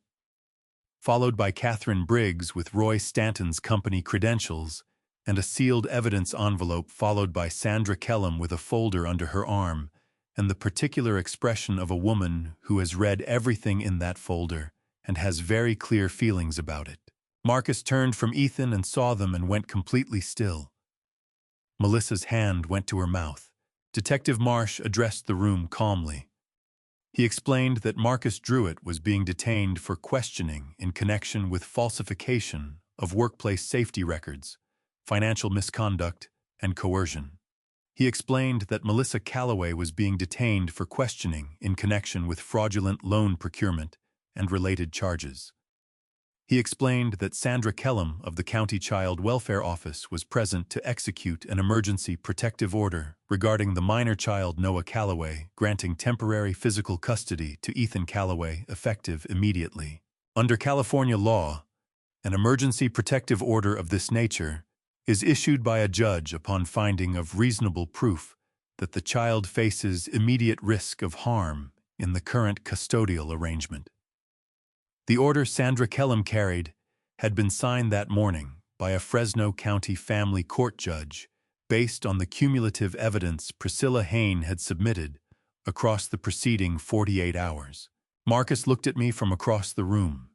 followed by Catherine Briggs with Roy Stanton's company credentials and a sealed evidence envelope, followed by Sandra Kellum with a folder under her arm and the particular expression of a woman who has read everything in that folder and has very clear feelings about it. Marcus turned from Ethan and saw them and went completely still. Melissa's hand went to her mouth. Detective Marsh addressed the room calmly. He explained that Marcus Druitt was being detained for questioning in connection with falsification of workplace safety records, financial misconduct, and coercion. He explained that Melissa Calloway was being detained for questioning in connection with fraudulent loan procurement and related charges. He explained that Sandra Kellum of the County Child Welfare Office was present to execute an emergency protective order regarding the minor child Noah Calloway, granting temporary physical custody to Ethan Calloway effective immediately. Under California law, an emergency protective order of this nature is issued by a judge upon finding of reasonable proof that the child faces immediate risk of harm in the current custodial arrangement. The order Sandra Kellum carried had been signed that morning by a Fresno County family court judge based on the cumulative evidence Priscilla Hayne had submitted across the preceding 48 hours. Marcus looked at me from across the room.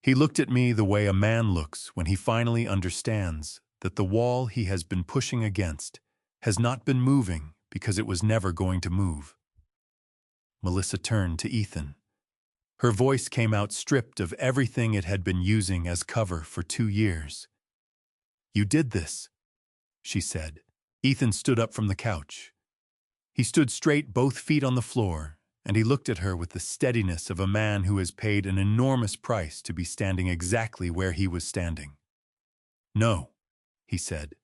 He looked at me the way a man looks when he finally understands that the wall he has been pushing against has not been moving because it was never going to move. Melissa turned to Ethan. Her voice came out stripped of everything it had been using as cover for 2 years. "You did this," she said. Ethan stood up from the couch. He stood straight, both feet on the floor, and he looked at her with the steadiness of a man who has paid an enormous price to be standing exactly where he was standing. "No," he said.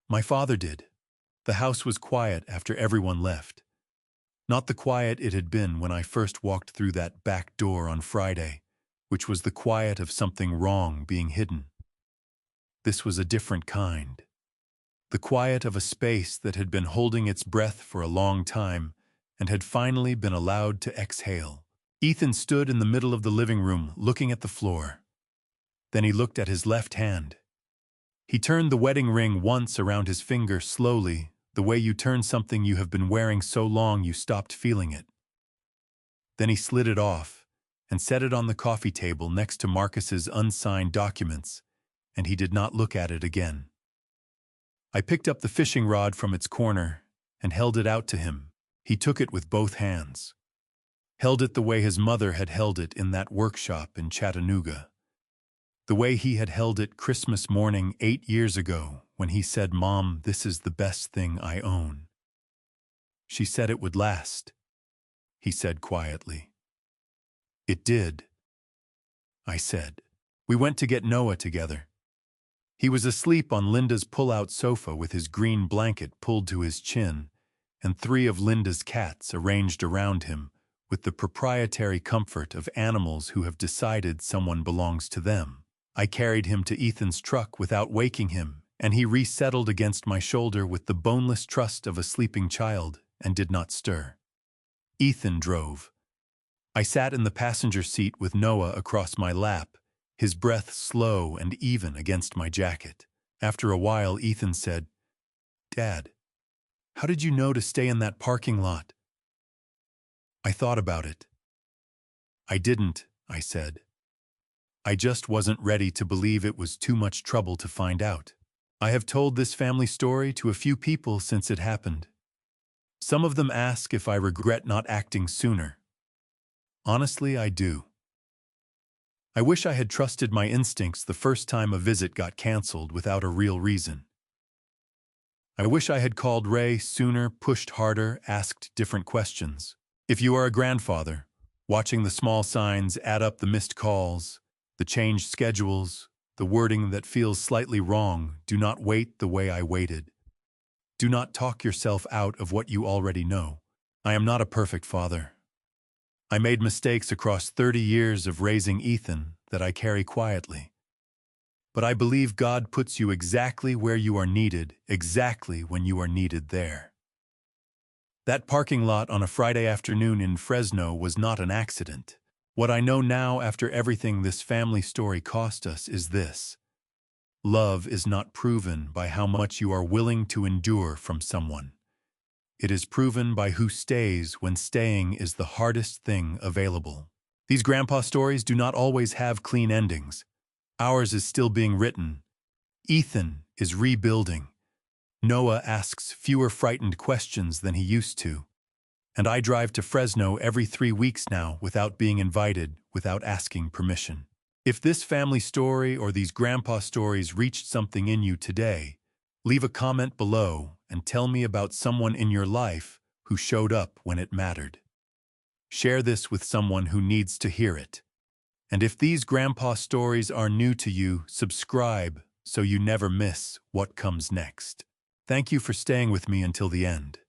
"My father did." The house was quiet after everyone left. Not the quiet it had been when I first walked through that back door on Friday, which was the quiet of something wrong being hidden. This was a different kind. The quiet of a space that had been holding its breath for a long time and had finally been allowed to exhale. Ethan stood in the middle of the living room looking at the floor. Then he looked at his left hand. He turned the wedding ring once around his finger slowly, the way you turn something you have been wearing so long you stopped feeling it. Then he slid it off and set it on the coffee table next to Marcus's unsigned documents, and he did not look at it again. I picked up the fishing rod from its corner and held it out to him. He took it with both hands. Held it the way his mother had held it in that workshop in Chattanooga. The way he had held it Christmas morning 8 years ago when he said, "Mom, this is the best thing I own." "She said it would last," he said quietly. "It did," I said. We went to get Noah together. He was asleep on Linda's pull-out sofa with his green blanket pulled to his chin and 3 of Linda's cats arranged around him with the proprietary comfort of animals who have decided someone belongs to them. I carried him to Ethan's truck without waking him, and he resettled against my shoulder with the boneless trust of a sleeping child and did not stir. Ethan drove. I sat in the passenger seat with Noah across my lap, his breath slow and even against my jacket. After a while, Ethan said, "Dad, how did you know to stay in that parking lot?" I thought about it. "I didn't," I said. "I just wasn't ready to believe it was too much trouble to find out. I have told this family story to a few people since it happened. Some of them ask if I regret not acting sooner. Honestly, I do. I wish I had trusted my instincts the first time a visit got canceled without a real reason. I wish I had called Ray sooner, pushed harder, asked different questions. If you are a grandfather, watching the small signs add up the missed calls, the changed schedules, the wording that feels slightly wrong, do not wait the way I waited. Do not talk yourself out of what you already know. I am not a perfect father. I made mistakes across 30 years of raising Ethan that I carry quietly. But I believe God puts you exactly where you are needed, exactly when you are needed there. That parking lot on a Friday afternoon in Fresno was not an accident. What I know now after everything this family story cost us is this: love is not proven by how much you are willing to endure from someone. It is proven by who stays when staying is the hardest thing available. These grandpa stories do not always have clean endings. Ours is still being written. Ethan is rebuilding. Noah asks fewer frightened questions than he used to. And I drive to Fresno every 3 weeks now without being invited, without asking permission. If this family story or these grandpa stories reached something in you today, leave a comment below and tell me about someone in your life who showed up when it mattered. Share this with someone who needs to hear it. And if these grandpa stories are new to you, subscribe so you never miss what comes next. Thank you for staying with me until the end.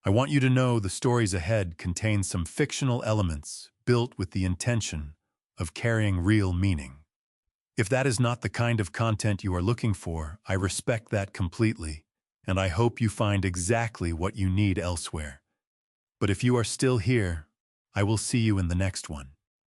I want you to know the stories ahead contain some fictional elements built with the intention of carrying real meaning. If that is not the kind of content you are looking for, I respect that completely, and I hope you find exactly what you need elsewhere. But if you are still here, I will see you in the next one.